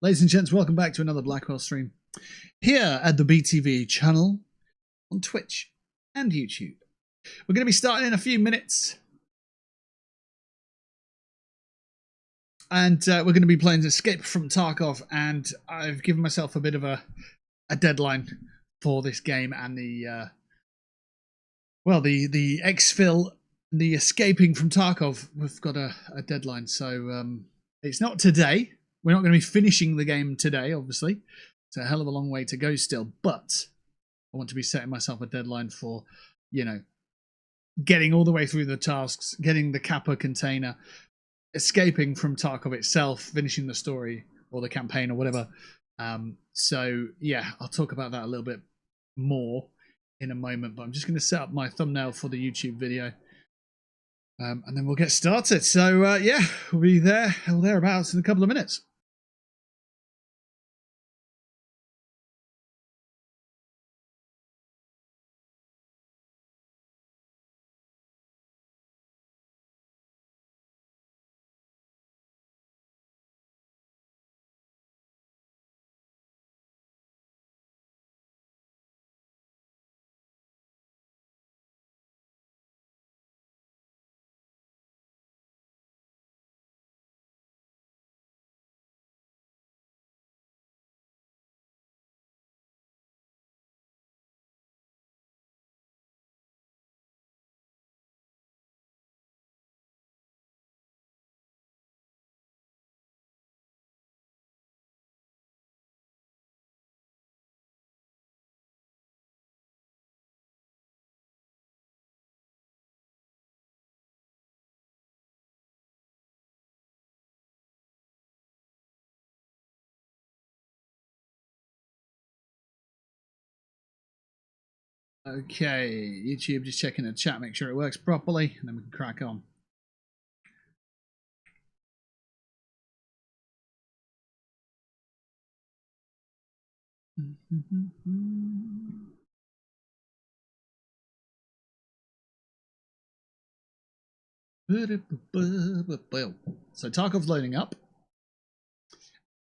Ladies and gents, welcome back to another Blackwell stream here at the BTV channel on Twitch and YouTube. We're going to be starting in a few minutes, and we're going to be playing Escape from Tarkov, and I've given myself a bit of a deadline for this game and the exfil, the escaping from Tarkov. We've got a deadline, so it's not today. We're not going to be finishing the game today, obviously. It's a hell of a long way to go still, but I want to be setting myself a deadline for, you know, getting all the way through the tasks, getting the Kappa container, escaping from Tarkov itself, finishing the story or the campaign or whatever. So, yeah, I'll talk about that a little bit more in a moment, but I'm just going to set up my thumbnail for the YouTube video. And then we'll get started. So, yeah, we'll be there or thereabouts in a couple of minutes. Okay, YouTube, just checking the chat, make sure it works properly, and then we can crack on. So Tarkov's loading up.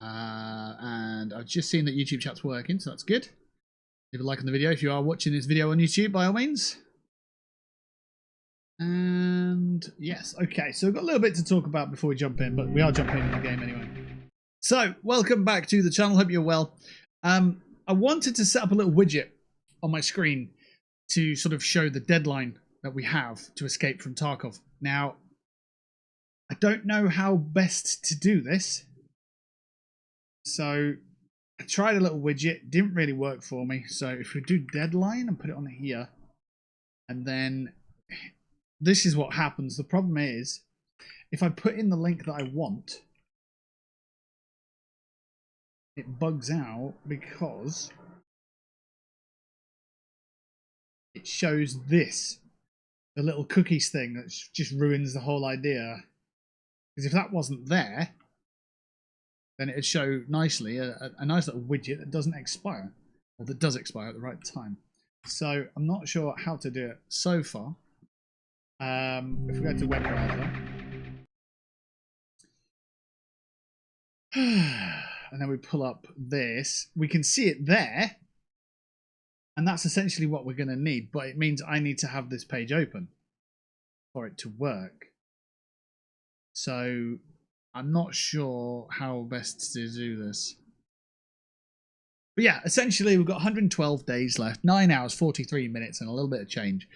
And I've just seen that YouTube chat's working, so that's good. Leave a like on the video if you are watching this video on YouTube, by all means. And yes, okay, so we've got a little bit to talk about before we jump in, but we are jumping in the game anyway. So, welcome back to the channel, hope you're well. I wanted to set up a little widget on my screen to sort of show the deadline that we have to escape from Tarkov. Now, I don't know how best to do this. So I tried a little widget, didn't really work for me. So if we do deadline and put it on here, and then this is what happens. The problem is, if I put in the link that I want, it bugs out because it shows this, the little cookies thing that just ruins the whole idea. Because if that wasn't there, then it would show nicely a nice little widget that doesn't expire, or that does expire at the right time. So I'm not sure how to do it so far. If we go to web browser, and then we pull up this, we can see it there, and that's essentially what we're going to need, but it means I need to have this page open for it to work. So I'm not sure how best to do this. But yeah, essentially we've got 112 days left, 9 hours, 43 minutes, and a little bit of change.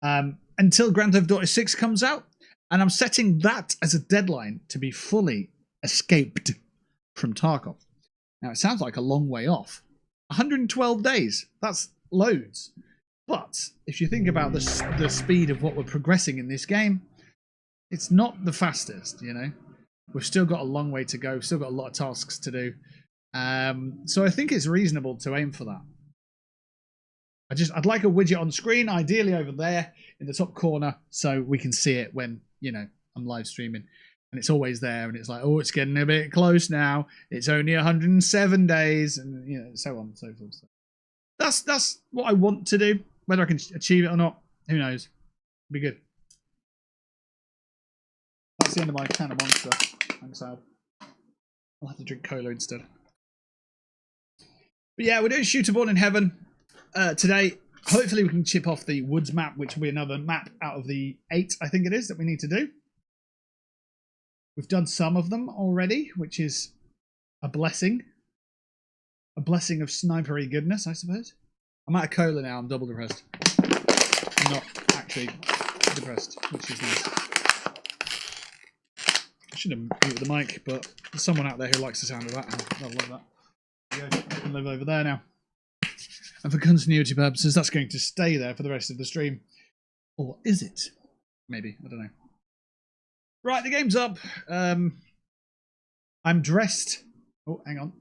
Until Grand Theft Auto 6 comes out, and I'm setting that as a deadline to be fully escaped from Tarkov. Now, it sounds like a long way off. 112 days, that's loads. But if you think about the speed of what we're progressing in this game, it's not the fastest, you know. We've still got a long way to go. We've still got a lot of tasks to do. So I think it's reasonable to aim for that. I'd like a widget on screen, ideally over there in the top corner, so we can see it when, you know, I'm live streaming. And it's always there, and it's like, oh, it's getting a bit close now. It's only 107 days, and, you know, so on and so forth. So that's what I want to do. Whether I can achieve it or not, who knows? It'll be good. That's the end of my can of Monster. Thanks, Al. I'll have to drink cola instead. But yeah, we're doing Shootable in Heaven today. Hopefully we can chip off the woods map, which will be another map out of the 8, I think it is, that we need to do. We've done some of them already, which is a blessing. A blessing of snipery goodness, I suppose. I'm out of cola now, I'm double depressed. I'm not actually depressed, which is nice. I should have muted the mic, but there's someone out there who likes the sound of that. I love that. There you go. I can live over there now. And for continuity purposes, that's going to stay there for the rest of the stream. Or is it? Maybe. I don't know. Right, the game's up. I'm dressed. Oh, hang on.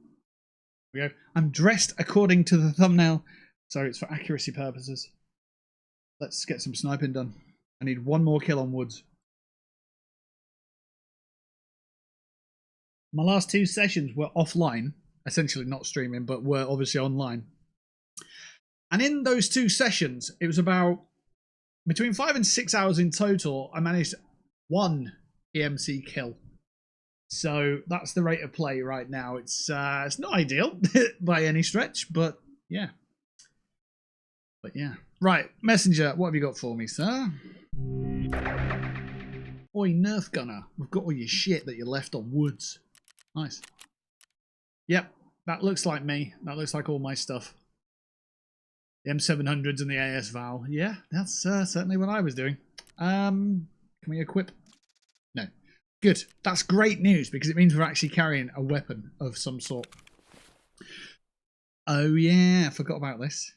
Here we go. I'm dressed according to the thumbnail. So it's for accuracy purposes. Let's get some sniping done. I need one more kill on woods. My last 2 sessions were offline. Essentially not streaming, but were obviously online. And in those 2 sessions, it was about between 5 and 6 hours in total. I managed 1 EMC kill. So that's the rate of play right now. It's not ideal by any stretch, but yeah. Right, Messenger, what have you got for me, sir? Oi, Nerf Gunner. We've got all your shit that you left on woods. Nice. Yep, that looks like me. That looks like all my stuff. The M700s and the AS Val. Yeah, that's certainly what I was doing. Can we equip? No. Good. That's great news because it means we're actually carrying a weapon of some sort. Oh yeah, I forgot about this.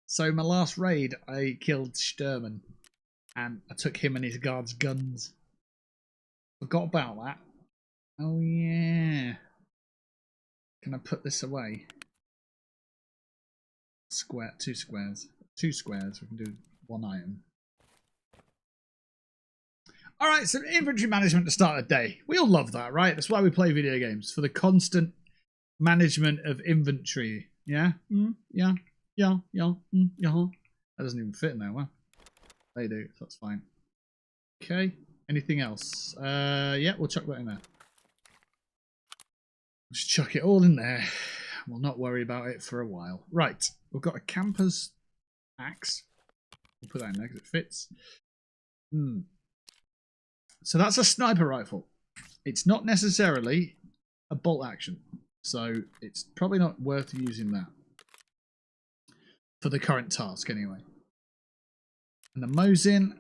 So my last raid, I killed Sturman. And I took him and his guards' guns. Forgot about that. Oh yeah. Can I put this away? Square, 2 squares. 2 squares, we can do 1 item. Alright, so inventory management to start a day. We all love that, right? That's why we play video games. For the constant management of inventory. Yeah? Yeah. Yeah. That doesn't even fit in there, well. They do, so that's fine. Okay. Anything else? Yeah, we'll chuck that in there. Just chuck it all in there. We'll not worry about it for a while. Right, we've got a camper's axe. We'll put that in there because it fits. So that's a sniper rifle. It's not necessarily a bolt action. So it's probably not worth using that. For the current task, anyway. And the Mosin,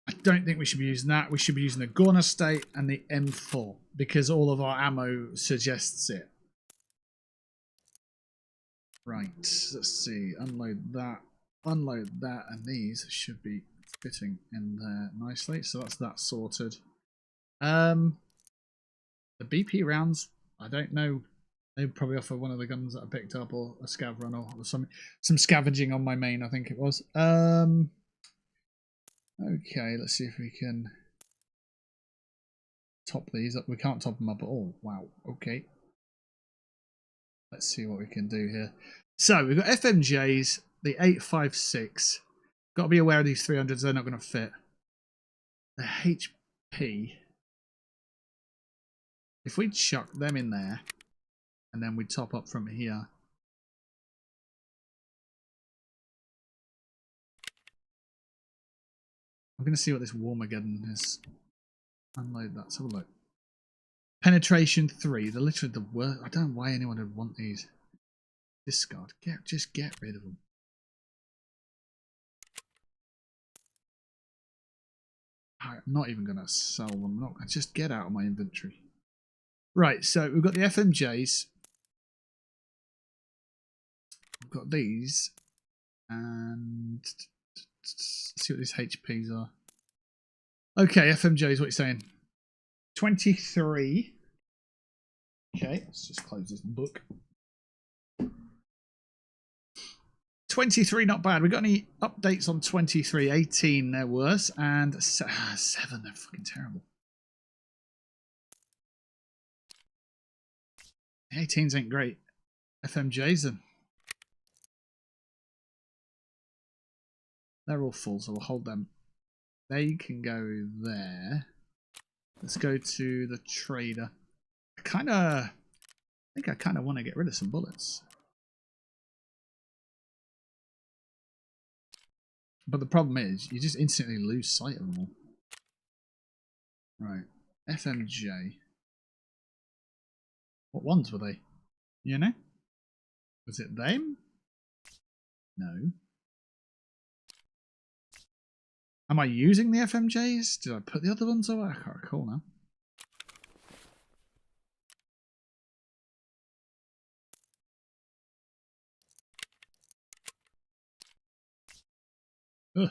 I don't think we should be using that. We should be using the Gorna State and the M4 because all of our ammo suggests it. Right, let's see. Unload that, and these should be fitting in there nicely. So that's that sorted. The BP rounds, I don't know. They probably offer one of the guns that I picked up, or a scav run, or some scavenging on my main. I think it was. Okay, let's see if we can top these up. We can't top them up at all. Wow. Okay. Let's see what we can do here. So we've got FMJs, the 856. Got to be aware of these 300s. They're not going to fit. The HP. If we chuck them in there, and then we top up from here. I'm going to see what this Warmageddon is. Unload that. Let's have a look. Penetration 3. They're literally the worst. I don't know why anyone would want these. Discard. Just get rid of them. I'm not even going to sell them. I'm not. Just get out of my inventory. Right, so we've got the FMJs. We've got these. And let's see what these HPs are. Okay, FMJs, what are you saying? 23. Okay, let's just close this book. 23, not bad. We got any updates on 23? 18, they're worse. And 7, they're fucking terrible. 18s ain't great. FMJs, then. They're all full, so we'll hold them. They can go there. Let's go to the trader. I think I kind of want to get rid of some bullets. But the problem is, you just instantly lose sight of them all. Right. FMJ. What ones were they? You know? Was it them? No. Am I using the FMJs? Did I put the other ones away? I can't recall now. Ugh.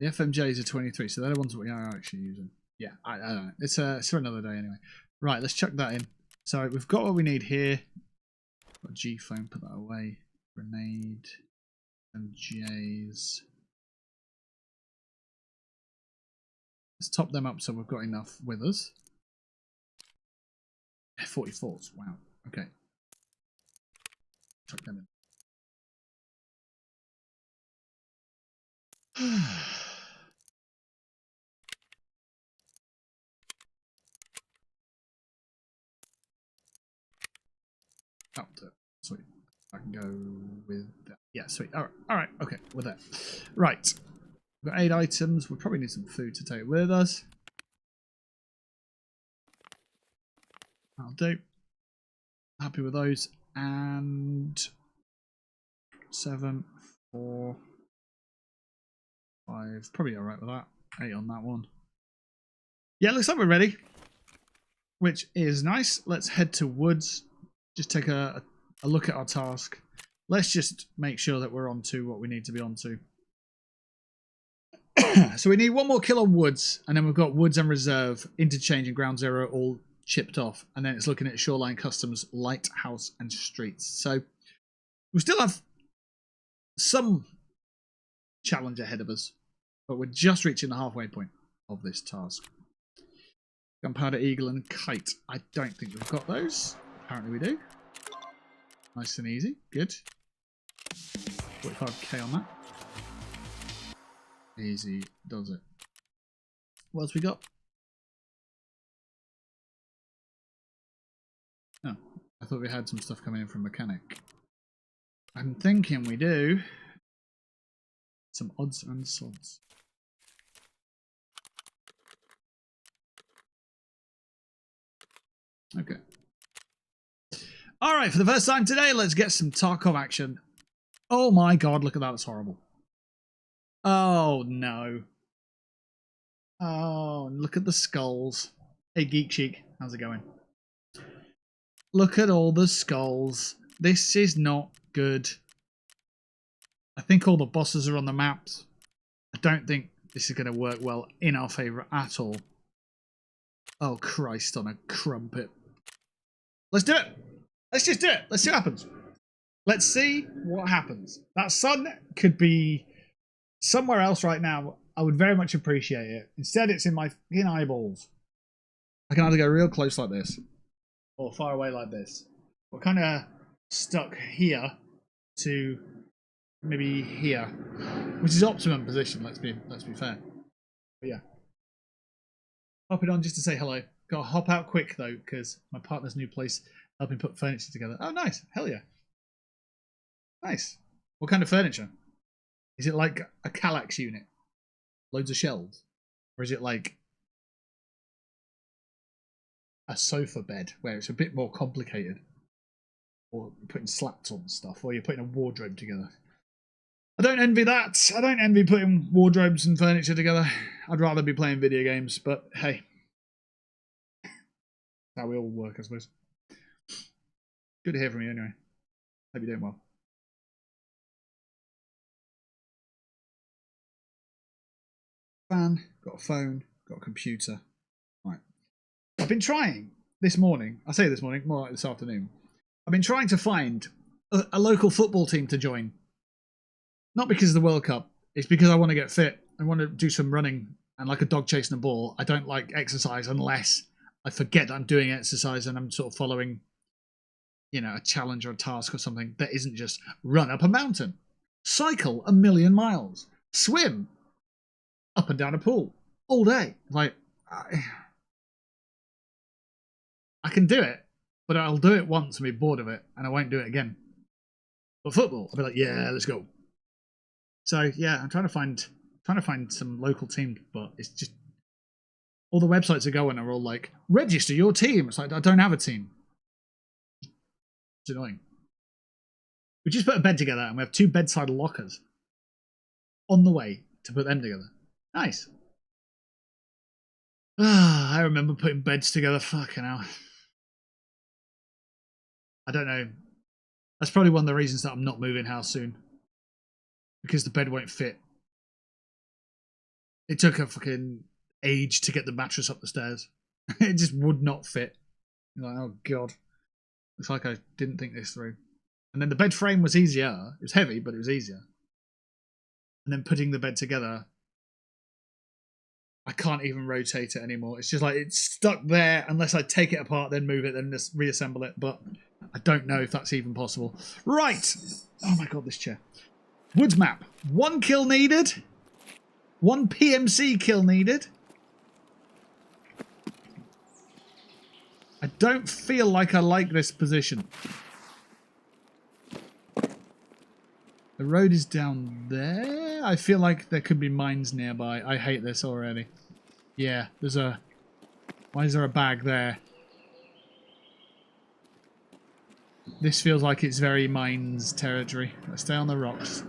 The FMJs are 23, so they're the ones that we are actually using. Yeah, I don't know. It's for another day anyway. Right, let's chuck that in. So we've got what we need here. Got G phone, put that away. Grenade. FMJs. Let's top them up so we've got enough with us. 44s, wow. Okay. Chuck them in. Oh, sweet. I can go with that. Yeah, sweet. All right. Okay, with that. Right. We've got 8 items. We probably need some food to take with us. That'll do. Happy with those. And 7, 4, 5. Probably all right with that. 8 on that one. Yeah, looks like we're ready, which is nice. Let's head to woods. Just take a look at our task. Let's just make sure that we're onto what we need to be onto. So we need 1 more kill on woods, and then we've got woods and reserve, interchange and ground zero all chipped off, and then it's looking at shoreline customs, lighthouse and streets. So we still have some challenge ahead of us, but we're just reaching the halfway point of this task. Gunpowder, eagle and kite. I don't think we've got those. Apparently we do. Nice and easy. Good. 45k on that. Easy does it. What else we got? Oh, I thought we had some stuff coming in from mechanic. I'm thinking we do. Some odds and sods. Okay. Alright, for the first time today, let's get some Tarkov action. Oh my god, look at that, that's horrible. Oh no. Oh, look at the skulls. Hey Geek Chic, how's it going? Look at all the skulls. This is not good. I think all the bosses are on the maps. I don't think this is going to work well in our favour at all. Oh Christ on a crumpet. Let's do it. Let's just do it. Let's see what happens. Let's see what happens. That sun could be somewhere else right now. I would very much appreciate it. Instead, it's in my fucking eyeballs. I can either go real close like this or far away like this. We're kind of stuck here to maybe here, which is optimum position. Let's be fair. But yeah, hop it on just to say hello. Got to hop out quick though because my partner's new place helping put furniture together. Oh, nice! Hell yeah! Nice. What kind of furniture? Is it like a Kallax unit? Loads of shelves? Or is it like a sofa bed where it's a bit more complicated? Or you're putting slats on stuff, or you're putting a wardrobe together? I don't envy that. I don't envy putting wardrobes and furniture together. I'd rather be playing video games, but hey. That's how we all work, I suppose. Good to hear from you anyway. Hope you're doing well. Fan, got a phone, got a computer. Right. I've been trying this morning, I say this morning, more like this afternoon. I've been trying to find a local football team to join. Not because of the World Cup, it's because I want to get fit. I want to do some running and like a dog chasing a ball. I don't like exercise unless I forget I'm doing exercise and I'm sort of following, you know, a challenge or a task or something that isn't just run up a mountain, cycle 1,000,000 miles, swim up and down a pool all day. Like, I can do it, but I'll do it once and be bored of it and I won't do it again. But football, I'll be like, yeah, let's go. So yeah, I'm trying to find some local team, but it's just all the websites are going are all like register your team. It's like I don't have a team. It's annoying. We just put a bed together and we have 2 bedside lockers on the way to put them together. Nice. I remember putting beds together. Fucking hell. I don't know. That's probably one of the reasons that I'm not moving house soon. Because the bed won't fit. It took a fucking age to get the mattress up the stairs. It just would not fit. You're like, oh god. Looks like I didn't think this through. And then the bed frame was easier. It was heavy, but it was easier. And then putting the bed together, I can't even rotate it anymore. It's just like it's stuck there unless I take it apart, then move it, then just reassemble it. But I don't know if that's even possible. Right. Oh my god, this chair. Woods map. 1 kill needed. 1 PMC kill needed. I don't feel like I like this position. The road is down there. I feel like there could be mines nearby. I hate this already. Yeah, there's a... Why is there a bag there? This feels like it's very mines territory. Let's stay on the rocks.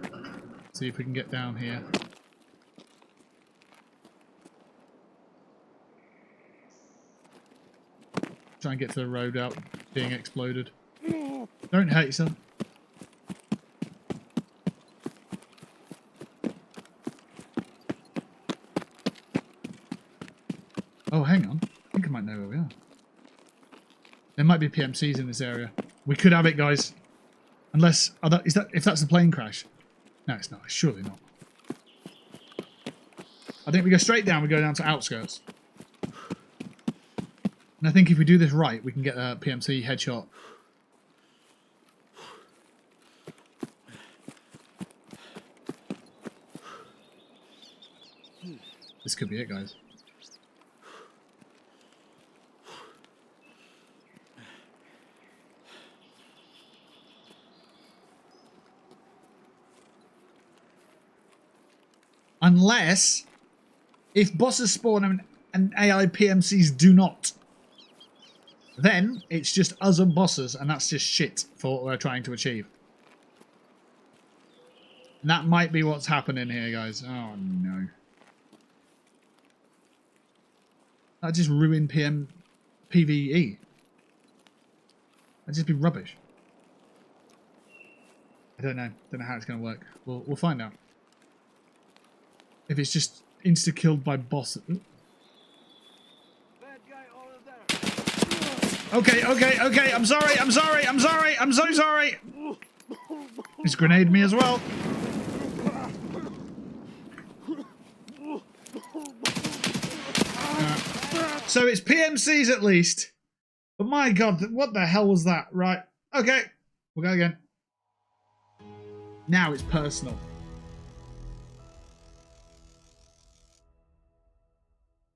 See if we can get down here. Try and get to the road out being exploded. Don't hurt yourself. Oh, hang on. I think I might know where we are. There might be PMCs in this area. We could have it, guys. Unless... if that's a plane crash. No, it's not. Surely not. I think we go straight down. We go down to outskirts. And I think if we do this right, we can get a PMC headshot. This could be it, guys. Unless, if bosses spawn and AI PMCs do not, then it's just us and bosses, and that's just shit for what we're trying to achieve. And that might be what's happening here, guys. Oh, no. That just ruined PvE. That'd just be rubbish. I don't know. Don't know how it's going to work. We'll find out. If it's just insta-killed by bosses. Okay. I'm sorry. I'm so sorry. It's grenaded me as well. So it's PMCs at least. But my god, what the hell was that? Right. Okay. We'll go again. Now it's personal.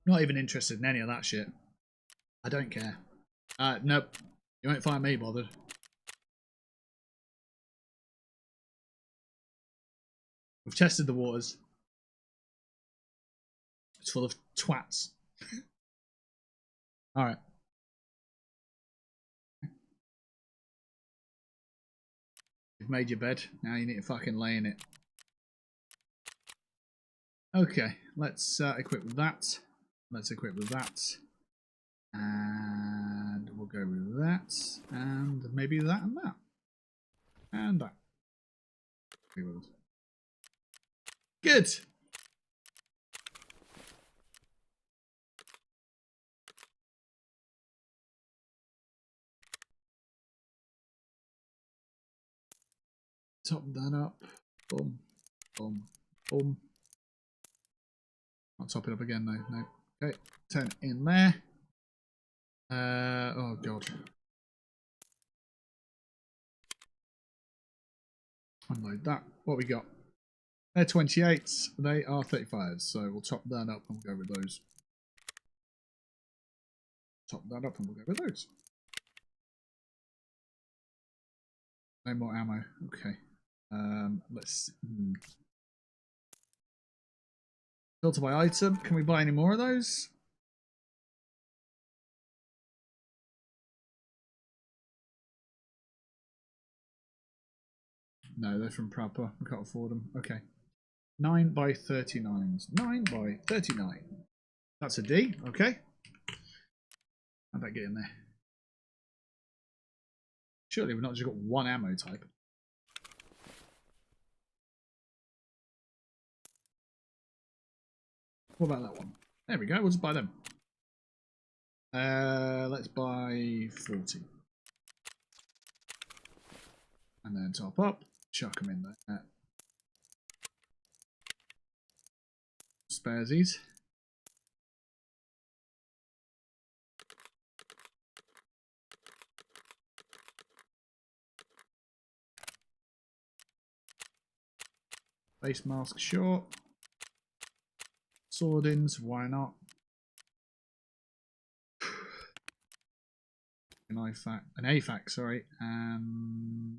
Not even interested in any of that shit. I don't care. Nope. You won't find me bothered. We've tested the waters. It's full of twats. Alright. You've made your bed. Now you need to fucking lay in it. Okay. Let's equip with that. Let's equip with that. And we'll go with that. And maybe that and that. And that. Good. Top that up. Boom. Boom. Boom. I'll top it up again though. No. Okay. Turn it in there. Oh god. Unload that. What we got? They're 28s. They are 35s. So we'll top that up and we'll go with those. Top that up and we'll go with those. No more ammo. Okay. Let's. Filter by item. Can we buy any more of those? No, they're from Proper. We can't afford them. Okay. 9 by 39s. 9 by 39. That's a D. Okay. How'd that get in there? Surely we've not just got one ammo type. What about that one? There we go. We'll just buy them. Let's buy 40. And then top up. Chuck them in there. Sparesies. Face mask, sure. Sword-ins, why not? An AFAC, sorry. And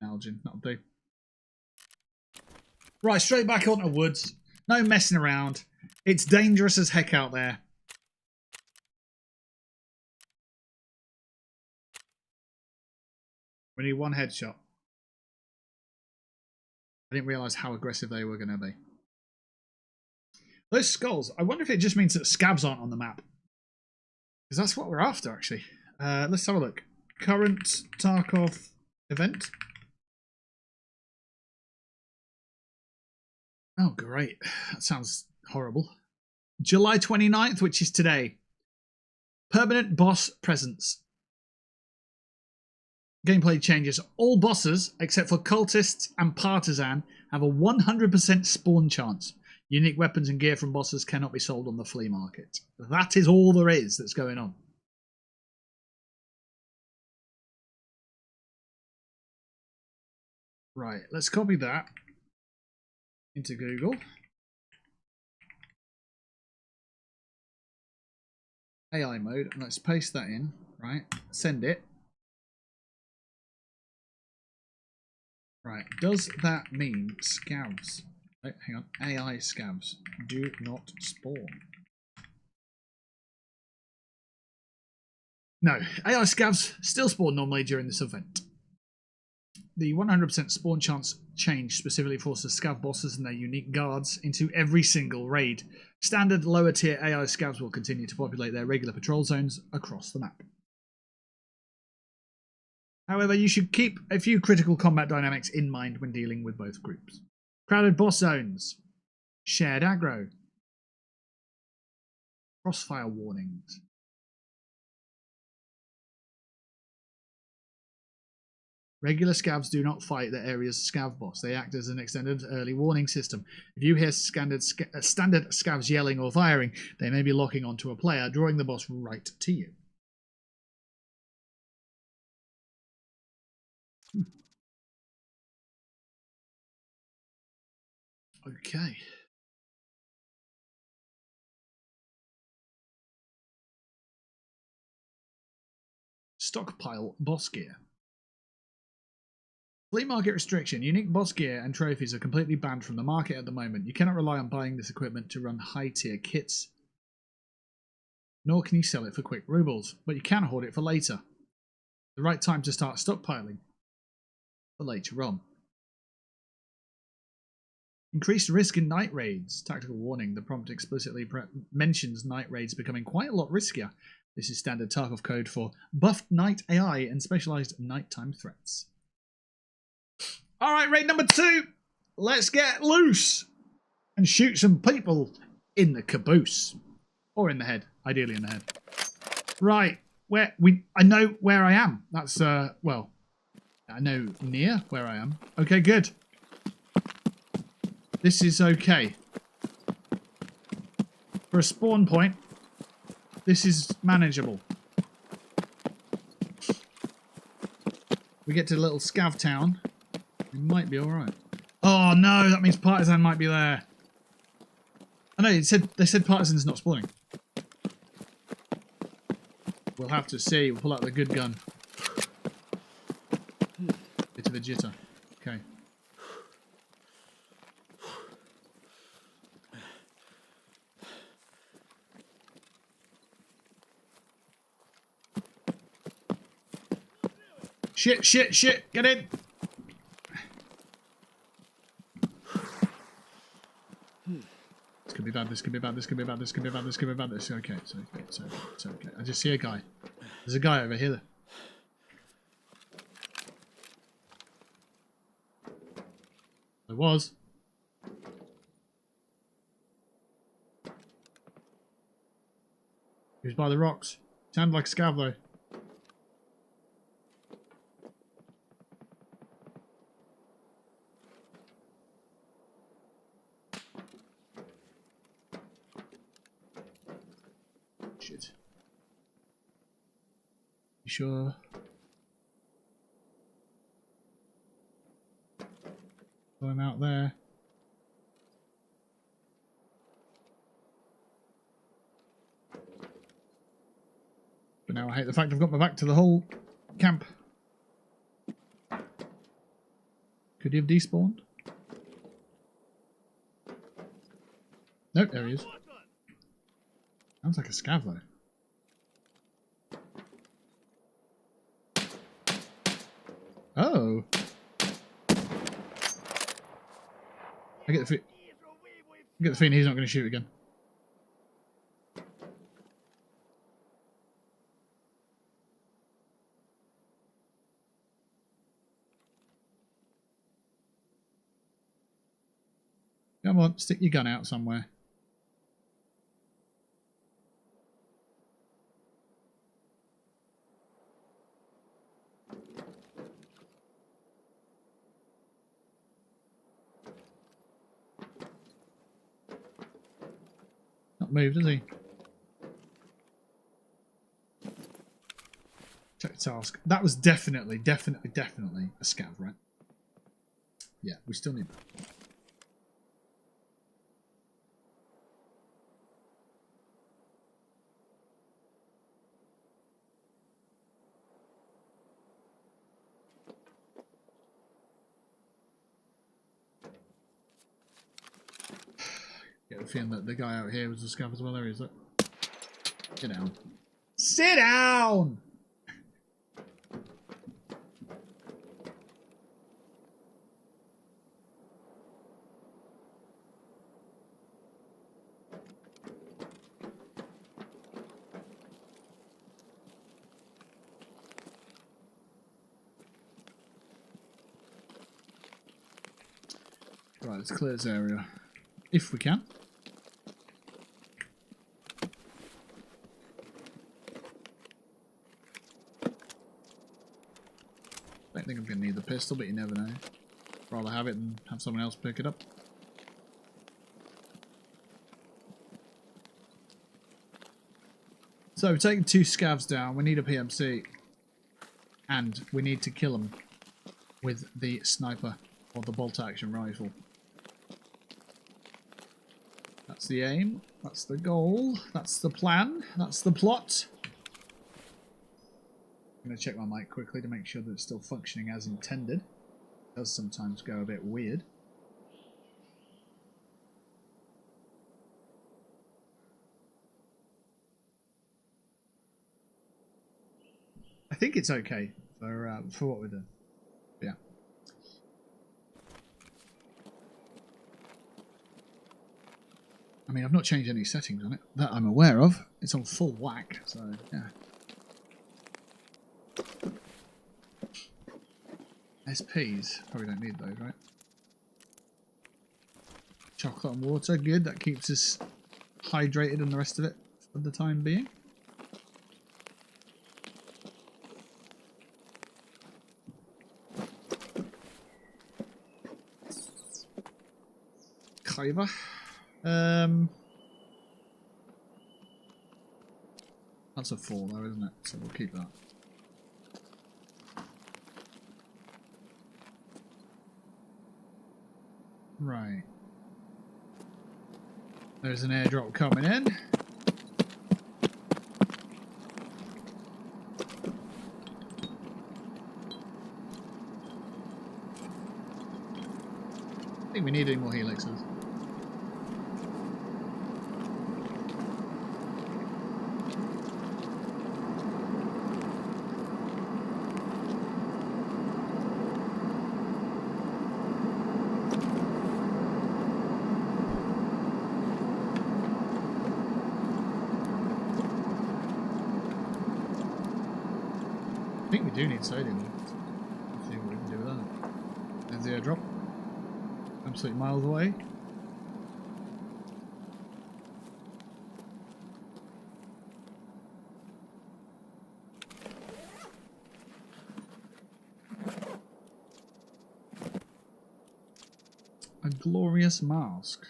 Algin, that'll do. Right, straight back onto woods. No messing around. It's dangerous as heck out there. We need one headshot. I didn't realise how aggressive they were going to be. Those skulls, I wonder if it just means that scabs aren't on the map. Because that's what we're after, actually. Let's have a look. Current Tarkov event. Oh, great. That sounds horrible. July 29th, which is today. Permanent boss presence. Gameplay changes. All bosses, except for cultists and partisan, have a 100% spawn chance. Unique weapons and gear from bosses cannot be sold on the flea market. That is all there is that's going on. Right, let's copy that into Google. AI mode, and let's paste that in, right? Send it. Right, does that mean scavs? Wait, hang on, AI scavs do not spawn. No, AI scavs still spawn normally during this event. The 100% spawn chance change specifically forces scav bosses and their unique guards into every single raid. Standard lower tier AI scavs will continue to populate their regular patrol zones across the map. However, you should keep a few critical combat dynamics in mind when dealing with both groups. Crowded boss zones, shared aggro, crossfire warnings. Regular scavs do not fight the area's scav boss. They act as an extended early warning system. If you hear standard scavs yelling or firing, they may be locking onto a player, drawing the boss right to you. Okay. Stockpile boss gear. Flea market restriction. Unique boss gear and trophies are completely banned from the market at the moment. You cannot rely on buying this equipment to run high-tier kits. Nor can you sell it for quick rubles, but you can hoard it for later. The right time to start stockpiling. For later on. Increased risk in night raids. Tactical warning. The prompt explicitly mentions night raids becoming quite a lot riskier. This is standard Tarkov code for buffed night AI and specialized nighttime threats. Alright, raid number 2. Let's get loose and shoot some people in the caboose. Or in the head. Ideally in the head. Right. I know where I am. That's, well, I know near where I am. Okay, good. This is okay. For a spawn point, this is manageable. We get to the little scav town. We might be alright. Oh no, that means partisan might be there. I know, they said partisan's not spawning. We'll have to see. We'll pull out the good gun. Bit of a jitter. Okay. Shit, shit, shit. Get in. This could be bad, this could be bad, this could be bad, this could be bad, this could be bad. This okay, it's okay, it's okay, it's okay. I just see a guy. There's a guy over here. There was. He was by the rocks. Sounded like a scav though. Shit. You sure? I'm out there. But now I hate the fact I've got my back to the whole camp. Could he have despawned? Nope, there he is. Sounds like a scav though. Oh. I get the feeling he's not going to shoot again. Come on, stick your gun out somewhere. Not moved, has he? Check task. That was definitely a scav, right? Yeah, we still need that. Get the feeling that the guy out here was a scav as well. There he is. Look. Sit down. Sit down! Right, let's clear this area. If we can. I don't think I'm going to need the pistol, but you never know. Rather have it than have someone else pick it up. So we've taken 2 scavs down. We need a PMC. And we need to kill them with the sniper or the bolt action rifle. That's the aim. That's the goal. That's the plan. That's the plot. I'm going to check my mic quickly to make sure that it's still functioning as intended. It does sometimes go a bit weird. I think it's okay for what we're doing. Yeah. I mean, I've not changed any settings on it that I'm aware of. It's on full whack, so yeah. SPs, probably don't need those, right? Chocolate and water, good. That keeps us hydrated and the rest of it for the time being. Clever. That's a 4 though, isn't it? So we'll keep that. Right. There's an airdrop coming in. I think we need any more helixes. do need sodium. Let's see what we can do with that. There's the airdrop. Absolutely miles away. A glorious mask.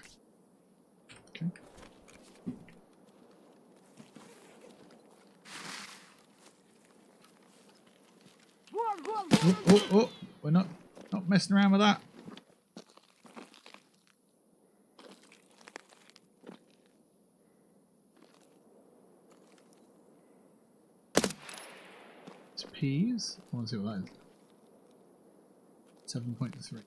Okay. Oh, we're not messing around with that. It's peas. I want to see what that is. 7.3.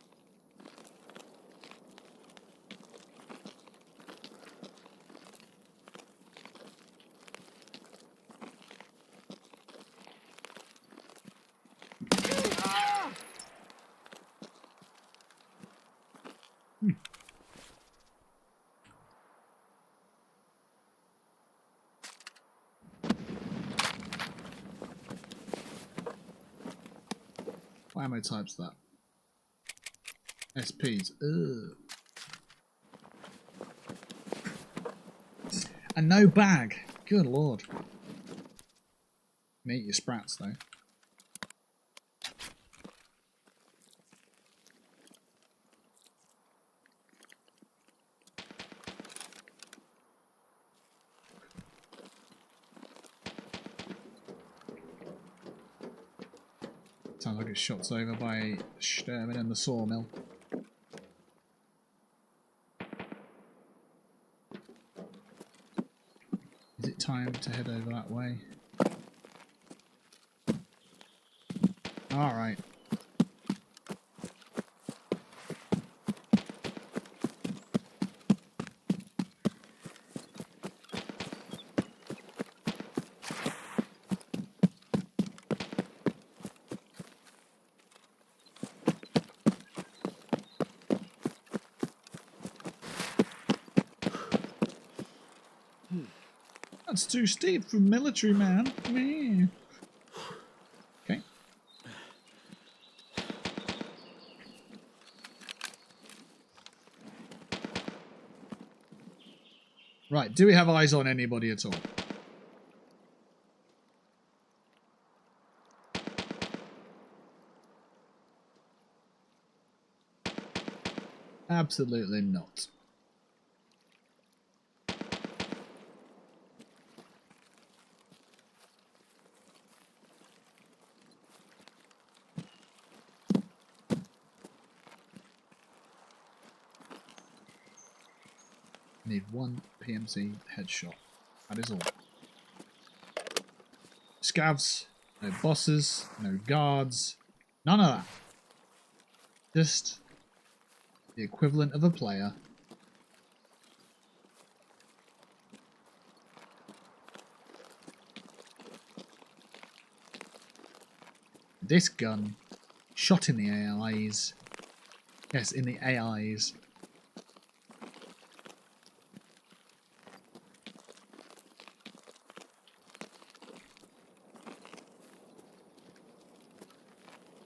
What ammo type's that? SPs. Ugh. And no bag. Good lord. Can eat your sprats though. Sounds like it shots over by Sturman and the sawmill. Is it time to head over that way? Alright. That's too steep for military man. Meh. Okay. Right, do we have eyes on anybody at all? Absolutely not. Need one PMC headshot. That is all. Scavs, no bosses, no guards, none of that. Just the equivalent of a player. This gun, shot in the AIs. Yes, in the AIs.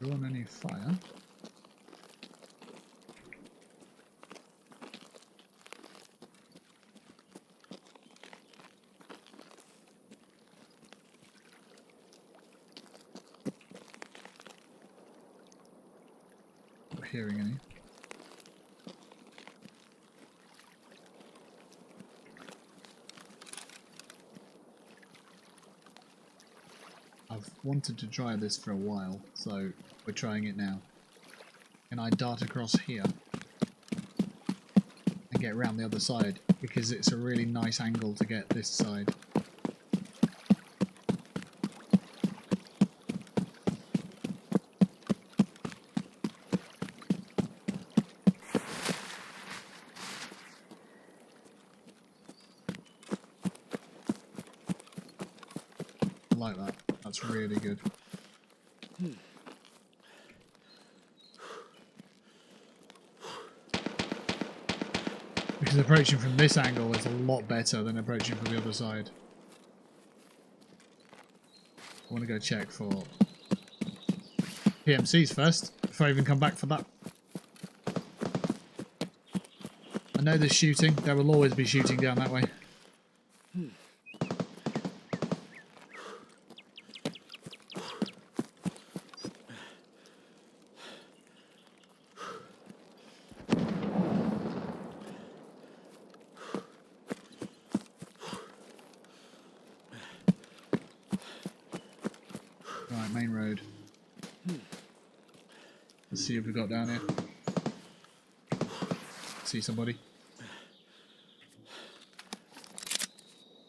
On any fire. Not hearing any. I've wanted to try this for a while, so we're trying it now. Can I dart across here and get around the other side? Because it's a really nice angle to get this side. I like that. That's really good. Because approaching from this angle is a lot better than approaching from the other side. I want to go check for PMCs first, before I even come back for that. I know there's shooting. There will always be shooting down that way. Right, main road. Let's see if we got down here. See somebody.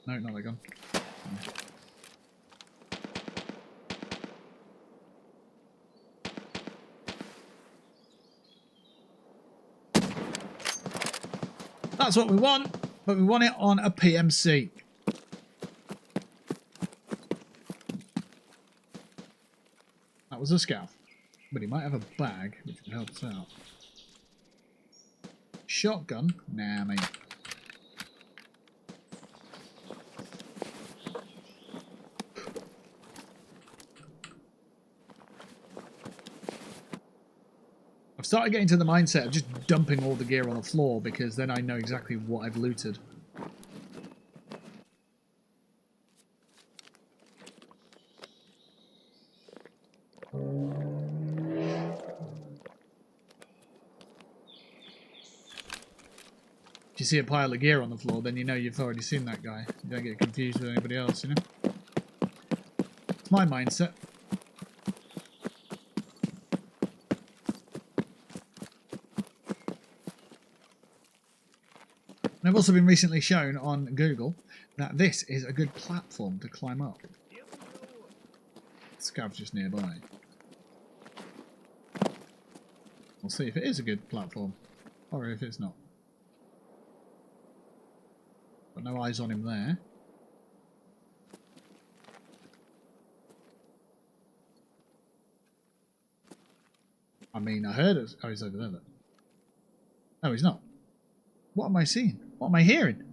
No, not that gun. That's what we want, but we want it on a PMC. That was a scav, but he might have a bag, which would help us out. Shotgun? Nah, mate. I've started getting to the mindset of just dumping all the gear on the floor because then I know exactly what I've looted. If you see a pile of gear on the floor, then you know you've already seen that guy. You don't get confused with anybody else, you know? It's my mindset. And I've also been recently shown on Google that this is a good platform to climb up. Scav's just nearby. We'll see if it is a good platform, or if it's not. Got no eyes on him there. I mean, I heard it. Oh, he's over there. Look. No, he's not. What am I seeing? What am I hearing?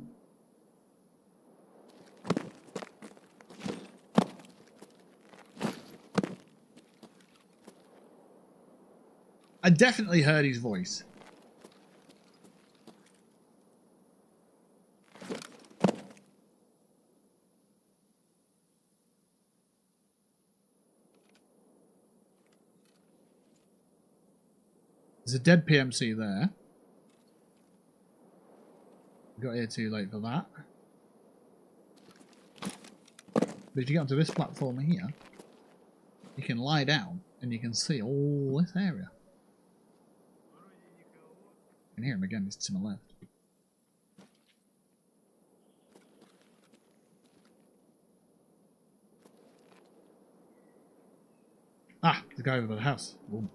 I definitely heard his voice. There's a dead PMC there. Got here too late for that. But if you get onto this platform here, you can lie down and you can see all this area. You can hear him again, he's to my left. Ah, the guy over by the house. Ooh.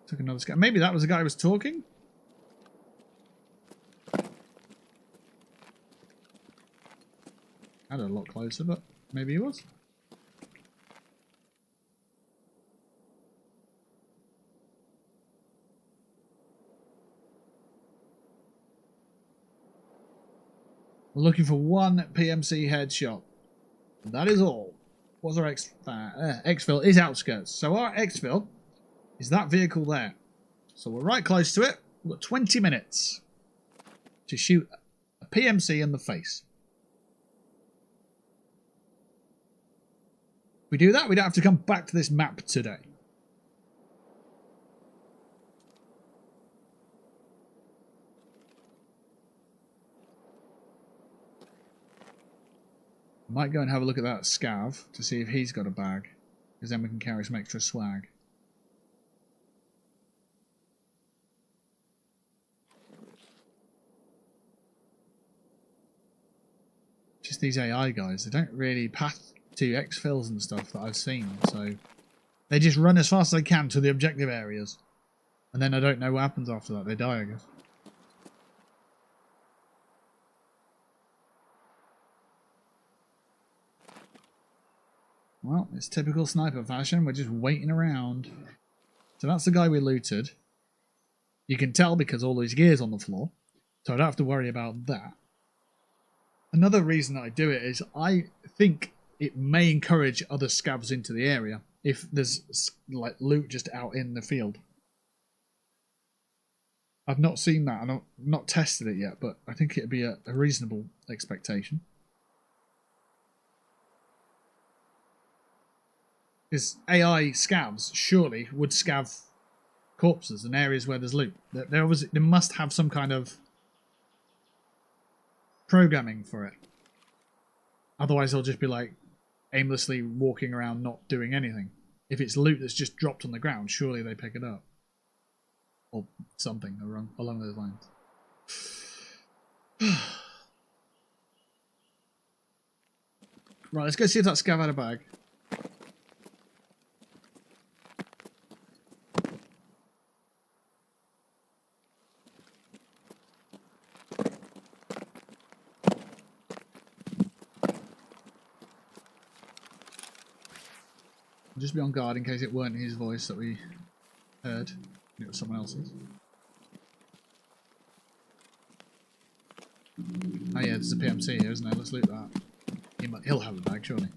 Took another scan. Maybe that was the guy who was talking? Had a lot closer, but maybe he was. We're looking for one PMC headshot. That is all. What's our exfil is outskirts. So our exfil is that vehicle there. So we're right close to it. We've got 20 minutes to shoot a PMC in the face. If we do that, we don't have to come back to this map today. Might go and have a look at that scav to see if he's got a bag, because then we can carry some extra swag. Just these AI guys, they don't really path to exfils and stuff that I've seen, so they just run as fast as they can to the objective areas, and then I don't know what happens after that. They die, I guess. Well, it's typical sniper fashion. We're just waiting around. So that's the guy we looted. You can tell because all his gear's on the floor. So I don't have to worry about that. Another reason that I do it is I think it may encourage other scavs into the area if there's like loot just out in the field. I've not seen that and I've not tested it yet, but I think it'd be a reasonable expectation. Because AI scavs surely would scav corpses and areas where there's loot. They must have some kind of programming for it. Otherwise they'll just be like aimlessly walking around not doing anything. If it's loot that's just dropped on the ground, surely they pick it up. Or something along those lines. Right, let's go see if that scav had a bag. Just be on guard in case it weren't his voice that we heard. It was someone else's. Oh yeah, there's a PMC here, isn't there? Let's loot that. He'll have a bag, surely.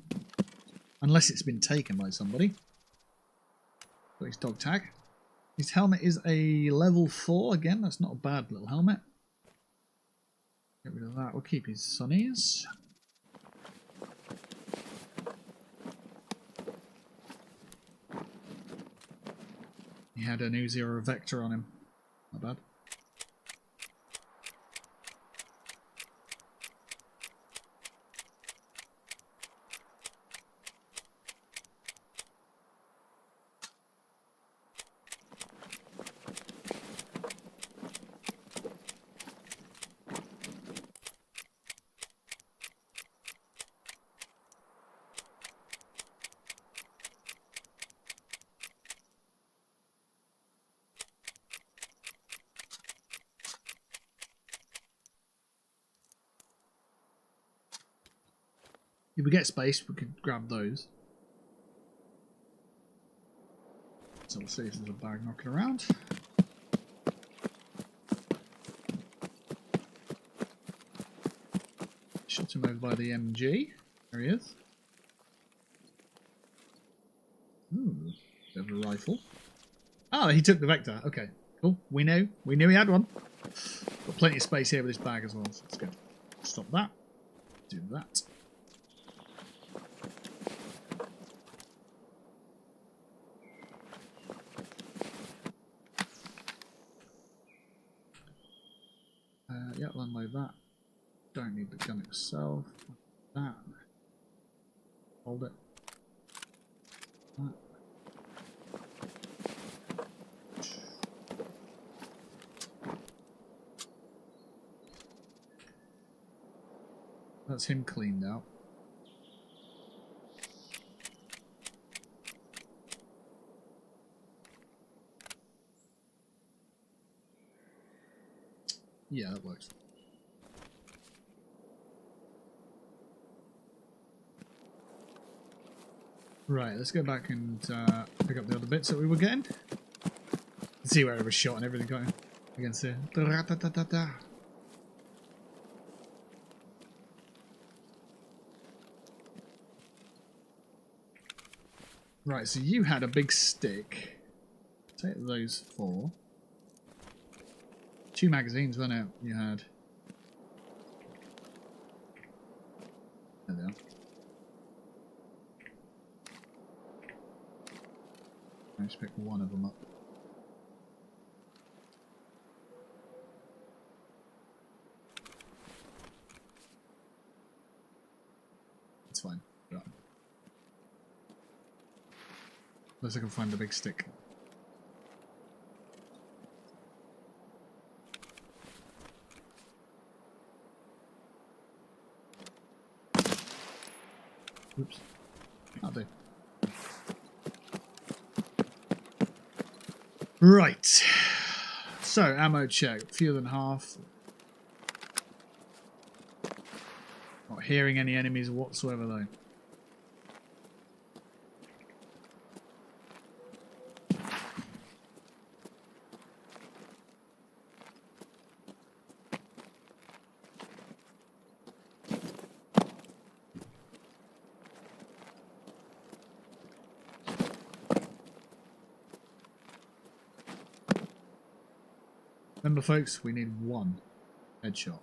Unless it's been taken by somebody. Got his dog tag. His helmet is a level 4. Again, that's not a bad little helmet. Get rid of that. We'll keep his sunnies. He had an Uzi or a Vector on him. Not bad. If we get space, we could grab those. So we'll see if there's a bag knocking around. Shot him over by the MG. There he is. Ooh, bit of a rifle. Ah, he took the Vector. Okay, cool. We knew he had one. Got plenty of space here with this bag as well, so that's good. Stop that. Do that. Yeah, I'll unload that. Don't need the gun itself. That. Hold it. That. That's him cleaned out. Yeah, that works. Right, let's go back and pick up the other bits that we were getting. Let's see where it was shot and everything going against here. Right, so you had a big stick. Take those 4. 2 magazines, weren't it? You had. There they are. Let's pick one of them up. It's fine. Right. Unless I can find the big stick. Oops. I'll do. Right. So, ammo check. Fewer than half. Not hearing any enemies whatsoever though. Remember, folks, we need 1 headshot.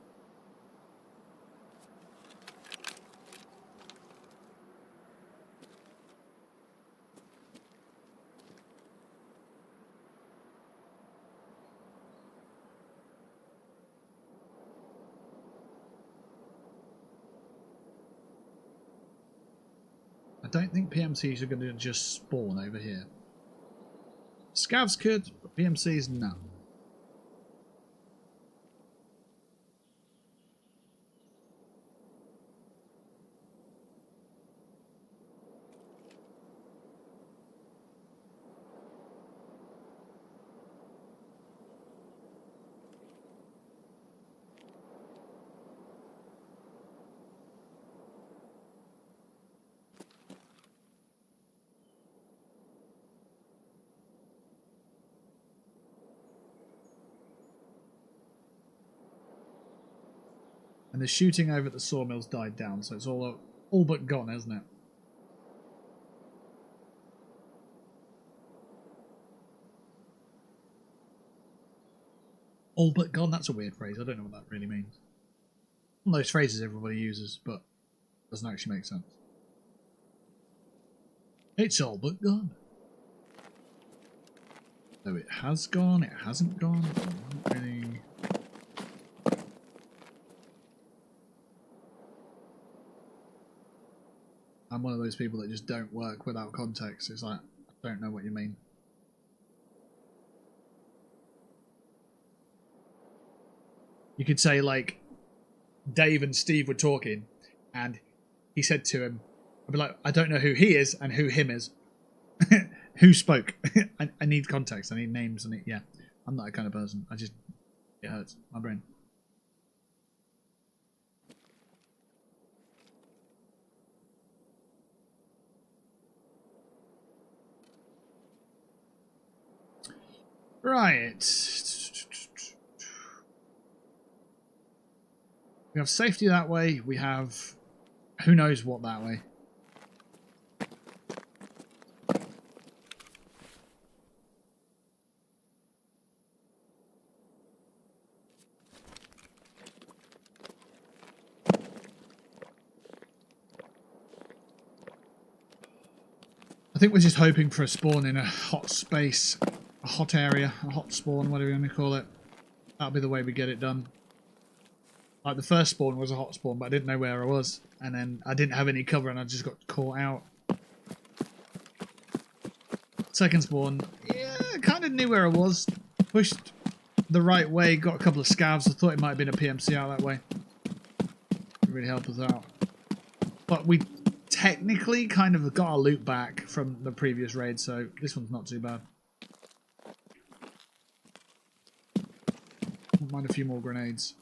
I don't think PMCs are going to just spawn over here. Scavs could, but PMCs, no. And the shooting over at the sawmills died down, so it's all but gone, isn't it? All but gone? That's a weird phrase. I don't know what that really means. One of those phrases everybody uses, but doesn't actually make sense. It's all but gone. So it has gone, it hasn't gone. Not really. I'm one of those people that just don't work without context. It's like, I don't know what you mean. You could say, like, Dave and Steve were talking, and he said to him, I'd be like, I don't know who he is and who him is. Who spoke? I need context. I need names. Yeah, I'm not that kind of person. It hurts my brain. Right. We have safety that way. We have who knows what that way. I think we're just hoping for a spawn in a hot space, a hot area, a hot spawn, whatever you want to call it. That'll be the way we get it done. Like the first spawn was a hot spawn, but I didn't know where I was. And then I didn't have any cover and I just got caught out. Second spawn, yeah, I kind of knew where I was. Pushed the right way, got a couple of scavs. I thought it might have been a PMC out that way. It really helped us out. But we technically kind of got our loot back from the previous raid, so this one's not too bad. Won't mind a few more grenades.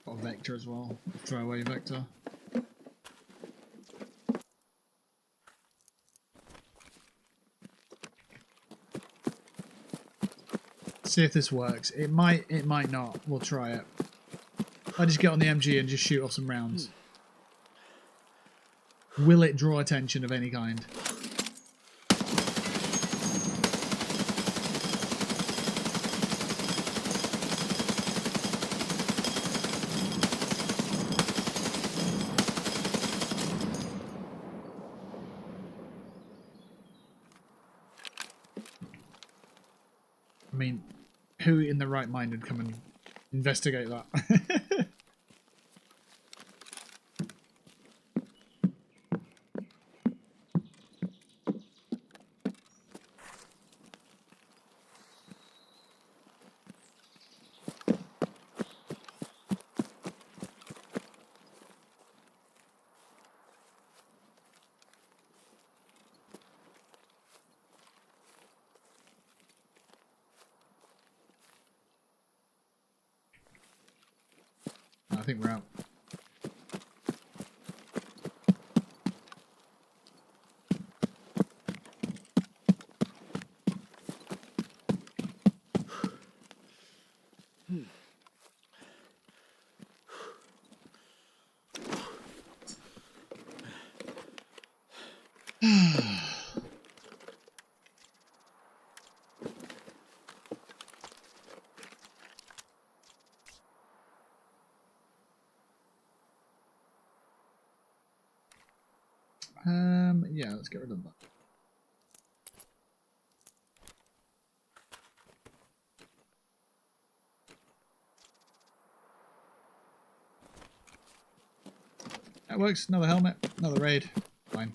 Got a vector as well. Throwaway vector. See if this works. It might not. We'll try it. I just get on the MG and just shoot off some rounds. Will it draw attention of any kind? I mean, who in the right mind would come and investigate that? I think we're out. Let's get rid of that. That works. Another helmet. Another raid. Fine.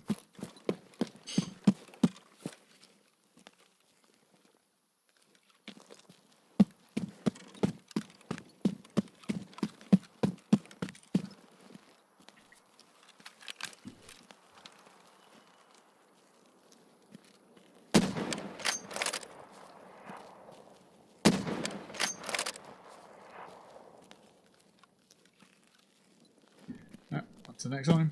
To the next one.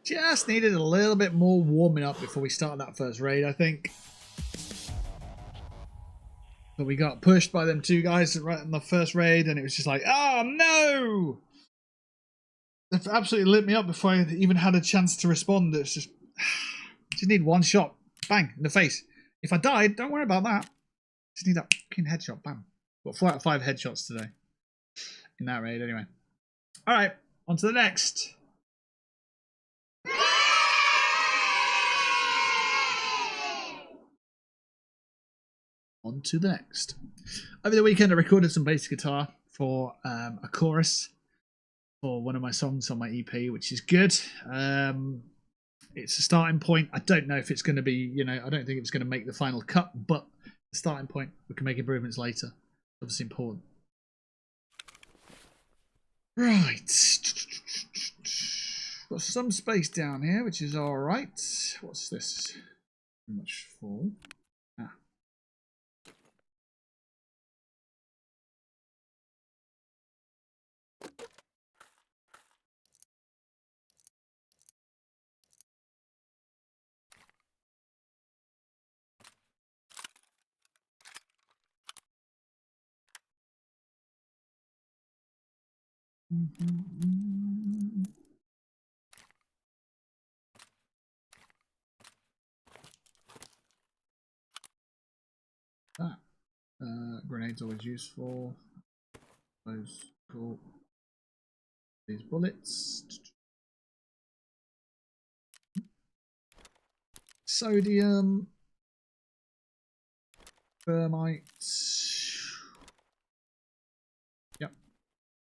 Just needed a little bit more warming up before we started that first raid, I think. But we got pushed by them two guys right in the first raid, and it was just like, oh no! They've absolutely lit me up before I even had a chance to respond. It's just need one shot. Bang, in the face. If I died, don't worry about that. Just need that fucking headshot. Bam. Got 4 out of 5 headshots today. In that raid, anyway. Alright, on to the next. On to the next. Over the weekend, I recorded some bass guitar for a chorus for one of my songs on my EP, which is good. It's a starting point. I don't know if it's going to be, you know, I don't think it's going to make the final cut, but the starting point, we can make improvements later. Obviously important. Right. Got some space down here, which is all right. What's this? Pretty much full. Ah. That grenade's always useful. Those cool. These bullets. Sodium. Thermite. Yep.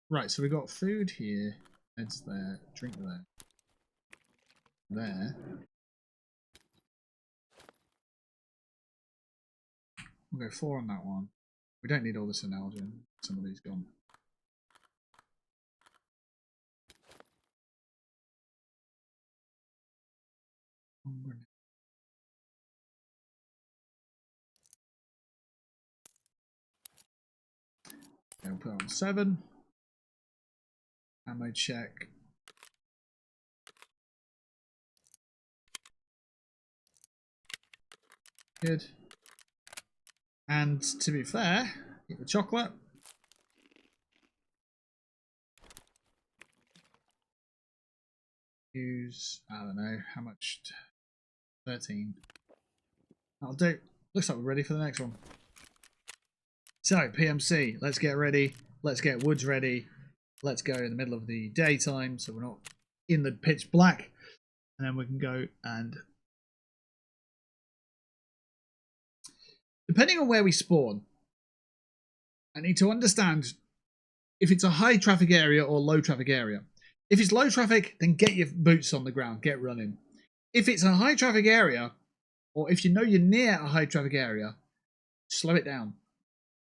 Right, so we got food here. Heads there. Drink there. There. We'll go 4 on that one. We don't need all this analgen. Some of these gone. Okay, we'll put on 7. Ammo check. Good. And to be fair, get the chocolate. Use, I don't know, how much? 13. That'll do. Looks like we're ready for the next one. So, PMC, let's get ready. Let's get woods ready. Let's go in the middle of the daytime so we're not in the pitch black. And then we can go and... Depending on where we spawn, I need to understand if it's a high traffic area or low traffic area. If it's low traffic, then get your boots on the ground, get running. If it's a high traffic area, or if you know you're near a high traffic area, slow it down.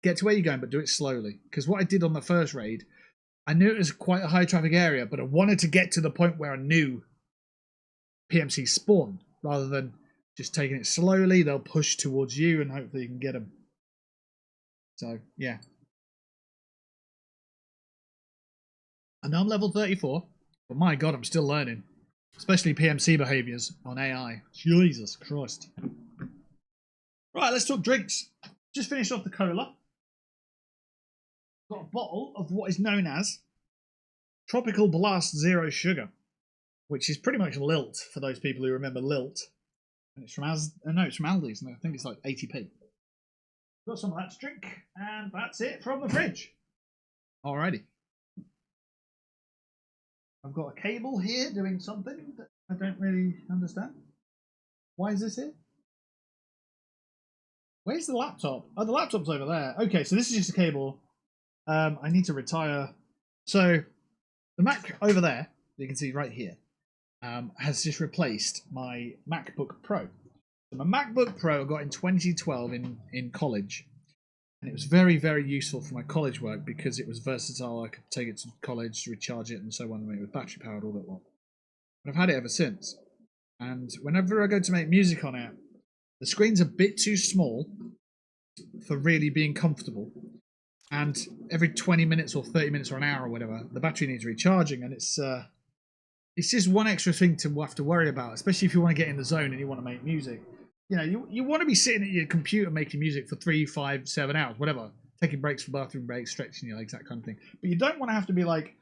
Get to where you're going, but do it slowly. Because what I did on the first raid, I knew it was quite a high traffic area, but I wanted to get to the point where I knew PMC spawned, rather than just taking it slowly. They'll push towards you, and hopefully you can get them. So, yeah. I know I'm level 34, but my god, I'm still learning. Especially PMC behaviours on AI. Jesus Christ. Right, let's talk drinks. Just finished off the cola. Got a bottle of what is known as Tropical Blast Zero Sugar. which is pretty much Lilt for those people who remember Lilt. And it's from it's from Aldi's, and I think it's like 80p. Got some of that to drink, and that's it from the fridge. Alrighty. I've got a cable here doing something that I don't really understand. Why is this here? Where's the laptop? Oh, the laptop's over there. Okay, so this is just a cable. I need to retire. So the Mac over there, you can see right here, has just replaced my MacBook Pro. So my MacBook Pro I got in 2012 in college, and it was very, very useful for my college work because it was versatile. I could take it to college, recharge it, and so on. And it was battery powered all that long. But I've had it ever since. And whenever I go to make music on it, the screen's a bit too small for really being comfortable. And every 20 minutes or 30 minutes or an hour or whatever, the battery needs recharging, and it's just one extra thing to have to worry about, especially if you want to get in the zone and you want to make music. You know, you want to be sitting at your computer making music for 3, 5, 7 hours, whatever, taking breaks for bathroom breaks, stretching your legs, that kind of thing. But you don't want to have to be like,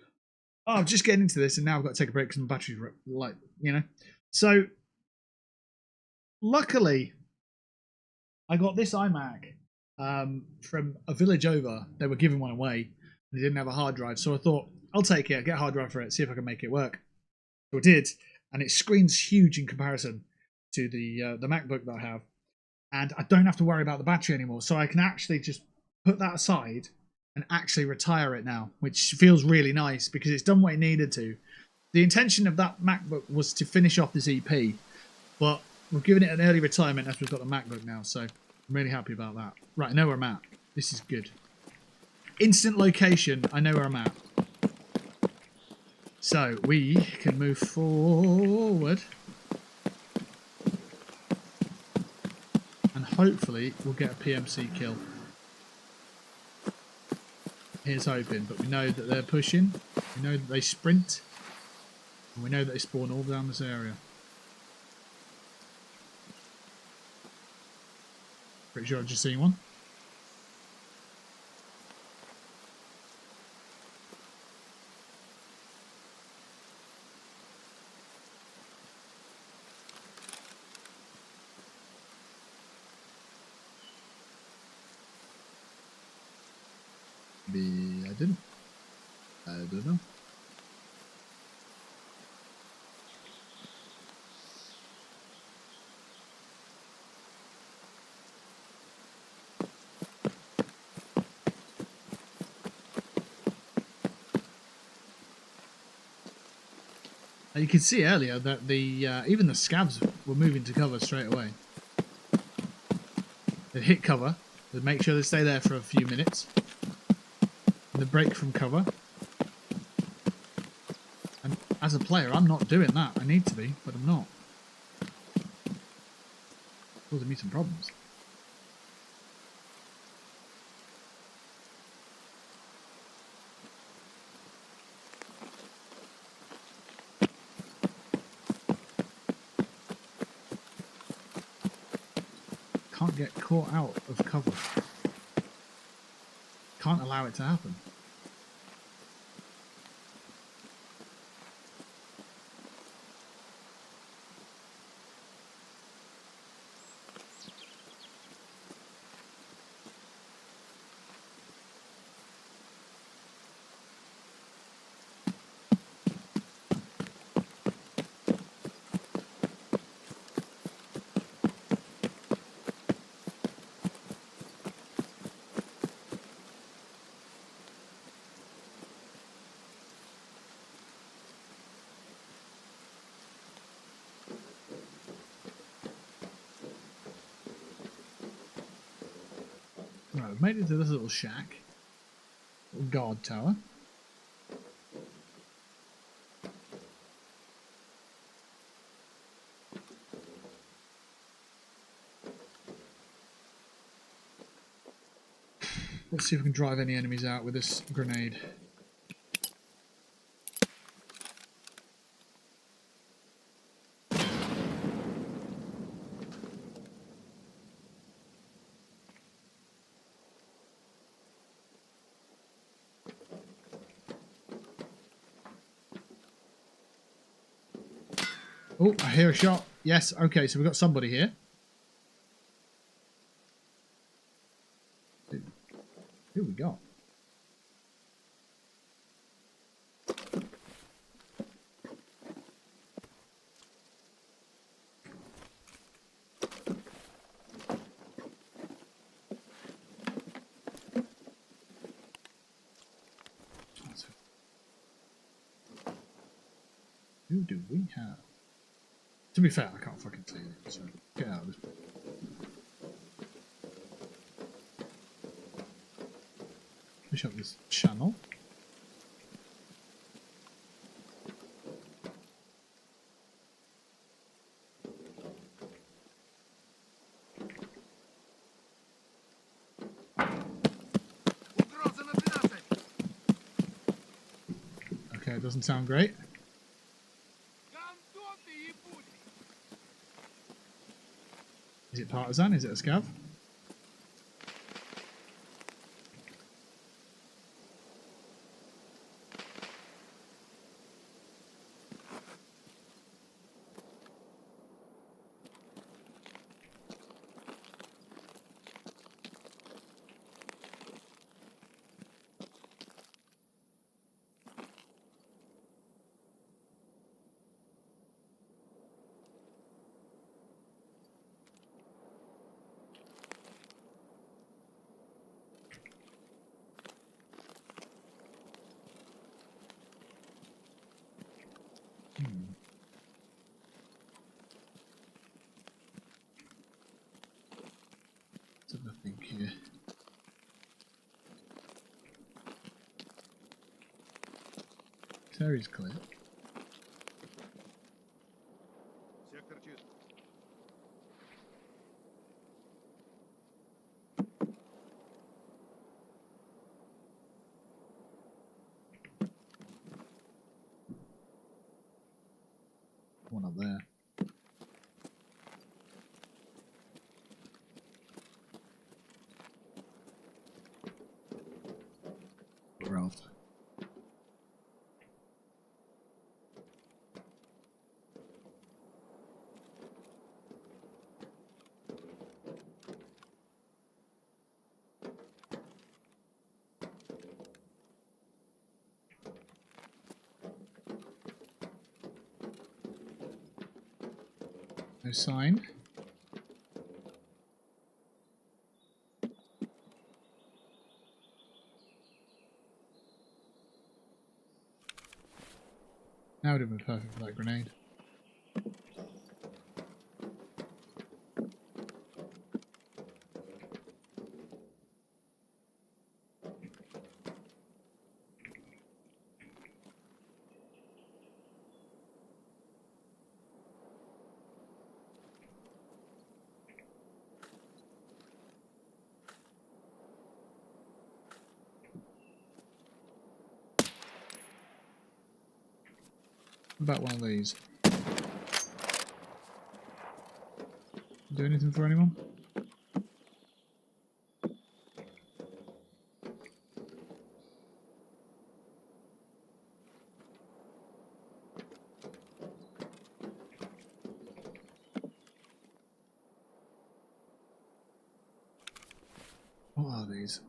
oh, I'm just getting into this and now I've got to take a break because my battery's light, you know? So, luckily, I got this iMac from a village over. They were giving one away. They didn't have a hard drive, so I thought, I'll take it, get a hard drive for it, see if I can make it work. So I did, and its screen's huge in comparison to the MacBook that I have, and I don't have to worry about the battery anymore. So I can actually just put that aside and actually retire it now, which feels really nice because it's done what it needed to. The intention of that MacBook was to finish off this EP, but we've given it an early retirement as we've got the MacBook now, so I'm really happy about that. Right, I know where I'm at. This is good. Instant location, I know where I'm at. So we can move forward. And hopefully we'll get a PMC kill. Here's hoping, but we know that they're pushing. We know that they sprint. And we know that they spawn all down this area. Pretty sure I've just seen one. Maybe I didn't. I don't know. You could see earlier that the even the scavs were moving to cover straight away. They hit cover, they make sure they stay there for a few minutes, and they break from cover. And as a player, I'm not doing that. I need to be, but I'm not. Causing me some problems. Can't get caught out of cover. Can't allow it to happen. Right, we've made it to this little shack. Little guard tower. Let's see if we can drive any enemies out with this grenade. Oh, I hear a shot. Yes, okay, so we've got somebody here. Who we got? Who do we have? To be fair, I can't fucking see it, so get out of this. Push up this channel. Okay, it doesn't sound great. Is it partisan? Is it a scav? Let's have a think here. Terry's clear. One up there. Ralph. No sign. That would have been perfect for that grenade. About one of these. Do anything for anyone? What are these?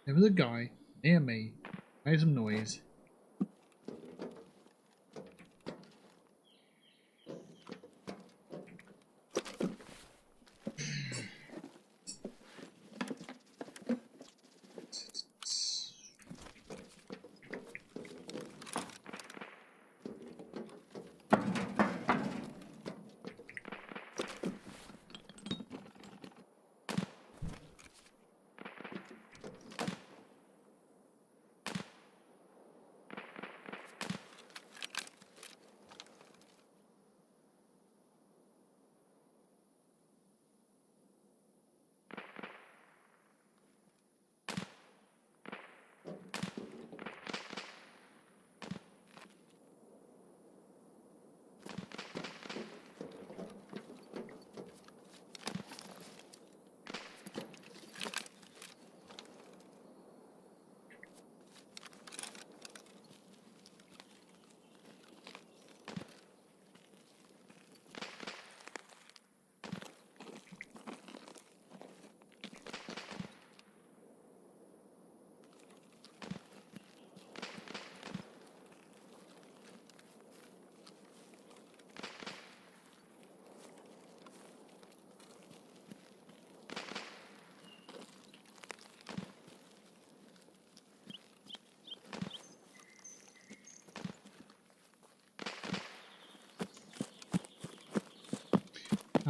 There was a guy near me, made some noise.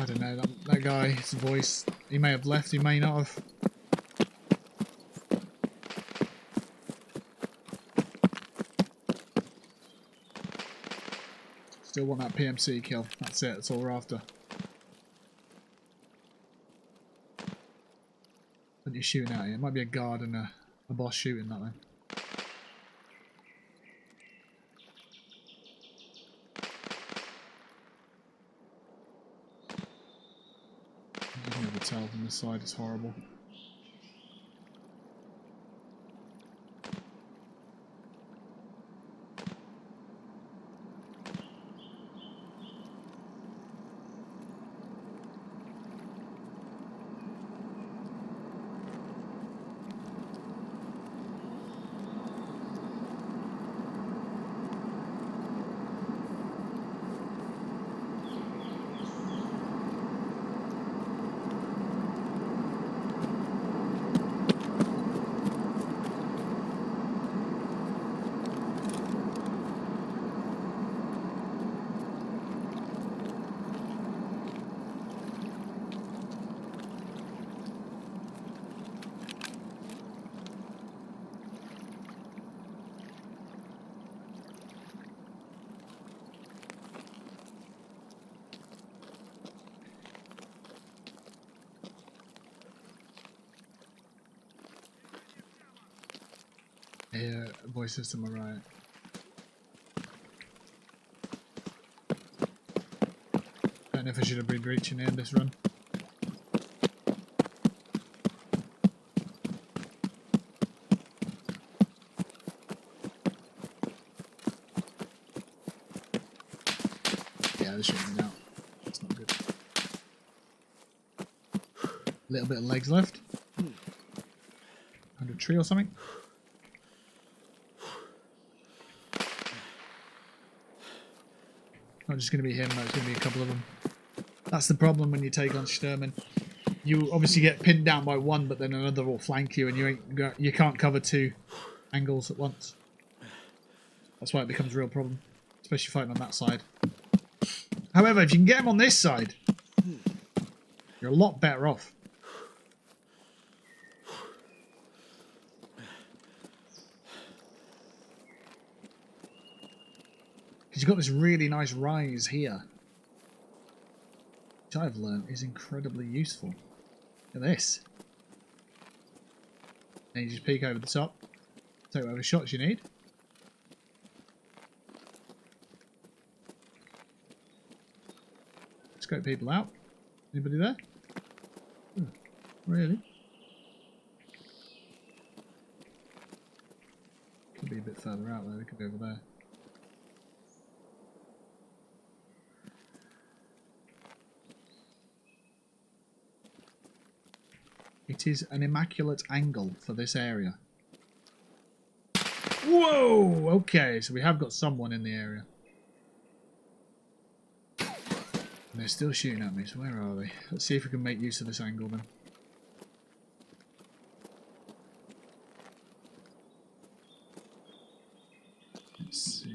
I don't know, that guy, his voice, he may have left, he may not have. Still want that PMC kill. That's it, that's all we're after. What are you shooting at here? It might be a guard and a boss shooting that then. You can never tell from this side, it's horrible. Yeah, voice system alright. Don't know if I should have been reaching in this run. Yeah, they're shooting me now. That's not good. A little bit of legs left. Under a tree or something. Not just going to be him, there's going to be a couple of them. That's the problem when you take on Sturman. You obviously get pinned down by one, but then another will flank you, and you can't cover two angles at once. That's why it becomes a real problem, especially fighting on that side. However, if you can get him on this side, you're a lot better off. Because you've got this really nice rise here, which I've learned is incredibly useful. Look at this. Then you just peek over the top, take whatever shots you need. Scope people out. Anybody there? Really? Could be a bit further out there, they could be over there. It is an immaculate angle for this area. Whoa! Okay, so we have got someone in the area. And they're still shooting at me, so where are they? Let's see if we can make use of this angle then. Let's see.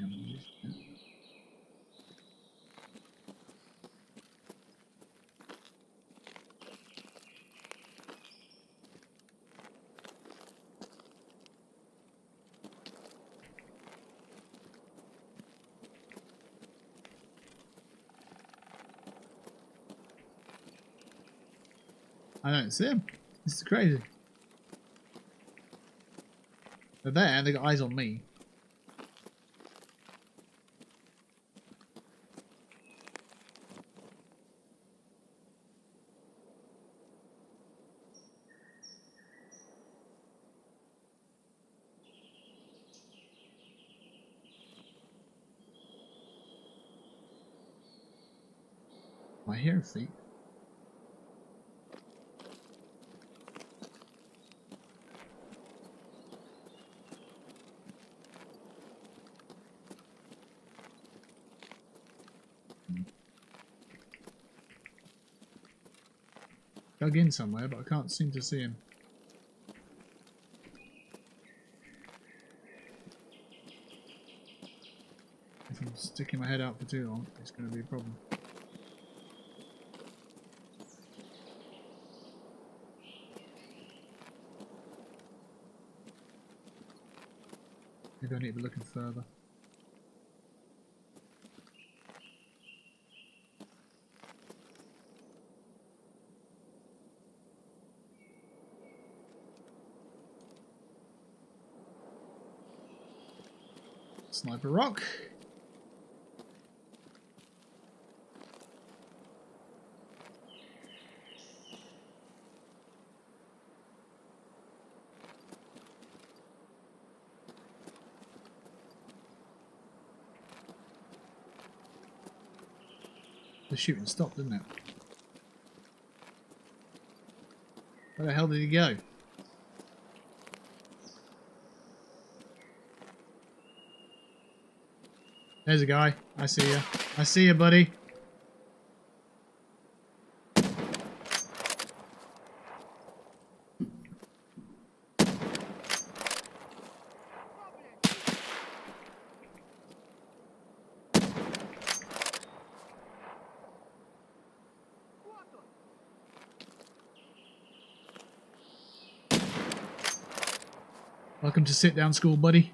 I don't see him. This is crazy. They're there and they got eyes on me. I hear feet. Dug in somewhere, but I can't seem to see him. If I'm sticking my head out for too long, it's going to be a problem. Maybe I need to be looking further. Sniper rock. The shooting stopped, didn't it? Where the hell did he go? There's a guy. I see you. I see you, buddy. Welcome to sit down school, buddy.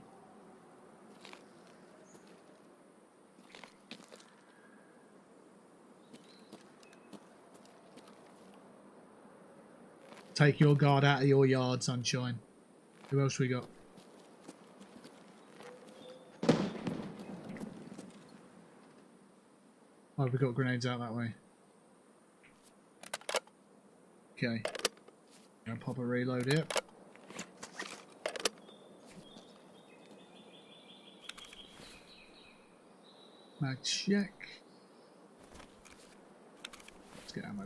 Take your guard out of your yard, sunshine. Who else we got? Oh, we got grenades out that way. Okay. Gonna pop a reload here. Mag check. Let's get ammo.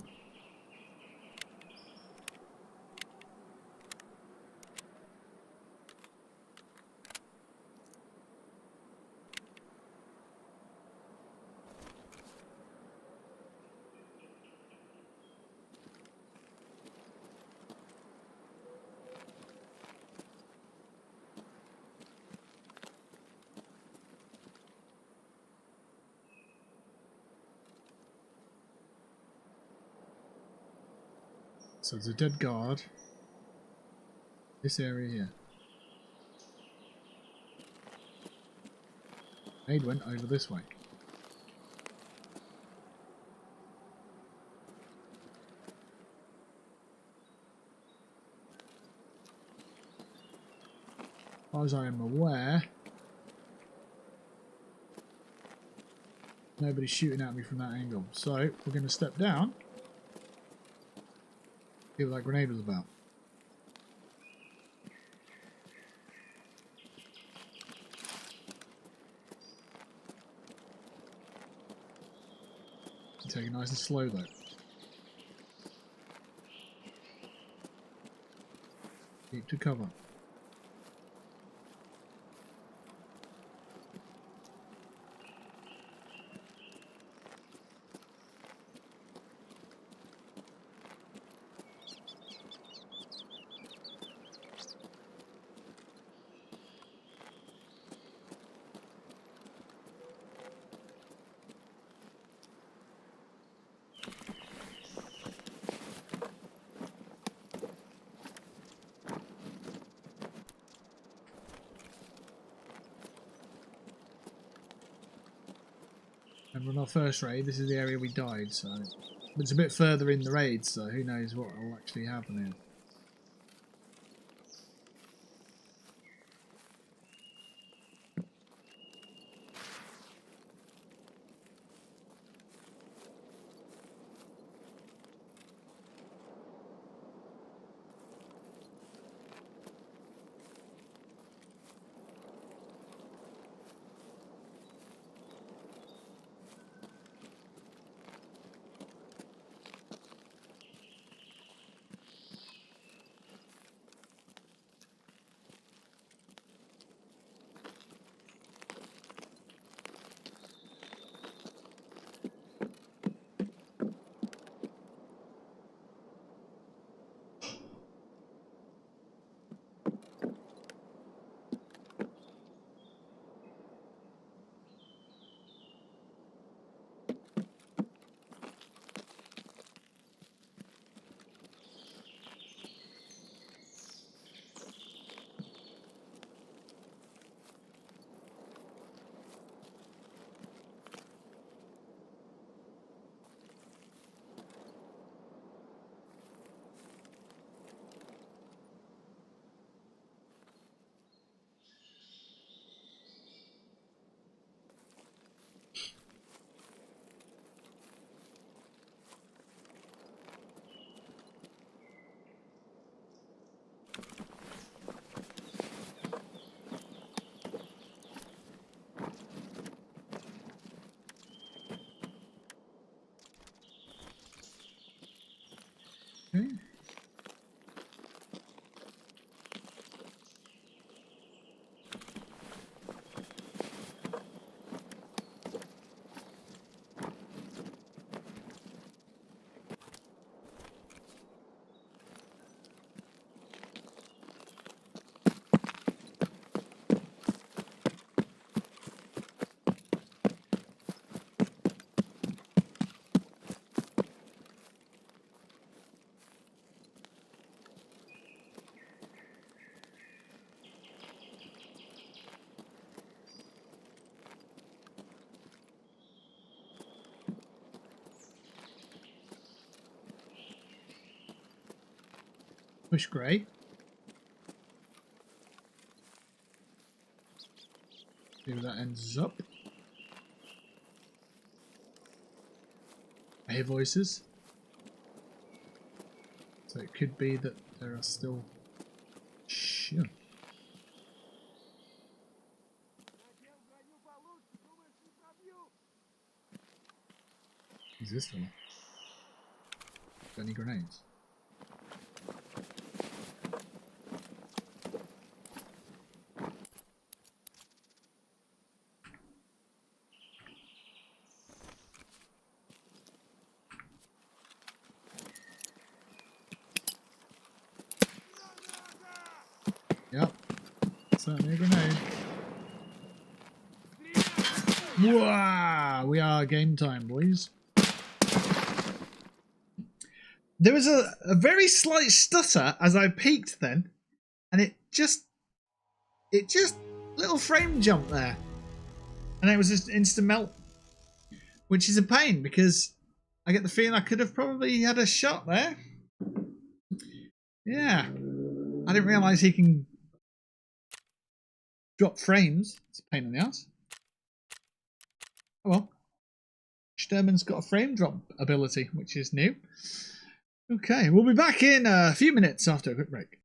So there's a dead guard. This area here. Aid went over this way. As far as I am aware, nobody's shooting at me from that angle. So we're going to step down. See what that grenade was about. Take it nice and slow though. Keep to cover. And on our first raid, this is the area we died, so but it's a bit further in the raid, so who knows what will actually happen here. push grey. See where that ends up. I hear voices. So it could be that there are still... Sure. Who's this fella? Got any grenades? Yep. Certainly a grenade. Wow! We are game time, boys. There was a very slight stutter as I peeked then, and it just little frame jump there, and it was just instant melt, which is a pain because I get the feeling I could have probably had a shot there. Yeah, I didn't realise he can drop frames. It's a pain in the ass. Oh well, Sturman's got a frame drop ability, which is new. Okay, we'll be back in a few minutes after a quick break.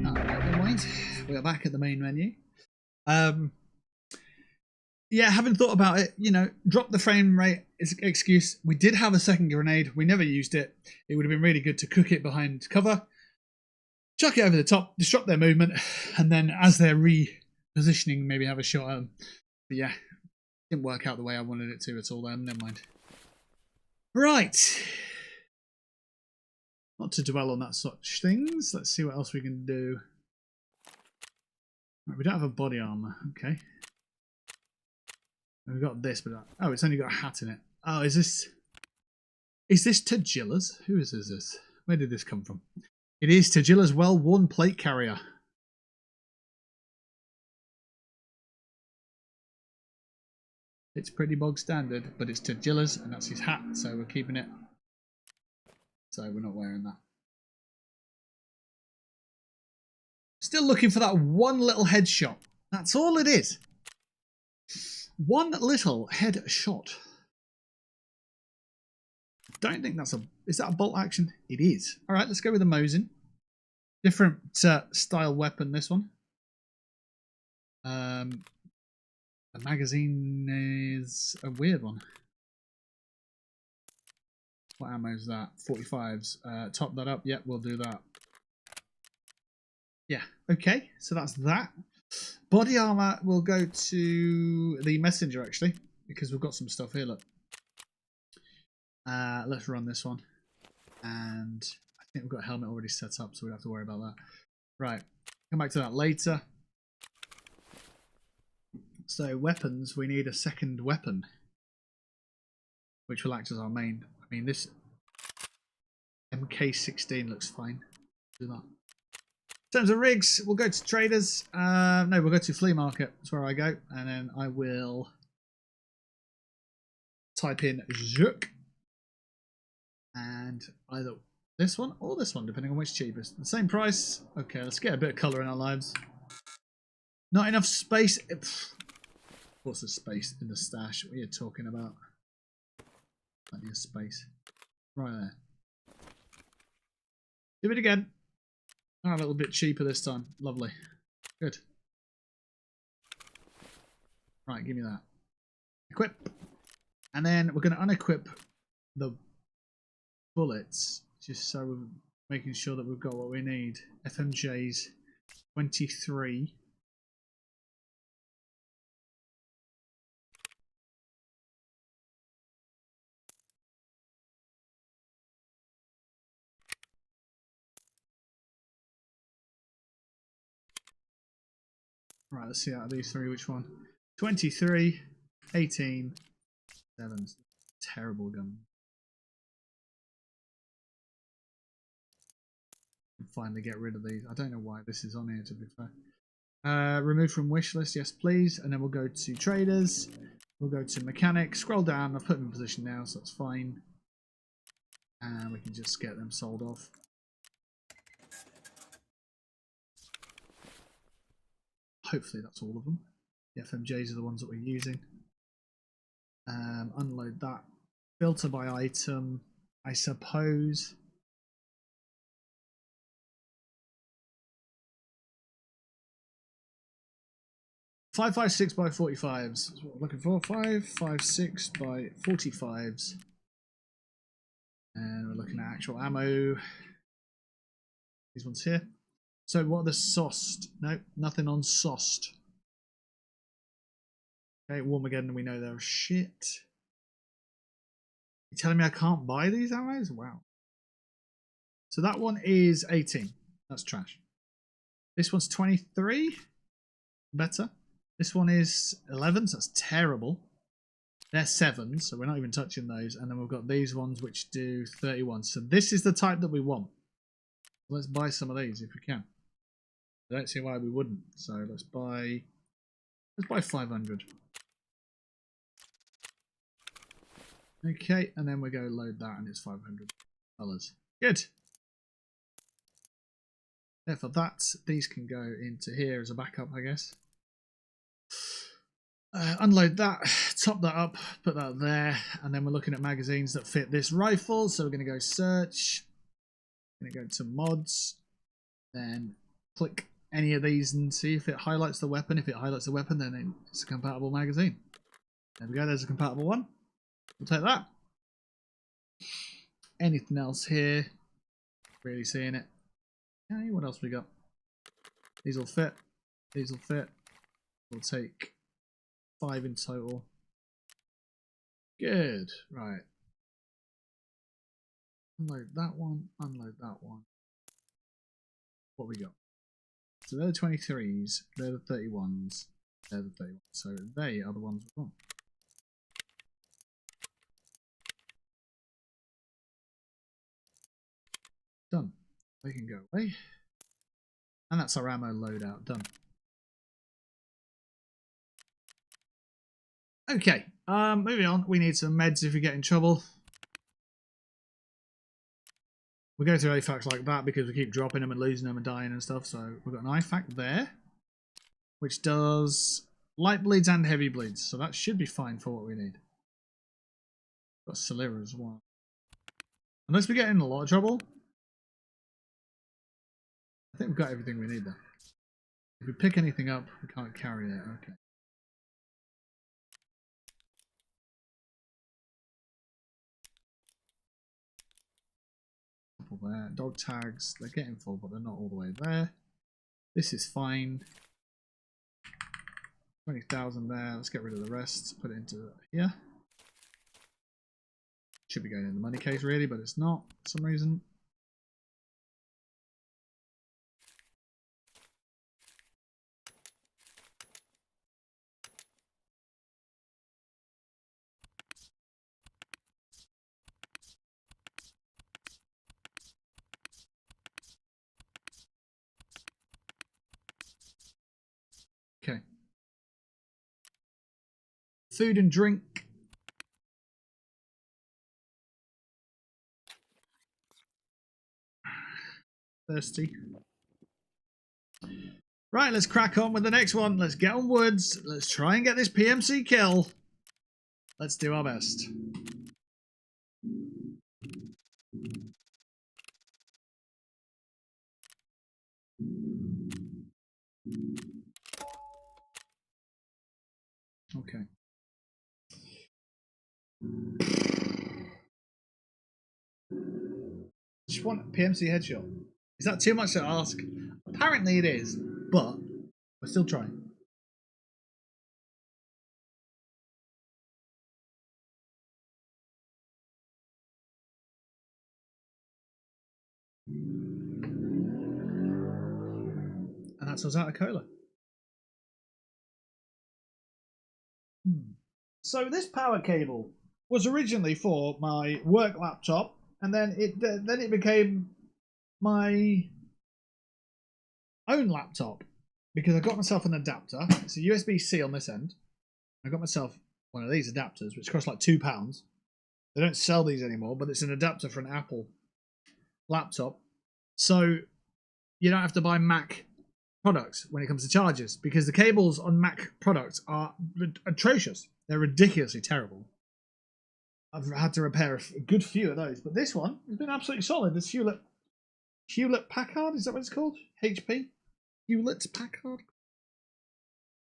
Alright, we are back at the main menu. Yeah, having thought about it, you know, drop the frame rate is an excuse. We did have a second grenade. We never used it. It would have been really good to cook it behind cover, chuck it over the top, disrupt their movement, and then as they're repositioning, maybe have a shot at them. But yeah, didn't work out the way I wanted it to at all then. Never mind. Right. Not to dwell on that such things. Let's see what else we can do. Right, we don't have a body armor. Okay. We've got this, but oh, it's only got a hat in it. Oh, is this Tajilla's? Whose is this? Where did this come from? It is Tajilla's well-worn plate carrier. It's pretty bog standard, but it's Tajilla's, and that's his hat, so we're keeping it. So we're not wearing that. Still looking for that one little headshot. That's all it is. One little headshot. Don't think that's a... Is that a bolt action? It is. All right, let's go with the Mosin. Different style weapon, this one. The magazine is a weird one. What ammo is that? 45s. Top that up. Yep, we'll do that. Yeah, okay, so that's that. Body armor will go to the messenger, actually, because we've got some stuff here, look. Let's run this one. And I think we've got a helmet already set up, so we don't have to worry about that. Right, come back to that later. So weapons, we need a second weapon, which will act as our main. I mean, this MK16 looks fine. Do that. In terms of rigs, we'll go to traders. No, we'll go to flea market. That's where I go, and then I will type in Zook, and either this one or this one, depending on which cheapest. The same price. Okay, let's get a bit of colour in our lives. Not enough space. What's the space in the stash? What are you talking about? Plenty of space. Right there. Do it again. Oh, a little bit cheaper this time. Lovely. Good. Right, give me that. Equip. And then we're going to unequip the bullets, just so we're making sure that we've got what we need. FMJs 23. Right, let's see out of these three which one. 23, 18, 7. Terrible gun. Finally get rid of these. I don't know why this is on here, to be fair. Remove from wish list, yes please. And then we'll go to traders. We'll go to mechanic. Scroll down. I've put them in position now, so that's fine. And we can just get them sold off. Hopefully that's all of them. The FMJs are the ones that we're using. Unload that. Filter by item, I suppose. .556 by 45s. That's what we're looking for. 556 by 45s. And we're looking at actual ammo. These ones here. So what are the sauced? No, nothing on sauced. Okay, Warmageddon, we know they're shit. You're telling me I can't buy these ammos? Wow. So that one is 18. That's trash. This one's 23. Better. This one is 11, so that's terrible. They're 7, so we're not even touching those. And then we've got these ones which do 31. So this is the type that we want. Let's buy some of these if we can. I don't see why we wouldn't. So let's buy 500. Okay, and then we go load that and it's $500. Good. Therefore that, these can go into here as a backup, I guess. Unload that, top that up, put that there, and then we're looking at magazines that fit this rifle. So we're going to go search, going to go to mods, then click any of these and see if it highlights the weapon. If it highlights the weapon, then it's a compatible magazine. There we go, there's a compatible one. We'll take that. Anything else here? Really seeing it. Okay, what else we got? These will fit. These will fit. We'll take 5 in total. Good. Right. Unload that one. Unload that one. What we got? So they're the 23s. They're the 31s. They're the 31s. So they are the ones we want. Done. They can go away. And that's our ammo loadout. Done. Okay, moving on. We need some meds if we get in trouble. We go through AFACs like that because we keep dropping them and losing them and dying and stuff. So we've got an IFAC there, which does light bleeds and heavy bleeds. So that should be fine for what we need. Got Solera as well. Unless we get in a lot of trouble. I think we've got everything we need there. If we pick anything up, we can't carry it. Okay. there. Dog tags, they're getting full, but they're not all the way there. This is fine. 20,000 there. Let's get rid of the rest. Put it into here. Should be going in the money case really, but it's not for some reason. Okay. Food and drink. Thirsty. Right, let's crack on with the next one. Let's get on woods. Let's try and get this PMC kill. Let's do our best. Okay. Just want a PMC headshot. Is that too much to ask? Apparently it is, but we're still trying. And that's us out of cola. So this power cable was originally for my work laptop, and then it became my own laptop because I got myself an adapter. It's a USB-C on this end. I got myself one of these adapters, which cost like £2. They don't sell these anymore, but it's an adapter for an Apple laptop. So you don't have to buy Mac products when it comes to chargers, because the cables on Mac products are atrocious. They're ridiculously terrible. I've had to repair a good few of those, but this one has been absolutely solid. This Hewlett Packard, is that what it's called? HP? Hewlett Packard?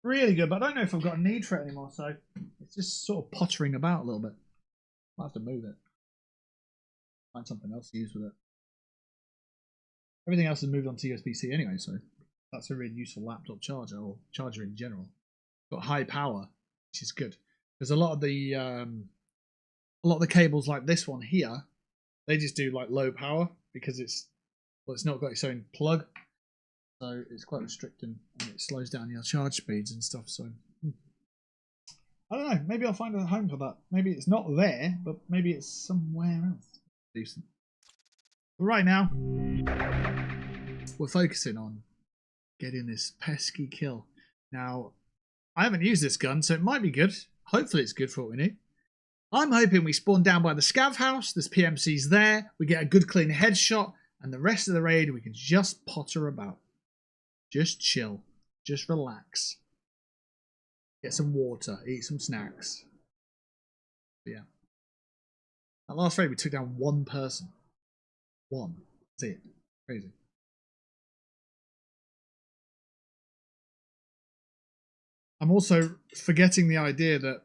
Really good, but I don't know if I've got a need for it anymore, so it's just sort of pottering about a little bit. I'll have to move it. Find something else to use with it. Everything else has moved on to USB-C anyway, so that's a really useful laptop charger, or charger in general. Got high power, which is good. Because a lot of the cables like this one here, they just do like low power because it's not got its own plug, so it's quite restricting and it slows down your charge speeds and stuff. So I don't know. Maybe I'll find a home for that. Maybe it's not there, but maybe it's somewhere else decent. But right now, we're focusing on getting this pesky kill. Now, I haven't used this gun, so it might be good. Hopefully it's good for what we need. I'm hoping we spawn down by the scav house. There's PMCs there. We get a good clean headshot. And the rest of the raid, we can just potter about. Just chill. Just relax. Get some water. Eat some snacks. But yeah. That last raid, we took down one person. One. That's it. Crazy. I'm also forgetting the idea that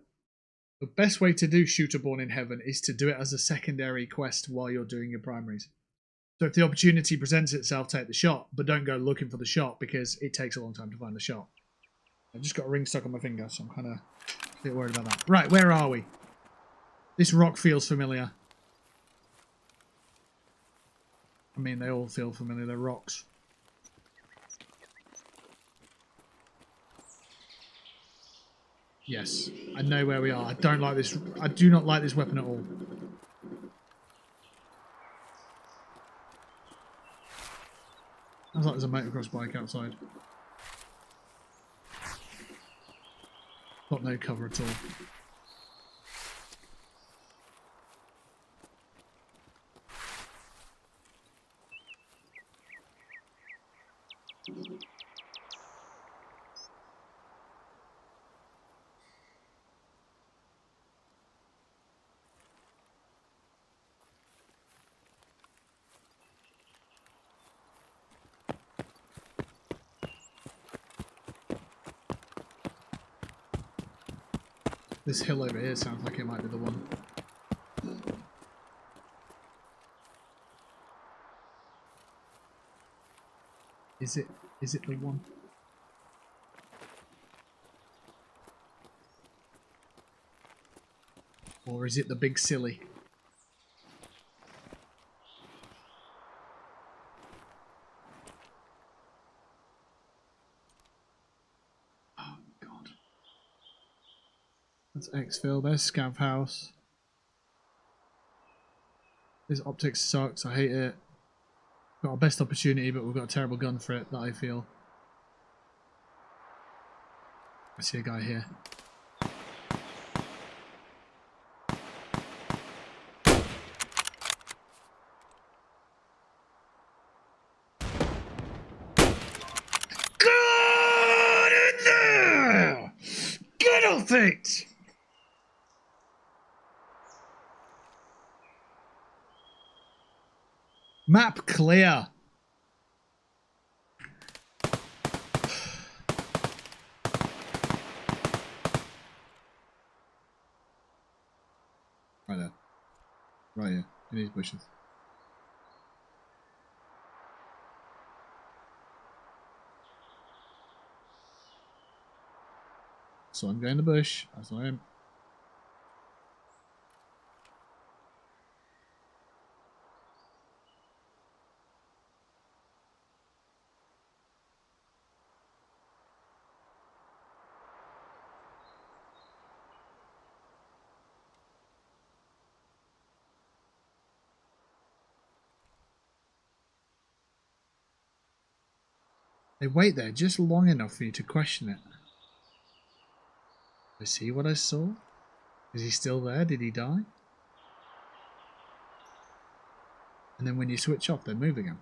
the best way to do Shooter Born in Heaven is to do it as a secondary quest while you're doing your primaries. So if the opportunity presents itself, take the shot, but don't go looking for the shot because it takes a long time to find the shot. I've just got a ring stuck on my finger, so I'm kind of a bit worried about that. Right, where are we? This rock feels familiar. I mean, they all feel familiar. They're rocks. Yes, I know where we are. I don't like this. I do not like this weapon at all. Sounds like there's a motocross bike outside. Got no cover at all. This hill over here sounds like it might be the one. Is it? Is it the one? Or is it the big silly? Oh god. That's exfil. There's Scav House. This optics sucks. I hate it. Got our best opportunity, but we've got a terrible gun for it, that I feel. I see a guy here. Get in there! Get off it! Map clear. Right there. Right here. In these bushes. So I'm going in the bush. That's what I am. They wait there just long enough for you to question it. I see what I saw. Is he still there? Did he die? And then when you switch off, they move again.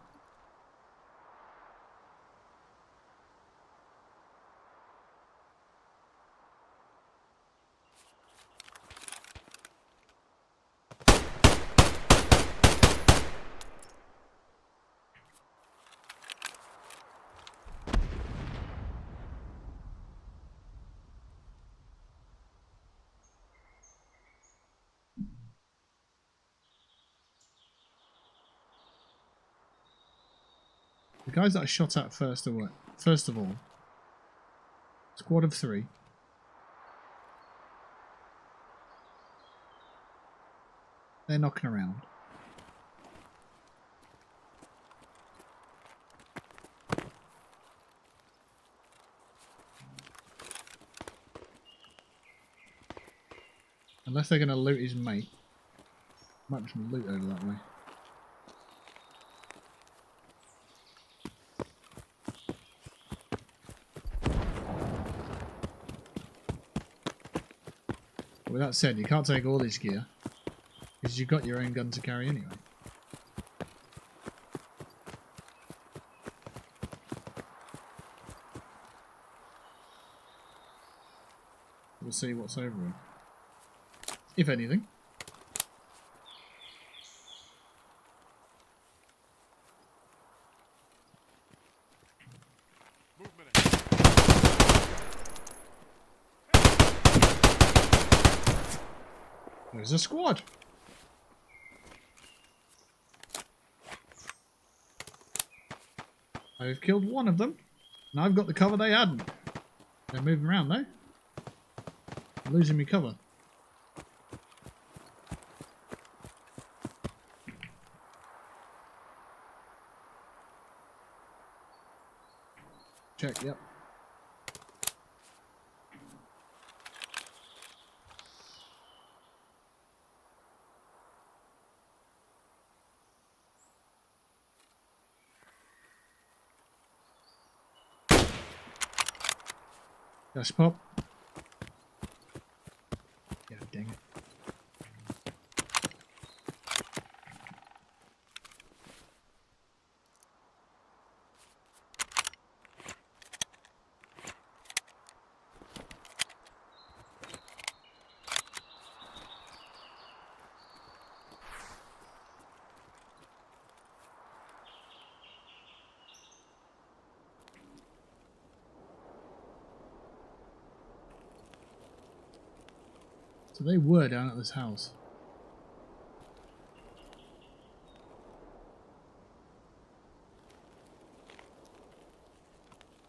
The guys that I shot at first of all, squad of 3. They're knocking around. Unless they're going to loot his mate. Might be some loot over that way. But with that said, you can't take all this gear. Because you've got your own gun to carry anyway. We'll see what's over here. If anything. There's a squad. I've killed one of them. And I've got the cover they hadn't. They're moving around though. I'm losing me cover. Check, yep. Gas pop. Yeah, dang it. So they were down at this house.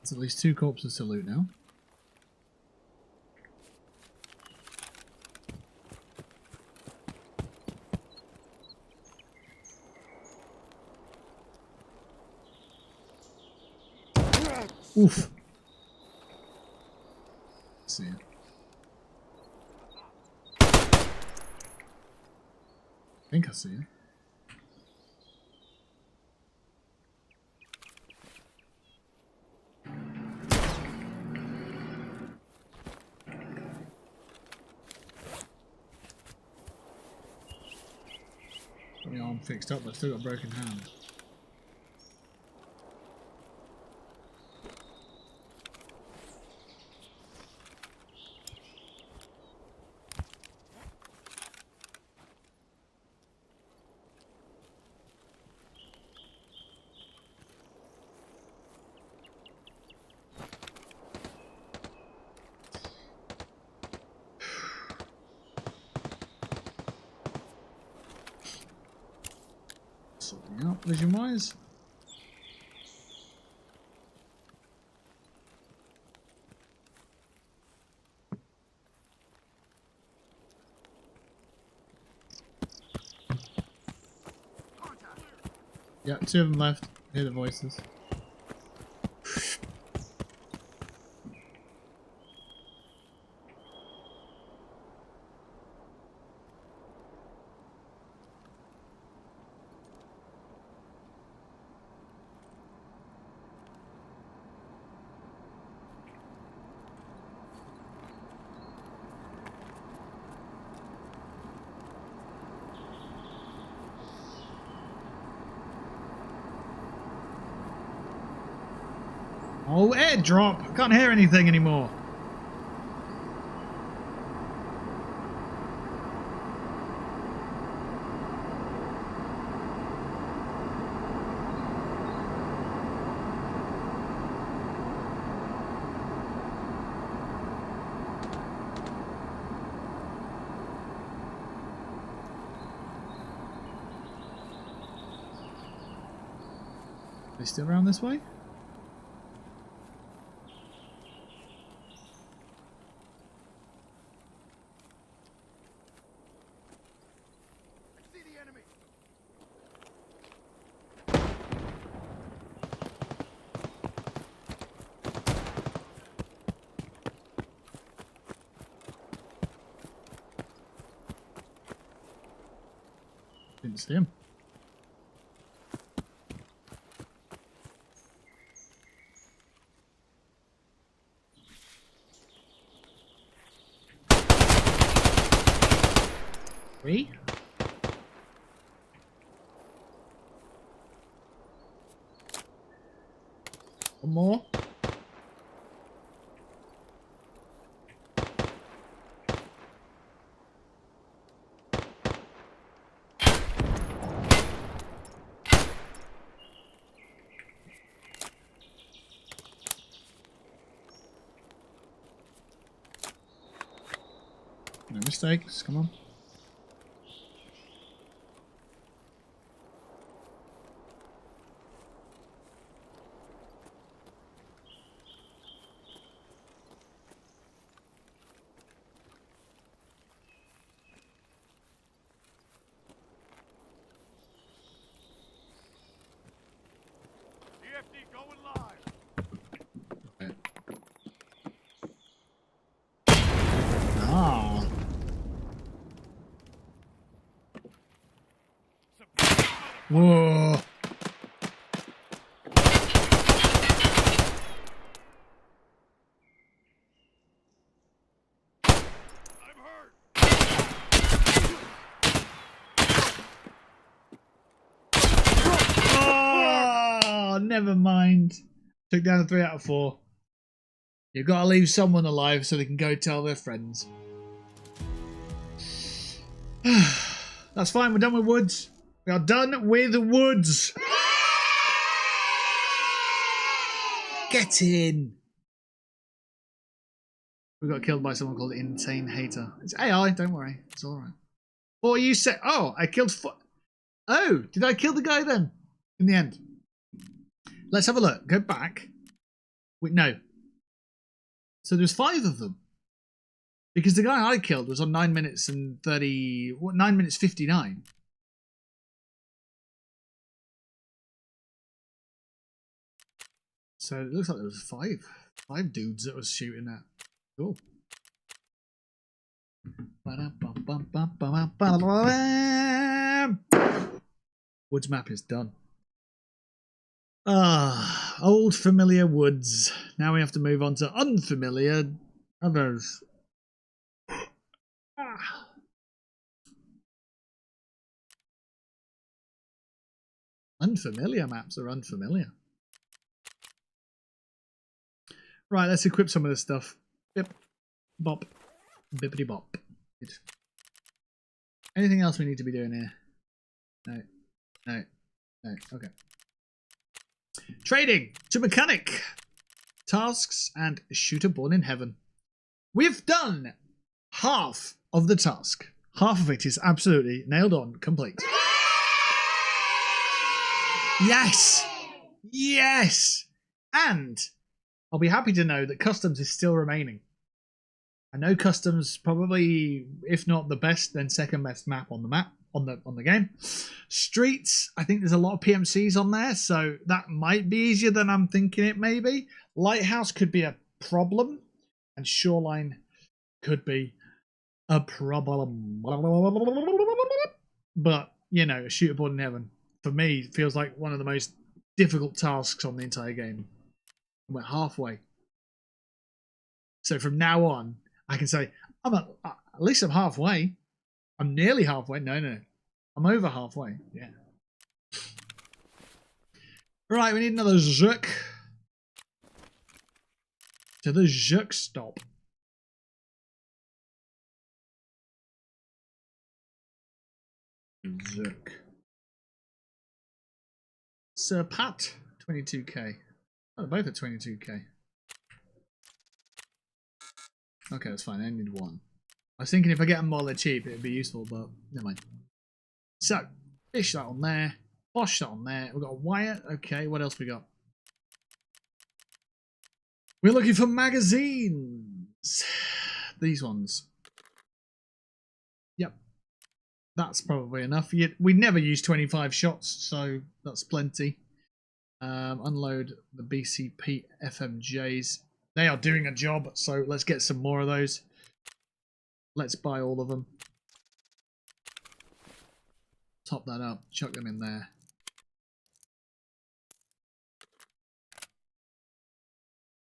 There's at least 2 corpses to loot now. Oof. See it. I think I see it. Got my arm fixed up, but I've still got a broken hand. Sorting out vision wise. Yeah, 2 of them left. I hear the voices. Oh, airdrop! I can't hear anything anymore. Are they still around this way? Didn't see him. Three? One more. No mistakes, come on. EFT going live. Okay. Ah. Whoa. I'm hurt. Oh, never mind. Took down a 3 out of 4. You've got to leave someone alive so they can go tell their friends. That's fine. We're done with Woods. We are done with Woods. Get in. We got killed by someone called Insane Hater. It's AI. Don't worry. It's all right. Or you said, oh, I killed. Oh, did I kill the guy then? In the end. Let's have a look. Go back. No. So there's 5 of them. Because the guy I killed was on 9 minutes and 9 minutes 59. So it looks like there was 5 dudes that was shooting at. Cool. Woods map is done. Ah, old familiar woods. Now we have to move on to unfamiliar others. Ah. Unfamiliar maps are unfamiliar. Right, let's equip some of this stuff. Bip, bop, bippity bop. Good. Anything else we need to be doing here? No, no, no. Okay. Trading to mechanic. Tasks and shooter born in heaven. We've done half of the task. Half of it is absolutely nailed on, complete. Yes! Yes! And I'll be happy to know that customs is still remaining. I know customs probably, if not the best, then second best map on the game. Streets, I think there's a lot of PMCs on there, so that might be easier than I'm thinking it may be. Lighthouse could be a problem, and Shoreline could be a problem. But, you know, a shooter born in heaven, for me, feels like one of the most difficult tasks on the entire game. We're halfway. So from now on, I can say, at least I'm halfway. I'm nearly halfway. No. I'm over halfway. Yeah. Right, we need another Zerk. To the Zerk stop. Zerk. Sir Pat, 22k. Oh, they're both at 22k. Okay, that's fine. I need 1. I was thinking if I get them while they're cheap, it'd be useful, but never mind. So, fish that on there. Wash that on there. We've got a wire. Okay, what else we got? We're looking for magazines. These ones. Yep. That's probably enough. We never use 25 shots, so that's plenty. Unload the BCP FMJs. They are doing a job, so let's get some more of those. Let's buy all of them. Top that up, chuck them in there.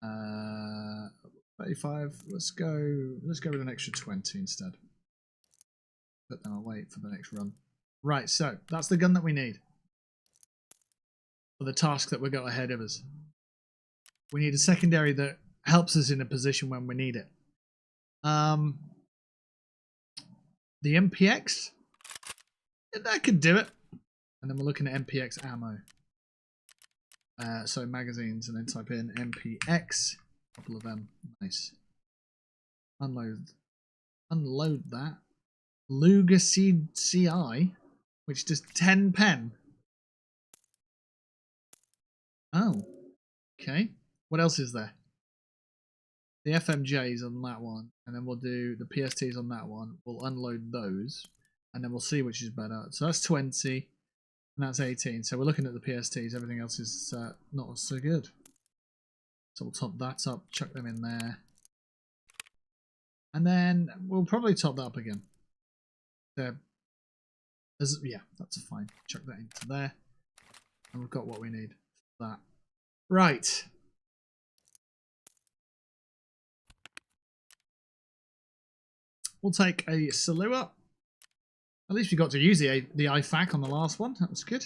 Uh, 35. Let's go with an extra 20 instead. But then I'll wait for the next run. Right, so that's the gun that we need for the task that we got ahead of us. We need a secondary that helps us in a position when we need it. The MPX, that could do it. And then we're looking at MPX ammo. So magazines, and then type in MPX. A couple of them. Nice. Unload that. Luger CI, which does 10 pen. Oh, okay. What else is there? The FMJs on that one, and then we'll do the PSTs on that one. We'll unload those, and then we'll see which is better. So that's 20, and that's 18. So we're looking at the PSTs. Everything else is not so good. So we'll top that up, chuck them in there, and then we'll probably top that up again. Yeah, that's fine. Chuck that into there, and we've got what we need for that. Right. We'll take a Salua. At least we got to use the IFAK on the last one. That was good.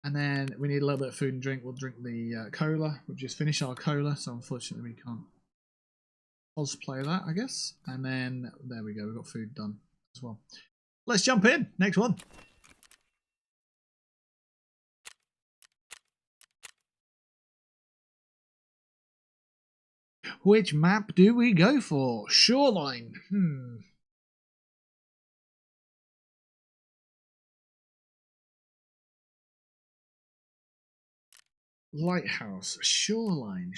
And then we need a little bit of food and drink. We'll drink the cola. We've just finished our cola, so unfortunately we can't cosplay that, I guess. And then there we go. We've got food done as well. Let's jump in. Next one. Which map do we go for? Shoreline. Lighthouse. Shoreline.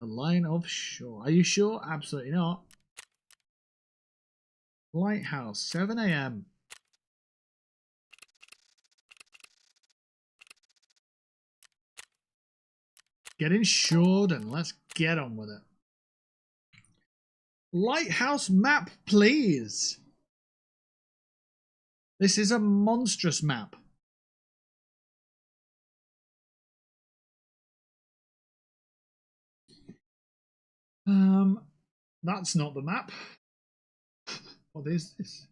The line of shore. Are you sure? Absolutely not. Lighthouse. 7 a.m. Get insured and let's get on with it. Lighthouse map, please. This is a monstrous map. That's not the map. What is this?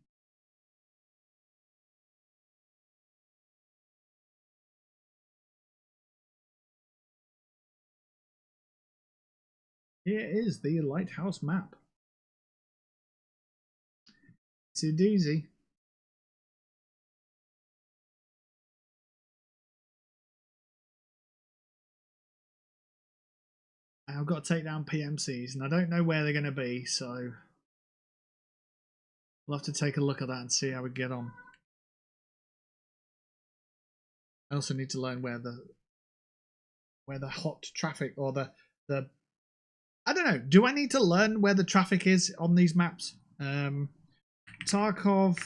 Here is the lighthouse map. It's a doozy. I've got to take down PMCs, and I don't know where they're going to be, so we'll have to take a look at that and see how we get on. I also need to learn where the hot traffic or the I don't know. Do I need to learn where the traffic is on these maps? Tarkov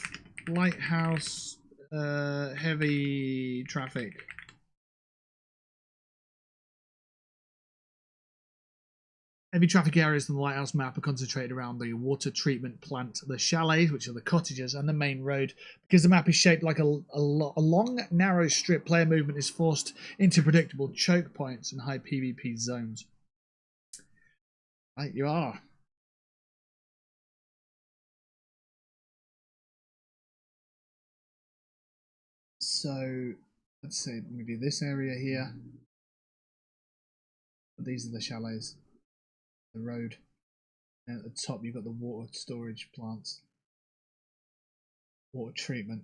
Lighthouse heavy traffic. Heavy traffic areas in the lighthouse map are concentrated around the water treatment plant, the chalets, which are the cottages, and the main road. Because the map is shaped like a long, narrow strip, player movement is forced into predictable choke points and high PvP zones. Right, you are. So, let's see, maybe this area here. These are the chalets. The road, and at the top you've got the water storage plants, water treatment.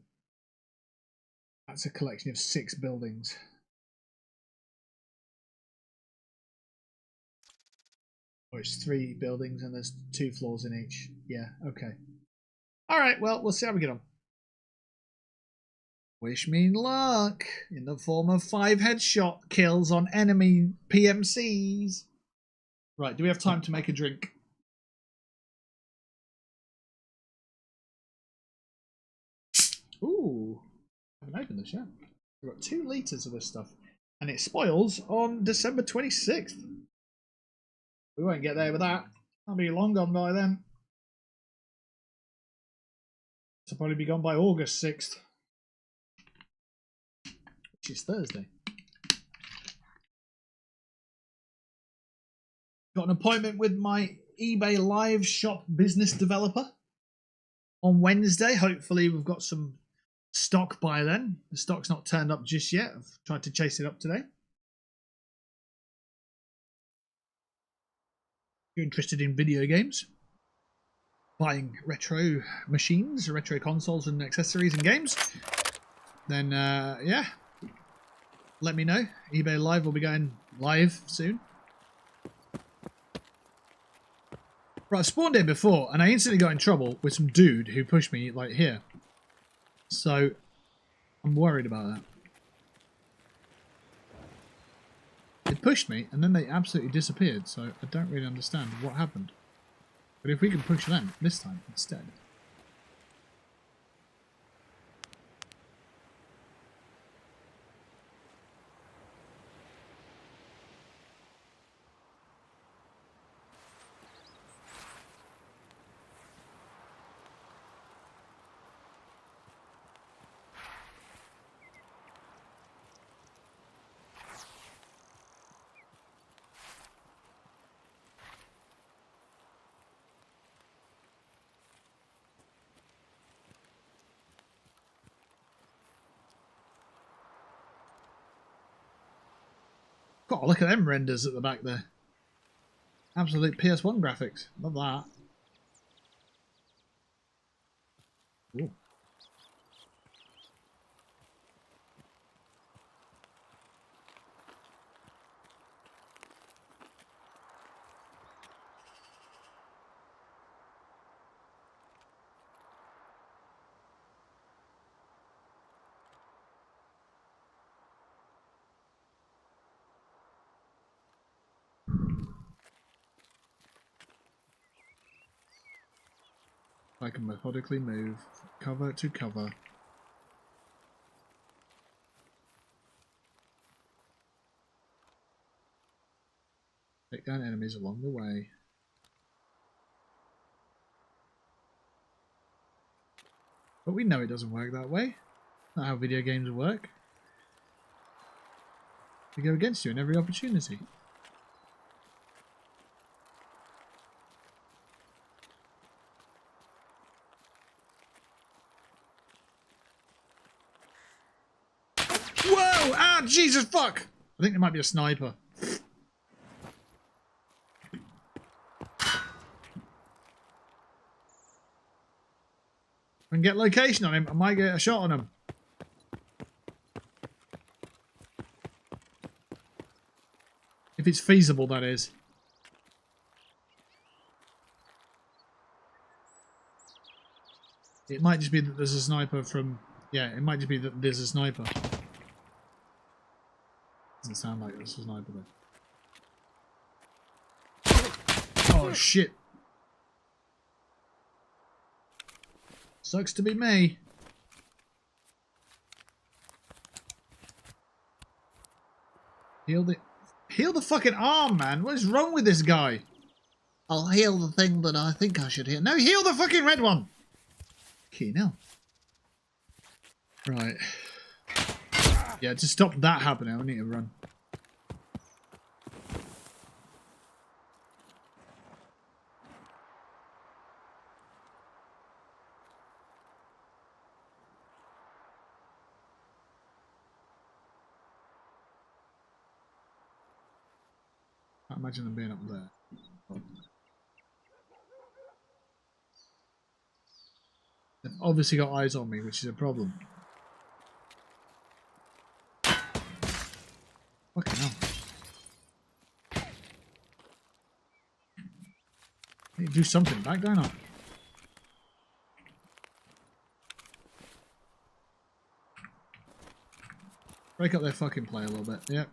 That's a collection of 6 buildings. Or it's 3 buildings and there's 2 floors in each. Yeah, okay. Alright, well, we'll see how we get on. Wish me luck in the form of 5 headshot kills on enemy PMCs. Right, do we have time to make a drink? Ooh, I haven't opened this yet. We've got 2 litres of this stuff. And it spoils on December 26th. We won't get there with that. I'll be long gone by then. It'll probably be gone by August 6th. Which is Thursday. Got an appointment with my eBay Live shop business developer on Wednesday. Hopefully we've got some stock by then. The stock's not turned up just yet. I've tried to chase it up today. If you're interested in video games, buying retro machines, retro consoles and accessories and games, then yeah, let me know. eBay Live will be going live soon. Right, I spawned in before and I instantly got in trouble with some dude who pushed me like here. So I'm worried about that. They pushed me and then they absolutely disappeared, so I don't really understand what happened. But if we can push them this time instead. God, look at them renders at the back there. Absolute PS1 graphics. Love that. Ooh. I can methodically move cover to cover. Take down enemies along the way. But we know it doesn't work that way. Not how video games work. They go against you in every opportunity. Whoa! Ah, Jesus fuck! I think there might be a sniper. I can get location on him. I might get a shot on him. If it's feasible, that is. It might just be that there's a sniper from... Yeah, it might just be that there's a sniper. Doesn't sound like there's a sniper though. Oh shit. Sucks to be me. Heal the fucking arm, man. What is wrong with this guy? I'll heal the thing that I think I should heal. No, heal the fucking red one. Okay, now. Right. Yeah, to stop that happening, I need to run. I imagine them being up there. Oh. They've obviously got eyes on me, which is a problem. Fucking hell. I need to do something back, don't I? Break up their fucking play a little bit, yep.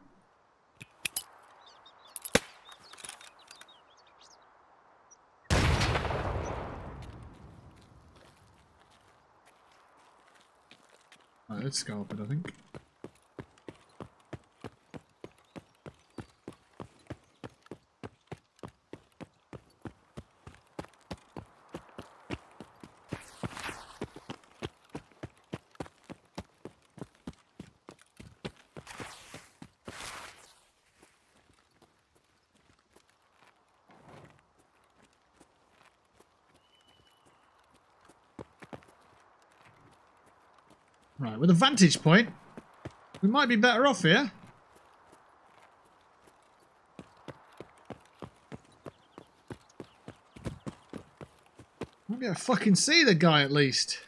Right, let's scarp it, I think. Right, with a vantage point, we might be better off here. Might be able to fucking see the guy at least.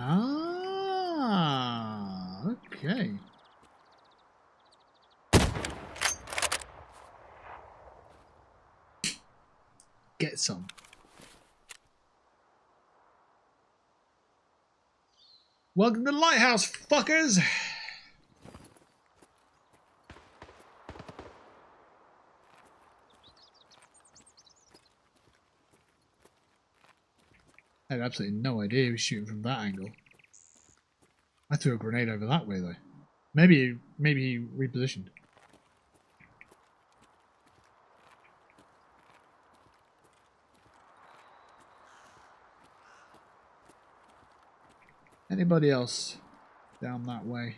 Ah, okay. Get some. Welcome to the lighthouse, fuckers! I had absolutely no idea he was shooting from that angle. I threw a grenade over that way though. Maybe he repositioned. Anybody else down that way?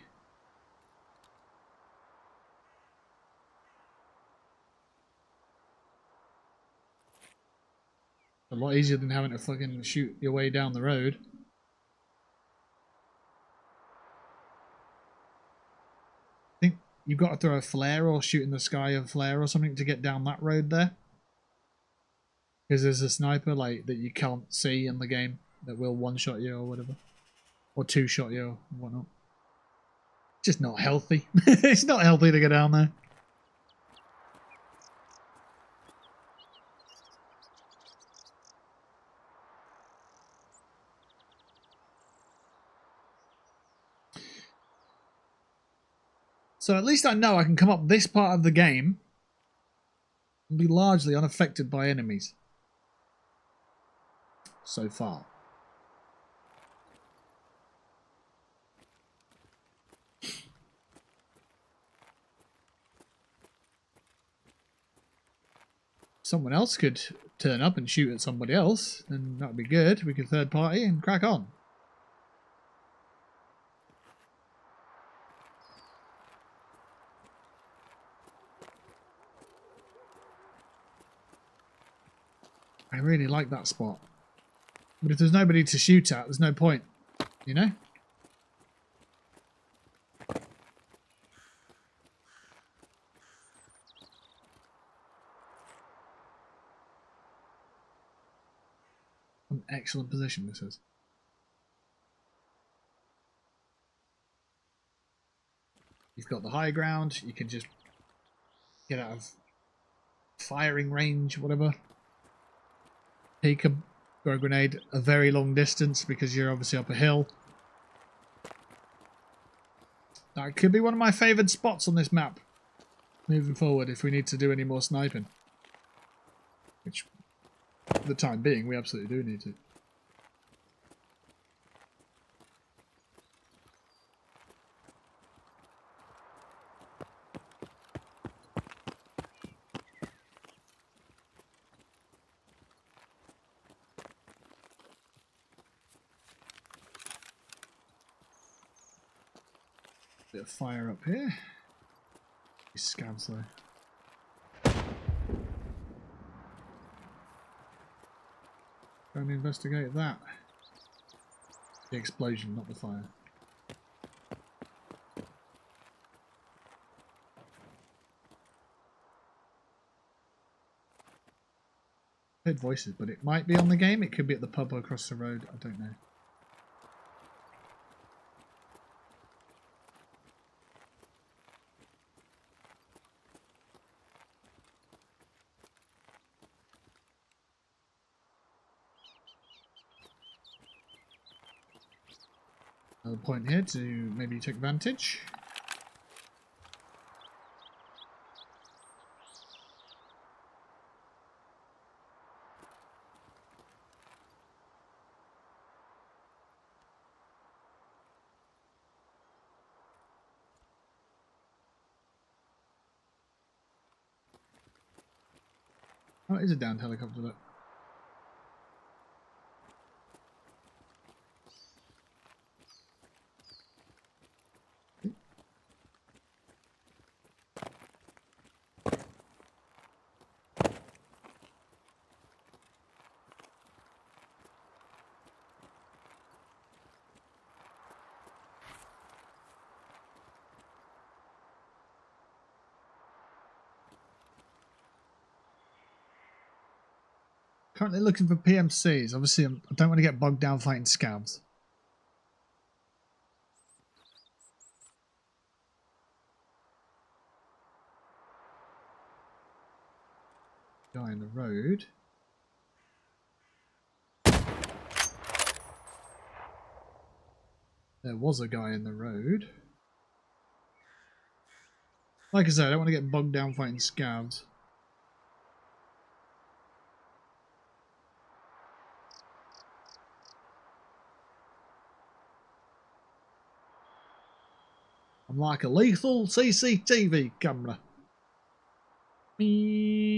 A lot easier than having to fucking shoot your way down the road. I think you've got to throw a flare or shoot in the sky a flare or something to get down that road there. Because there's a sniper like that you can't see in the game that will one-shot you or whatever. Or two-shot you or whatnot. Just not healthy. It's not healthy to go down there. So at least I know I can come up this part of the game and be largely unaffected by enemies. So far. Someone else could turn up and shoot at somebody else, and that would be good. We could third party and crack on. I really like that spot. But if there's nobody to shoot at, there's no point, you know? An excellent position, this is. You've got the high ground, you can just get out of firing range, whatever. He can throw a grenade a very long distance because you're obviously up a hill. That could be one of my favoured spots on this map. Moving forward, if we need to do any more sniping. Which, for the time being, we absolutely do need to. Bit of fire up here. These scavs though. Go and investigate that. The explosion, not the fire. Heard voices, but it might be on the game. It could be at the pub across the road. I don't know. Another point here to maybe take advantage. Oh, it is a downed helicopter, look. Currently looking for PMCs. Obviously, I don't want to get bogged down fighting scabs. Guy in the road. There was a guy in the road. Like I said, I don't want to get bogged down fighting scabs. I'm like a lethal CCTV camera. Beep.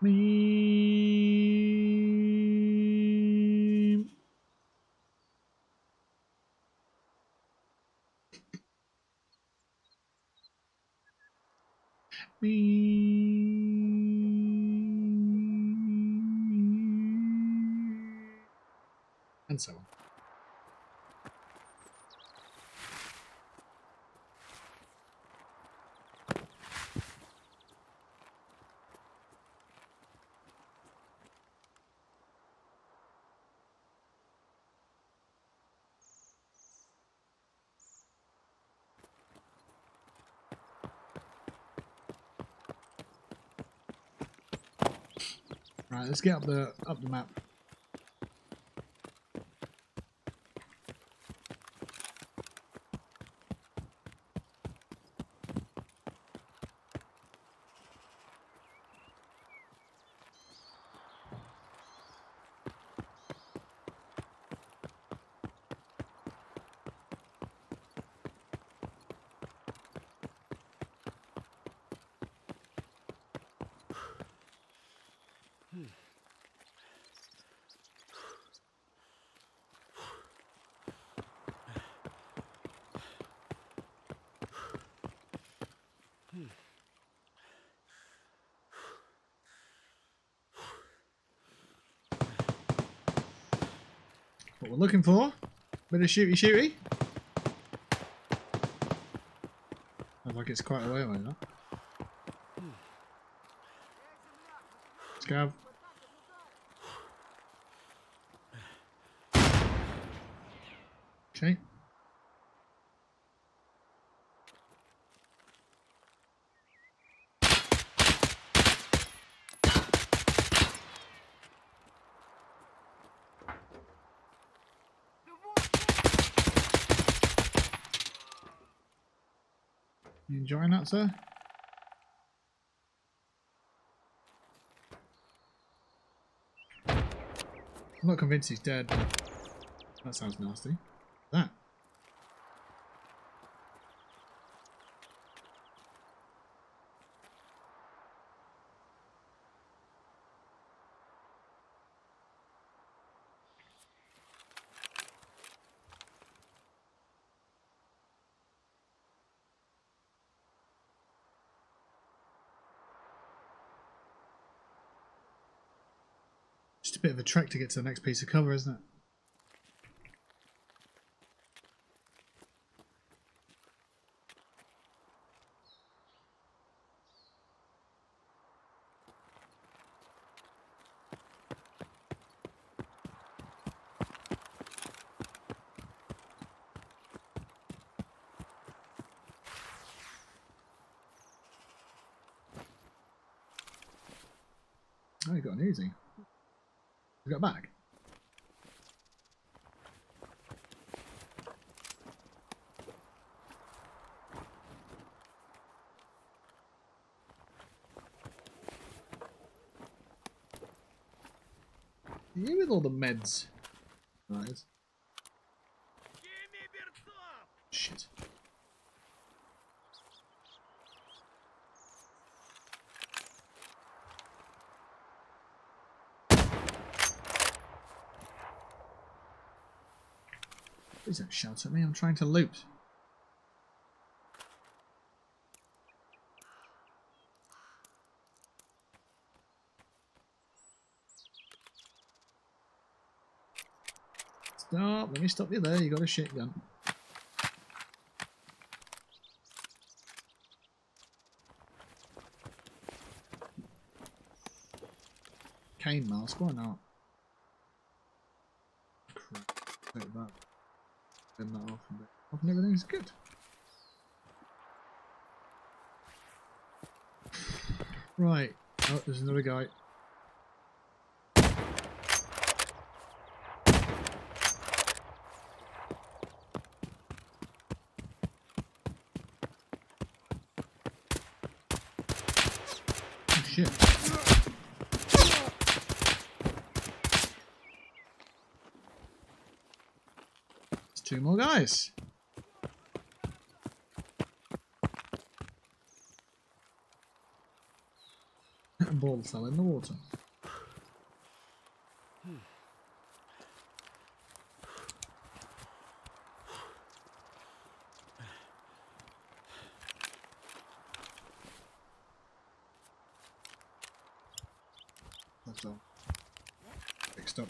Beep. And so on. Right, let's get up the map. What we're looking for? Bit of shooty. Sounds like it's quite a way away, that. Scav. Okay. You enjoying that, sir? I'm not convinced he's dead, but that sounds nasty. That. Just a bit of a trek to get to the next piece of cover, isn't it? Oh, you got an easy. You got back. You with all the meds. Right. Shit. Please don't shout at me, I'm trying to loot. Stop, let me stop you there, you got a shit gun. Cane mask, why not? Crap, take that. Turn that off a bit. Off and everything's good. Right. Oh, there's another guy. Oh shit. There's two more guys. A ball fell in the water. That's all. Fixed up.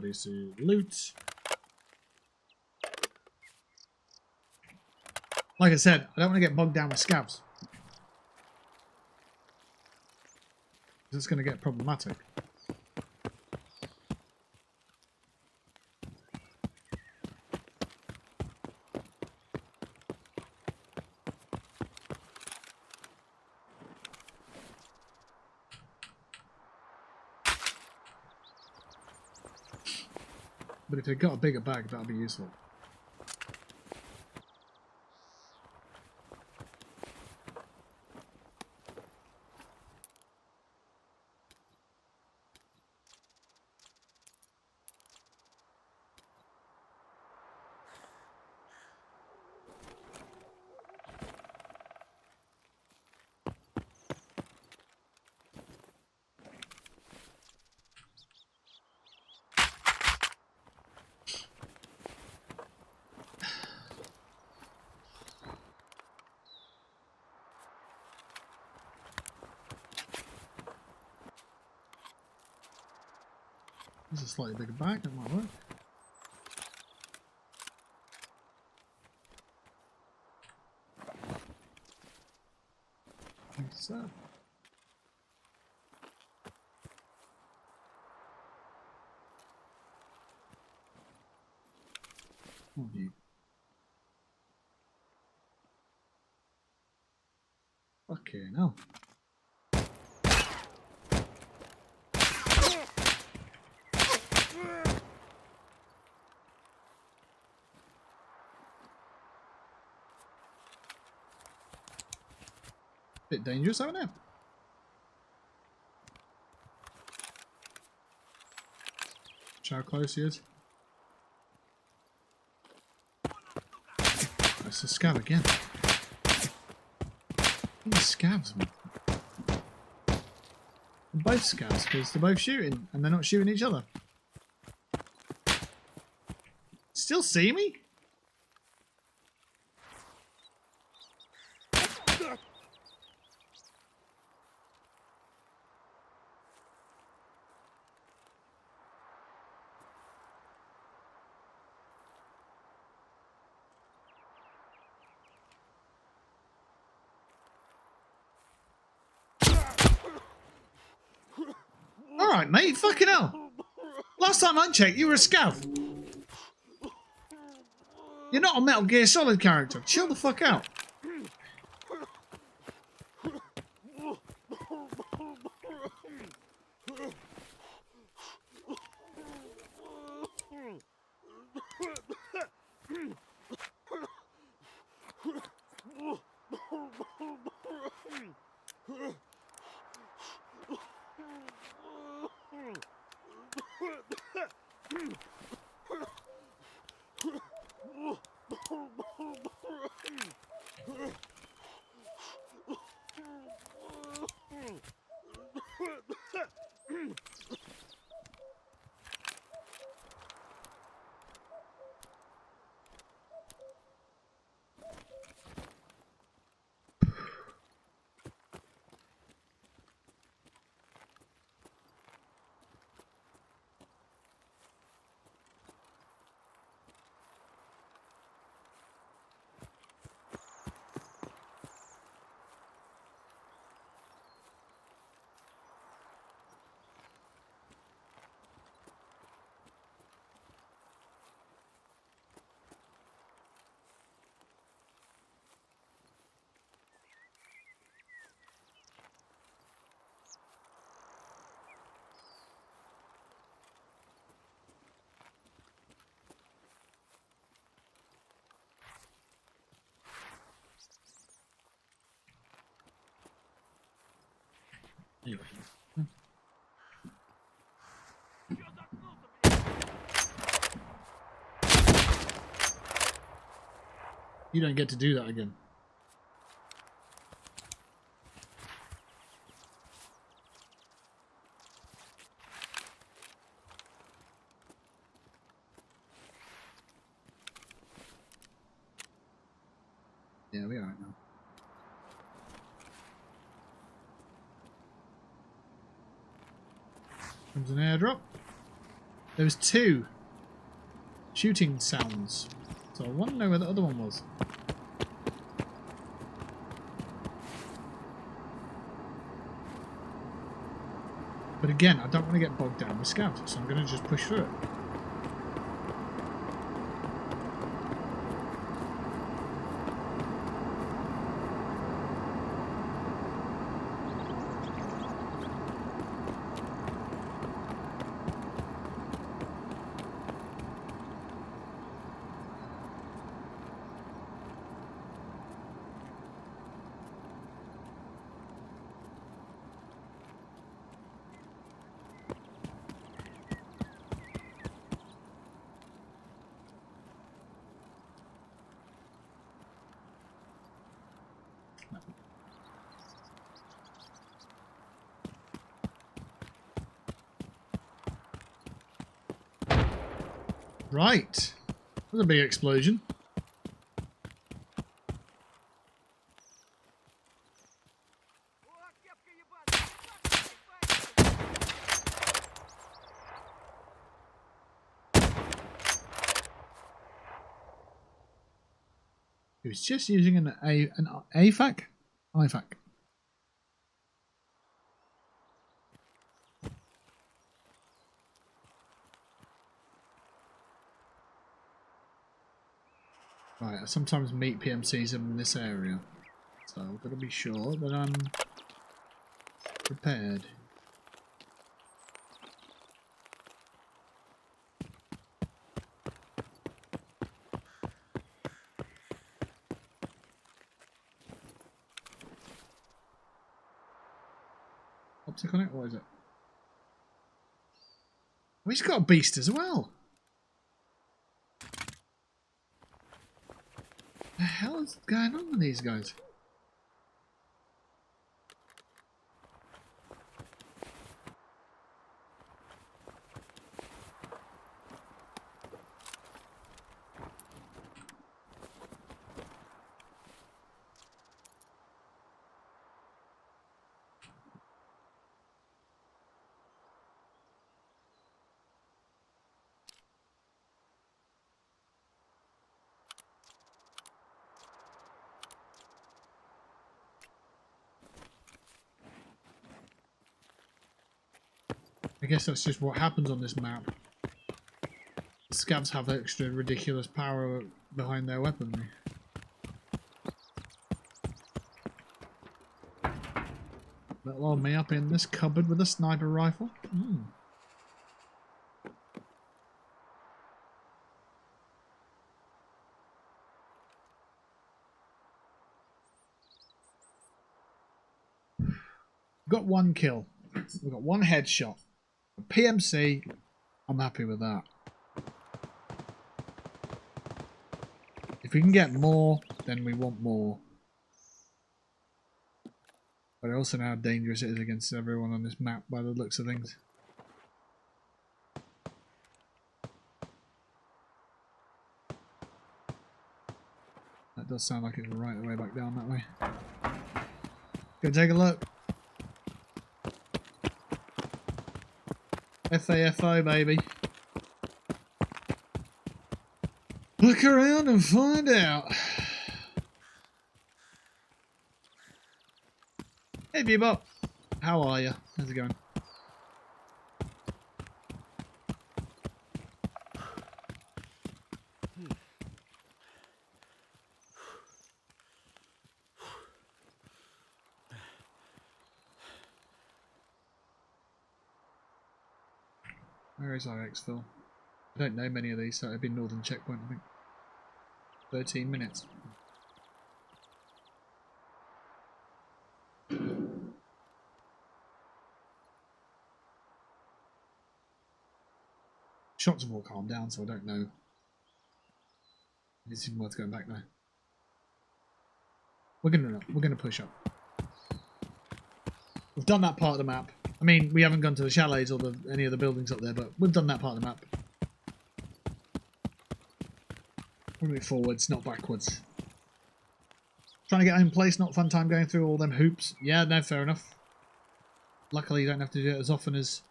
bodysuit. Loot. Like I said, I don't want to get bogged down with scavs. It's going to get problematic. But if they've got a bigger bag, that'll be useful. This is a slightly bigger bag, that might work. Like so. Oh, you. Okay, no. Bit dangerous, haven't it? Watch how close he is. That's a scab again. These scabs, man. They're both scabs because they're both shooting and they're not shooting each other. Still see me? Alright, mate, fucking hell. Last time I checked, you were a scav. You're not a Metal Gear Solid character. Chill the fuck out. Anyway. You don't get to do that again. Yeah, we are right now. Comes an airdrop. There was 2 shooting sounds. So I want to know where the other one was. But again, I don't want to get bogged down with scouts, so I'm going to just push through it. Right. That was a big explosion. He was just using an AFAC? IFAC. Right, I sometimes meet PMCs in this area, so I've got to be sure that I'm prepared. Optic on it? What is it? Oh, he's got a beast as well. The hell is going on with these guys? I guess that's just what happens on this map. Scavs have extra ridiculous power behind their weaponry. Let alone me up in this cupboard with a sniper rifle. We've got 1 kill. We've got 1 headshot. A PMC, I'm happy with that. If we can get more, then we want more. But I also know how dangerous it is against everyone on this map by the looks of things. That does sound like it's right the way back down that way. Go take a look. FAFO, baby. Look around and find out. Hey, Bebop. How are you? How's it going? Where is our exfil? I don't know many of these, so it'd be Northern Checkpoint, I think. 13 minutes. Shots have all calmed down, so I don't know. It's even worth going back now. We're gonna push up. We've done that part of the map. I mean, we haven't gone to the chalets or any of the buildings up there, but we've done that part of the map. We're moving forwards, not backwards. Trying to get home place, not fun time going through all them hoops. Yeah, no, fair enough. Luckily, you don't have to do it as often as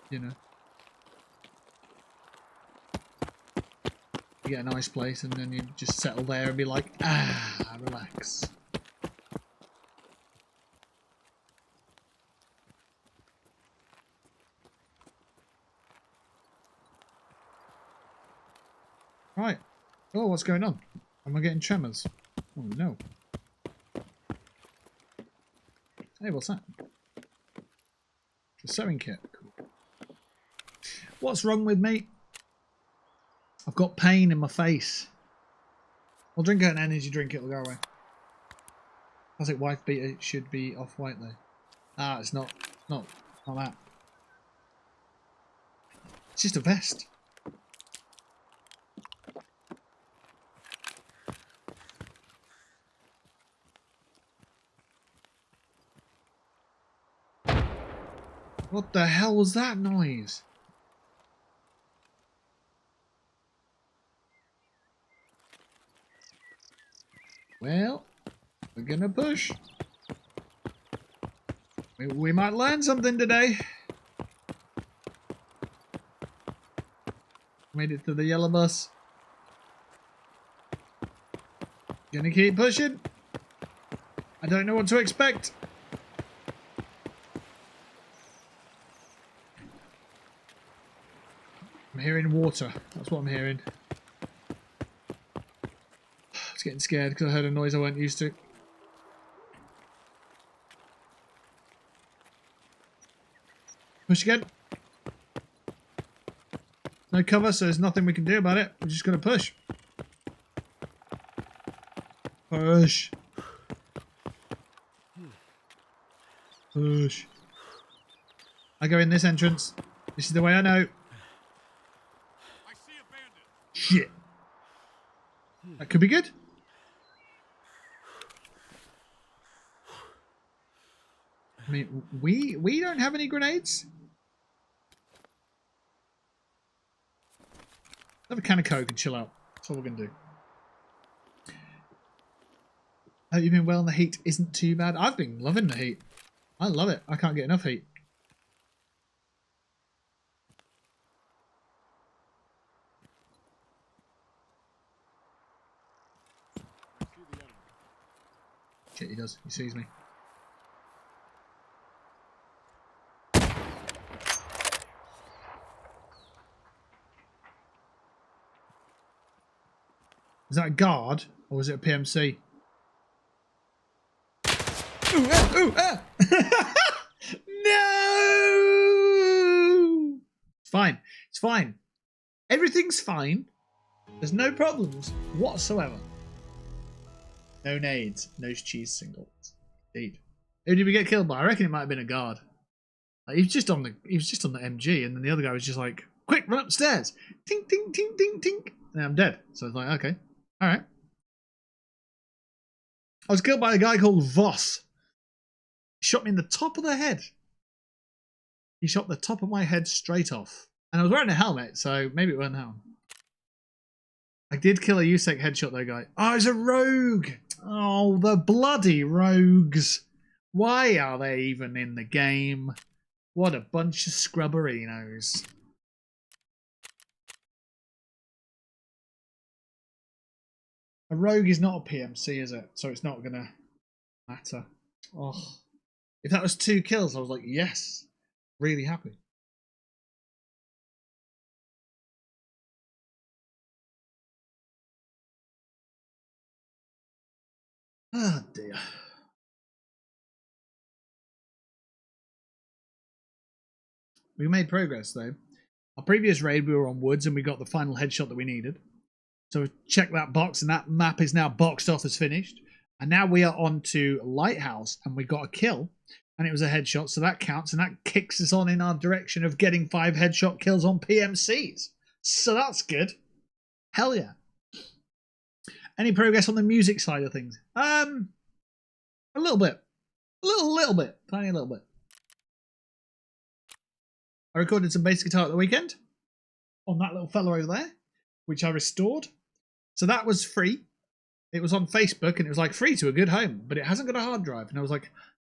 you know. You get a nice place and then you just settle there and be like, ah, relax. Right. Oh, what's going on? Am I getting tremors? Oh, no. Hey, what's that? A sewing kit. Cool. What's wrong with me? I've got pain in my face. I'll drink an energy drink, it'll go away. Classic wife beater should be off-white though. Ah, it's not that. It's just a vest. What the hell was that noise? Well, we're gonna push. We might learn something today. Made it to the yellow bus. Gonna keep pushing. I don't know what to expect. I'm hearing water. That's what I'm hearing. I was getting scared because I heard a noise I weren't used to. Push again. No cover, so there's nothing we can do about it. We're just going to push. Push. Push. I go in this entrance. This is the way I know. I see a bandit. Shit. That could be good. I mean, we don't have any grenades. Have a can of Coke and chill out. That's what we're going to do. Hope you've been well and the heat isn't too bad. I've been loving the heat. I love it. I can't get enough heat. Shit, he does. He sees me. Is that a guard or is it a PMC? Ooh, ah, ooh, ah. No! It's fine. It's fine. Everything's fine. There's no problems whatsoever. No nades. No cheese singles. Indeed. Who did we get killed by? I reckon it might have been a guard. Like, he was just on the MG, and then the other guy was just like, "Quick, run upstairs!" Tink, tink, tink, tink, tink. And I'm dead. So I was like, okay, all right. I was killed by a guy called Voss. He shot me in the top of the head. He shot the top of my head straight off, and I was wearing a helmet, so maybe it wasn't that one. I did kill a USEC headshot though, guy. Oh, it's a rogue. Oh, the bloody rogues. Why are they even in the game? What a bunch of scrubberinos. A rogue is not a PMC, is it? So it's not going to matter. Oh, if that was 2 kills, I was like, yes. Really happy. Oh dear. We made progress though. Our previous raid we were on woods and we got the final headshot that we needed. So check that box and that map is now boxed off as finished. And now we are on to Lighthouse and we got a kill and it was a headshot, so that counts and that kicks us on in our direction of getting 5 headshot kills on PMCs. So that's good. Hell yeah. Any progress on the music side of things? A little bit. A little bit. Tiny little bit. I recorded some bass guitar at the weekend on that little fella over there, which I restored. So that was free. It was on Facebook and it was like free to a good home, but it hasn't got a hard drive. And I was like,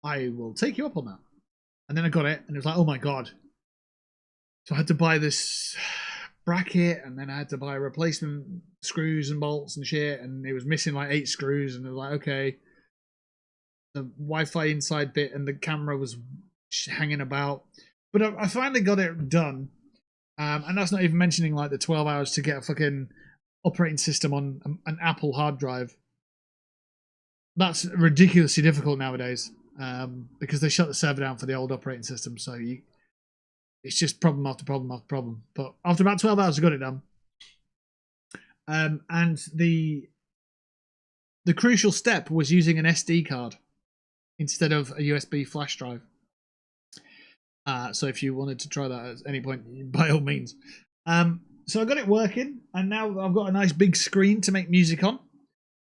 I will take you up on that. And then I got it and it was like, oh my God. So I had to buy this bracket, and then I had to buy replacement screws and bolts and shit, and it was missing like 8 screws, and it was like, okay. The Wi-Fi inside bit and the camera was hanging about. But I finally got it done. And that's not even mentioning like the 12 hours to get a fucking operating system on an Apple hard drive. That's ridiculously difficult nowadays, because they shut the server down for the old operating system. So it's just problem after problem after problem. But after about 12 hours, I got it done. And the crucial step was using an SD card instead of a USB flash drive. So if you wanted to try that at any point, by all means. So I got it working, and now I've got a nice big screen to make music on.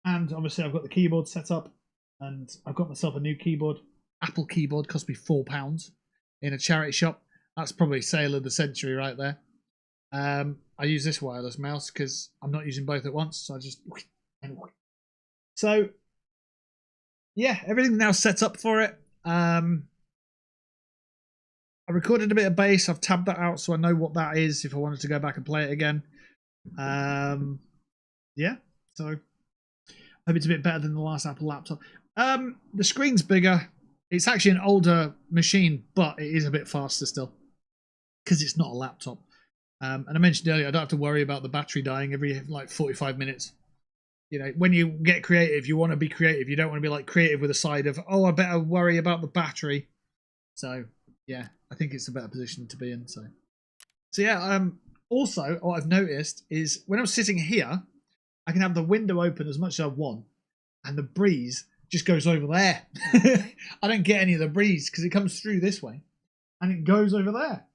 And obviously I've got the keyboard set up, and I've got myself a new keyboard. Apple keyboard, cost me £4 in a charity shop. That's probably sale of the century right there. I use this wireless mouse because I'm not using both at once, so I just... So, yeah, everything's now set up for it. I recorded a bit of bass. I've tabbed that out so I know what that is if I wanted to go back and play it again. Yeah, so I hope it's a bit better than the last Apple laptop. The screen's bigger. It's actually an older machine, but it is a bit faster still because it's not a laptop. And I mentioned earlier, I don't have to worry about the battery dying every like 45 minutes. You know, when you get creative, you want to be creative. You don't want to be like creative with a side of, oh, I better worry about the battery. So, yeah, I think it's a better position to be in. So yeah, also, what I've noticed is when I'm sitting here, I can have the window open as much as I want, and the breeze just goes over there. I don't get any of the breeze because it comes through this way, and it goes over there.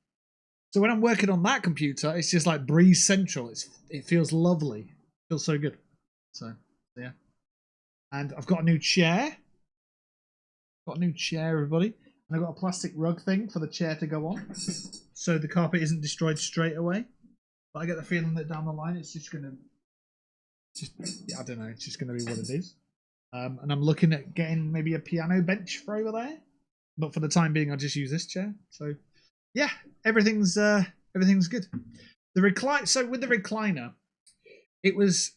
So when I'm working on that computer, it's just like breeze central. It feels lovely. It feels so good. So, yeah. And I've got a new chair. Got a new chair, everybody. And I've got a plastic rug thing for the chair to go on, so the carpet isn't destroyed straight away. But I get the feeling that down the line it's just going to... I don't know, it's just going to be what it is. And I'm looking at getting maybe a piano bench for over there. But for the time being, I'll just use this chair. So, yeah, everything's good. So with the recliner, it was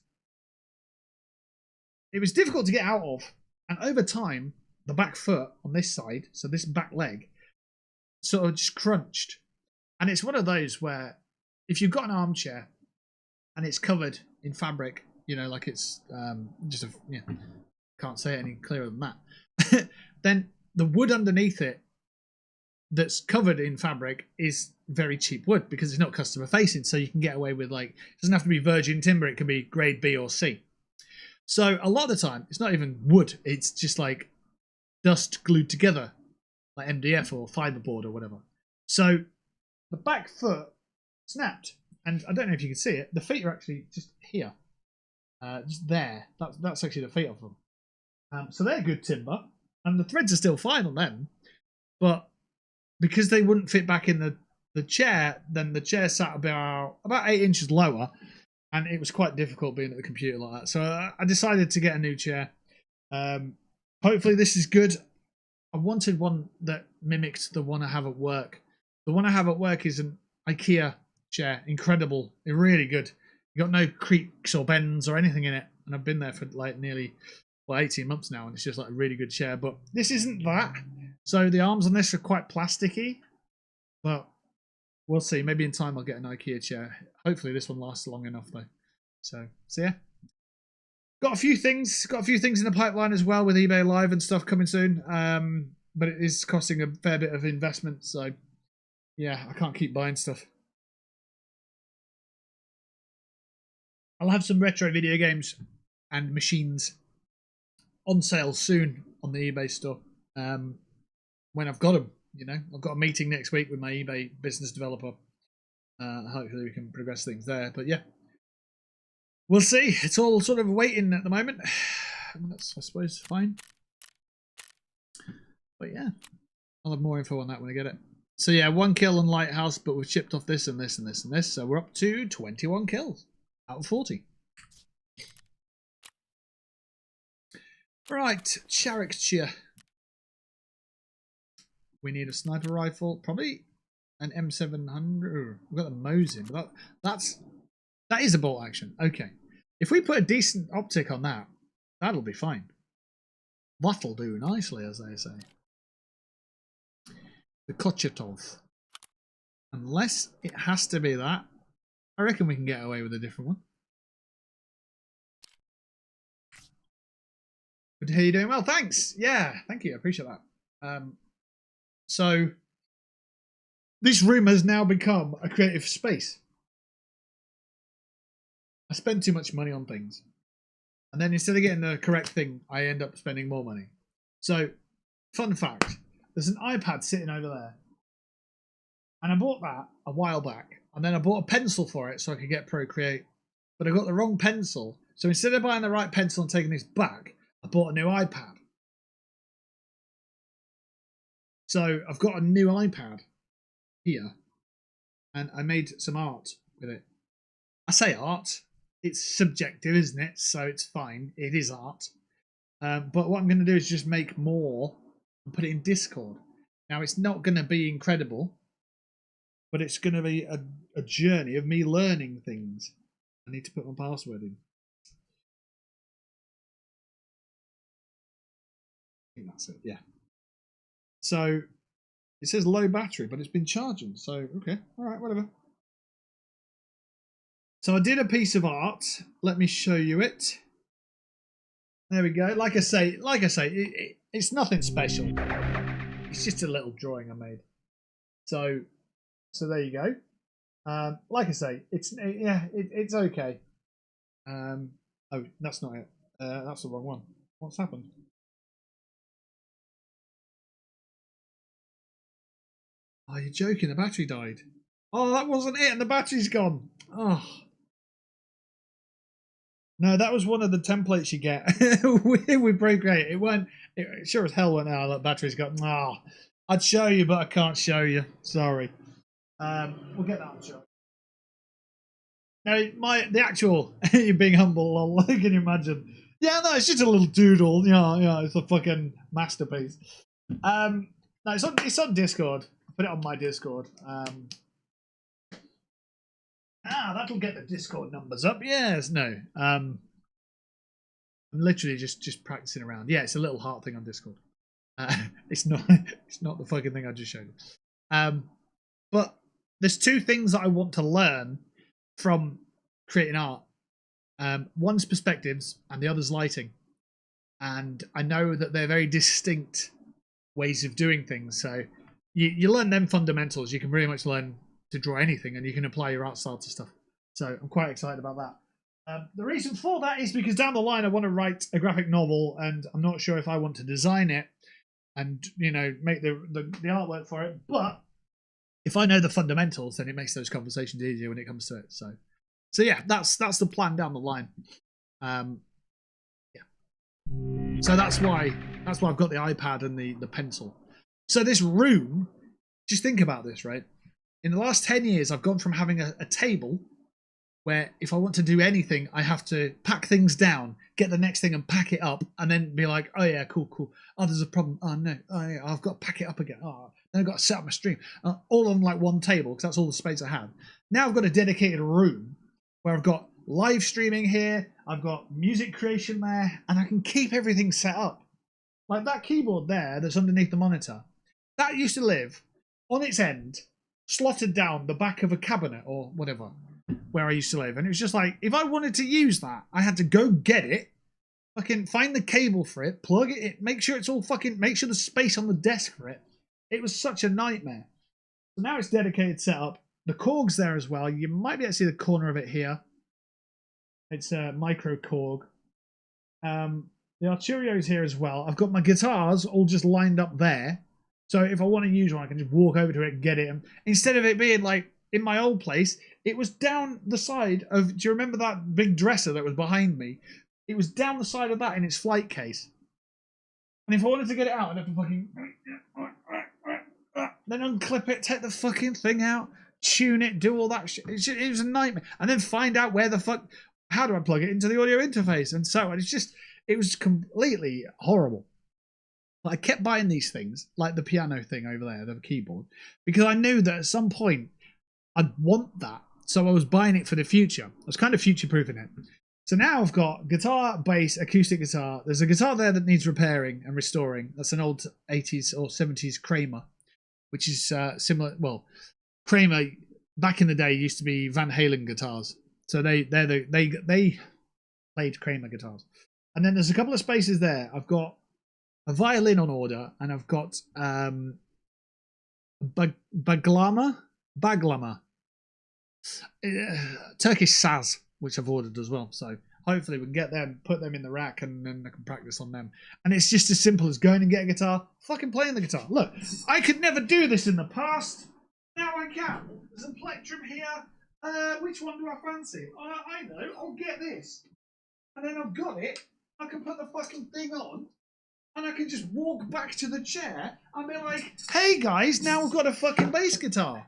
difficult to get out of, and over time the back foot on this side, so this back leg, sort of just crunched. And it's one of those where if you've got an armchair and it's covered in fabric, you know, like it's just can't say it any clearer than that, then the wood underneath it that's covered in fabric is very cheap wood because it's not customer facing, so you can get away with, like, it doesn't have to be virgin timber, it can be grade B or C. So a lot of the time it's not even wood, it's just like dust glued together, like MDF or fiberboard or whatever. So the back foot snapped, and I don't know if you can see it, the feet are actually just here, just there. That's actually the feet of them. So they're good timber, and the threads are still fine on them, but because they wouldn't fit back in the chair, then the chair sat about 8 inches lower, and it was quite difficult being at the computer like that. So I decided to get a new chair. Hopefully this is good. I wanted one that mimicked the one I have at work. The one I have at work is an IKEA chair. Incredible. Really good. You got no creaks or bends or anything in it. And I've been there for like nearly 18 months now, and it's just like a really good chair. But this isn't that. So the arms on this are quite plasticky. But we'll see. Maybe in time I'll get an IKEA chair. Hopefully this one lasts long enough though. So yeah. Got a few things in the pipeline as well with eBay Live and stuff coming soon. But it is costing a fair bit of investment, so yeah, I can't keep buying stuff. I'll have some retro video games and machines on sale soon on the eBay store. When I've got them, you know, I've got a meeting next week with my eBay business developer. Hopefully we can progress things there. But yeah, we'll see. It's all sort of waiting at the moment. That's, I suppose, fine. But yeah, I'll have more info on that when I get it. So yeah, 1 kill on Lighthouse, but we've chipped off this and this and this and this. So we're up to 21 kills out of 40. Right, Charicchia. We need a sniper rifle. Probably an M700. We've got the Mosin, but that is a bolt action. Okay. If we put a decent optic on that, that'll be fine. That'll do nicely, as they say. The Kochetov. Unless it has to be that, I reckon we can get away with a different one. Good to hear you doing well. Thanks. Yeah, thank you. I appreciate that. So, this room has now become a creative space. I spend too much money on things. And then instead of getting the correct thing, I end up spending more money. So, fun fact. There's an iPad sitting over there. And I bought that a while back. And then I bought a pencil for it so I could get Procreate. But I got the wrong pencil. So instead of buying the right pencil and taking this back, I bought a new iPad. So I've got a new iPad here. And I made some art with it. I say art. It's subjective, isn't it? So it's fine. It is art. But what I'm going to do is just make more and put it in Discord. Now, it's not going to be incredible, but it's going to be a journey of me learning things. I need to put my password in. I think that's it, yeah. So, it says low battery, but it's been charging. So, okay, all right, whatever. So I did a piece of art. Let me show you it. There we go. Like I say, it's nothing special. It's just a little drawing I made. So there you go. Like I say, it's okay. Oh, that's not it. That's the wrong one. What's happened? Oh, you're joking. The battery died. Oh, that wasn't it, and the battery's gone. Oh. No, that was one of the templates you get with Procreate. It sure as hell went out. That battery's got. Oh, I'd show you, but I can't show you. Sorry. We'll get that on show. Now, the actual you're being humble. Can you imagine? Yeah, no, it's just a little doodle. Yeah, it's a fucking masterpiece. No, it's on Discord. I put it on my Discord. That'll get the Discord numbers up. Yes, no. I'm literally just practicing around. Yeah, it's a little heart thing on Discord. It's not the fucking thing I just showed you. But there's two things that I want to learn from creating art. One's perspectives and the other's lighting. And I know that they're very distinct ways of doing things. So you learn them fundamentals. You can pretty much learn to draw anything, and you can apply your art style to stuff. So I'm quite excited about that. The reason for that is because down the line I want to write a graphic novel, and I'm not sure if I want to design it and make the artwork for it. But if I know the fundamentals, then it makes those conversations easier when it comes to it. So yeah, that's the plan down the line. Yeah. So that's why I've got the iPad and the pencil. So this room, just think about this, right? In the last 10 years, I've gone from having a table where if I want to do anything, I have to pack things down, get the next thing and pack it up, and then be like, oh yeah, cool. Oh, there's a problem. Oh no, oh yeah, I've got to pack it up again. Oh, then I've got to set up my stream. All on like one table, because that's all the space I have. Now I've got a dedicated room where I've got live streaming here, I've got music creation there, and I can keep everything set up. Like that keyboard there that's underneath the monitor, that used to live on its end, slotted down the back of a cabinet or whatever, where I used to live. And it was just like, if I wanted to use that, I had to go get it, fucking find the cable for it, plug it in, make sure the space on the desk for it. It was such a nightmare. So now it's dedicated setup. The Korg's there as well. You might be able to see the corner of it here. It's a micro Korg. The Arturio's here as well. I've got my guitars all just lined up there. So if I want to use one, I can just walk over to it and get it. And instead of it being like in my old place, it was down the side of. Do you remember that big dresser that was behind me? It was down the side of that in its flight case. And if I wanted to get it out, I'd have to fucking then unclip it, take the fucking thing out, tune it, do all that shit. It was a nightmare. And then find out how do I plug it into the audio interface and so on. It was completely horrible. But I kept buying these things, like the piano thing over there, the keyboard, because I knew that at some point I'd want that. So I was buying it for the future. I was kind of future-proofing it. So now I've got guitar, bass, acoustic guitar. There's a guitar there that needs repairing and restoring. That's an old 80s or 70s Kramer, which is similar. Well, Kramer back in the day used to be Van Halen guitars. So they played Kramer guitars. And then there's a couple of spaces there. I've got a violin on order, and I've got baglama, Turkish saz, which I've ordered as well. So hopefully we can get them, put them in the rack, and then I can practice on them. And it's just as simple as going and get a guitar, fucking playing the guitar. Look, I could never do this in the past. Now I can. There's a plectrum here. Which one do I fancy? I know. I'll get this. And then I've got it. I can put the fucking thing on. And I can just walk back to the chair and be like, hey guys, now we've got a fucking bass guitar.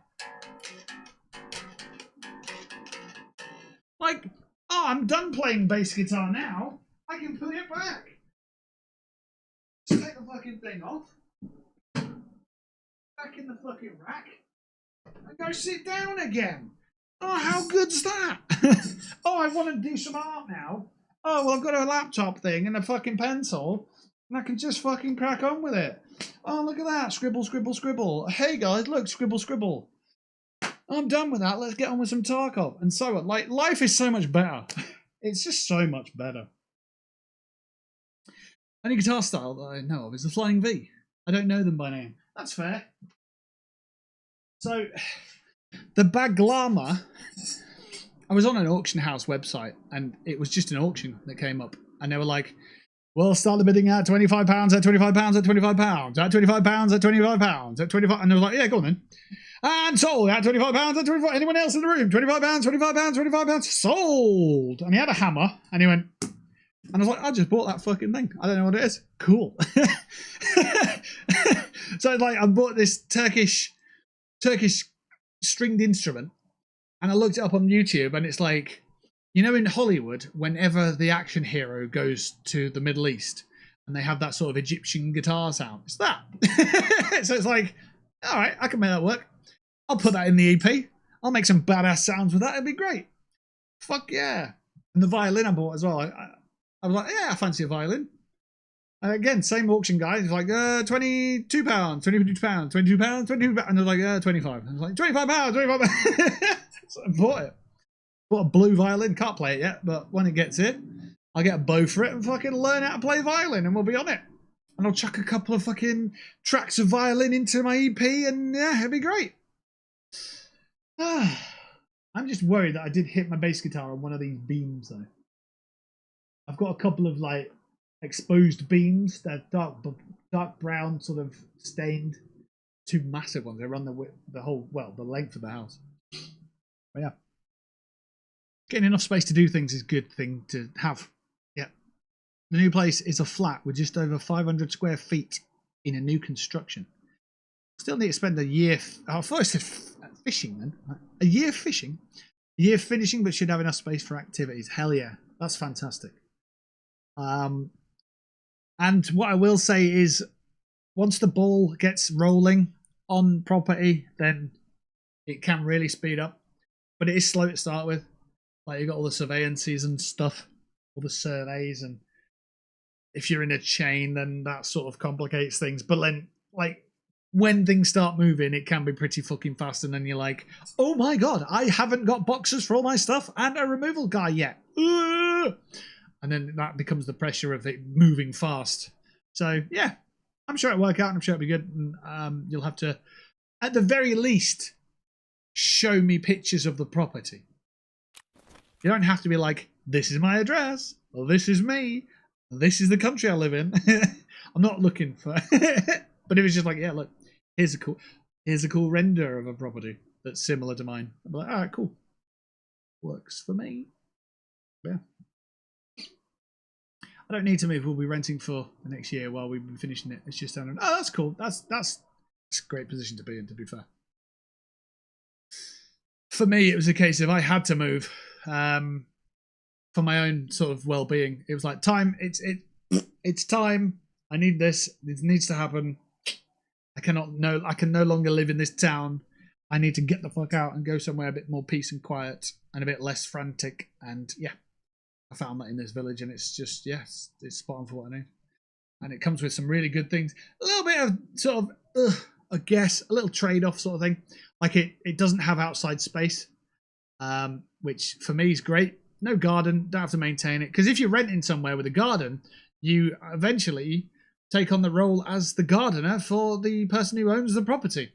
Like, oh, I'm done playing bass guitar now. I can put it back. Just take the fucking thing off. Back in the fucking rack. And go sit down again. Oh, how good's that? Oh, I want to do some art now. Oh, well, I've got a laptop thing and a fucking pencil. And I can just fucking crack on with it. Oh, look at that. Scribble, scribble, scribble. Hey, guys, look, scribble, scribble. I'm done with that. Let's get on with some Tarkov. And so on. Like, life is so much better. It's just so much better. Only guitar style that I know of is the Flying V. I don't know them by name. That's fair. So, the Baglama, I was on an auction house website, and it was just an auction that came up. And they were like, well, start the bidding at £25, at £25, at £25, at £25, at £25, at £25. And they were like, yeah, go on then. And sold at £25, at £25. Anyone else in the room? £25, £25, £25, sold. And he had a hammer, and he went, and I was like, I just bought that fucking thing. I don't know what it is. Cool. So like, I bought this Turkish stringed instrument, and I looked it up on YouTube, and it's like, you know, in Hollywood, whenever the action hero goes to the Middle East and they have that sort of Egyptian guitar sound, it's that. So it's like, all right, I can make that work. I'll put that in the EP. I'll make some badass sounds with that. It'd be great. Fuck yeah. And the violin I bought as well. I was like, yeah, I fancy a violin. And again, same auction guy. He's like, £22, £22, £22, £22. And they're like, 25. I was like, £25, £25. So I bought it. Bought a blue violin. Can't play it yet, but when it gets here, I'll get a bow for it and fucking learn how to play violin, and we'll be on it. And I'll chuck a couple of fucking tracks of violin into my EP, and yeah, it'll be great. I'm just worried that I did hit my bass guitar on one of these beams, though. I've got a couple of like exposed beams. They're dark brown, sort of stained. Two massive ones. They run the length of the house. But yeah, getting enough space to do things is a good thing to have. Yeah, the new place is a flat with just over 500 square feet in a new construction. Still need to spend a year. I thought I said fishing then. A year fishing, a year finishing, but should have enough space for activities. Hell yeah, that's fantastic. And what I will say is, once the ball gets rolling on property, then it can really speed up. But it is slow to start with. Like, you got all the surveillances and stuff, all the surveys, and if you're in a chain, then that sort of complicates things. But then, like, when things start moving, it can be pretty fucking fast, and then you're like, oh my god, I haven't got boxes for all my stuff and a removal guy yet. And then that becomes the pressure of it moving fast. So yeah, I'm sure it'll work out, and I'm sure it'll be good. And you'll have to, at the very least, show me pictures of the property. You don't have to be like, this is my address, or this is me, or this is the country I live in. I'm not looking for but it was just like, yeah, look, here's a cool render of a property that's similar to mine. I'm like, all right, cool. Works for me. Yeah. I don't need to move. We'll be renting for the next year while we've been finishing it. It's just down. Oh, that's cool. That's a great position to be in, to be fair. For me, it was a case of I had to move for my own sort of well-being. It was like time. It's time. I need this. This needs to happen. I can no longer live in this town. I need to get the fuck out and go somewhere a bit more peace and quiet and a bit less frantic. And yeah, I found that in this village, and it's just, yes, it's spot on for what I need. And it comes with some really good things. A little bit of sort of, I guess, a little trade-off sort of thing. Like it doesn't have outside space, which for me is great. No garden, don't have to maintain it. Because if you're renting somewhere with a garden, you eventually take on the role as the gardener for the person who owns the property,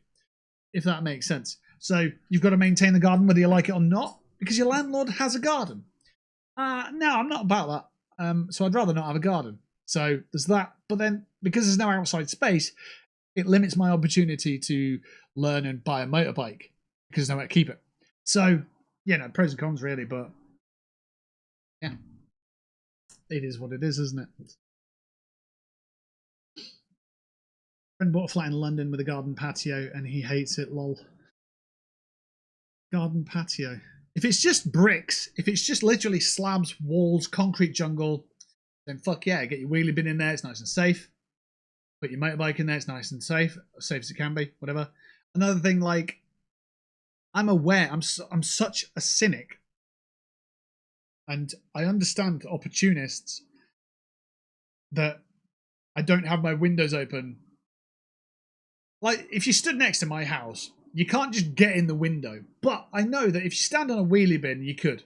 if that makes sense. So you've got to maintain the garden whether you like it or not, because your landlord has a garden. No, I'm not about that. So I'd rather not have a garden. So there's that. But then, because there's no outside space, it limits my opportunity to learn and buy a motorbike because there's nowhere to keep it. So, pros and cons really, but yeah, it is what it is, isn't it? Friend bought a flat in London with a garden patio and he hates it, lol. Garden patio. If it's just bricks, if it's just literally slabs, walls, concrete jungle, then fuck yeah, get your wheelie bin in there, it's nice and safe. Put your motorbike in there, it's nice and safe, as safe as it can be, whatever. Another thing, like, I'm aware, I'm such a cynic, and I understand opportunists that I don't have my windows open. Like, if you stood next to my house, you can't just get in the window. But I know that if you stand on a wheelie bin, you could.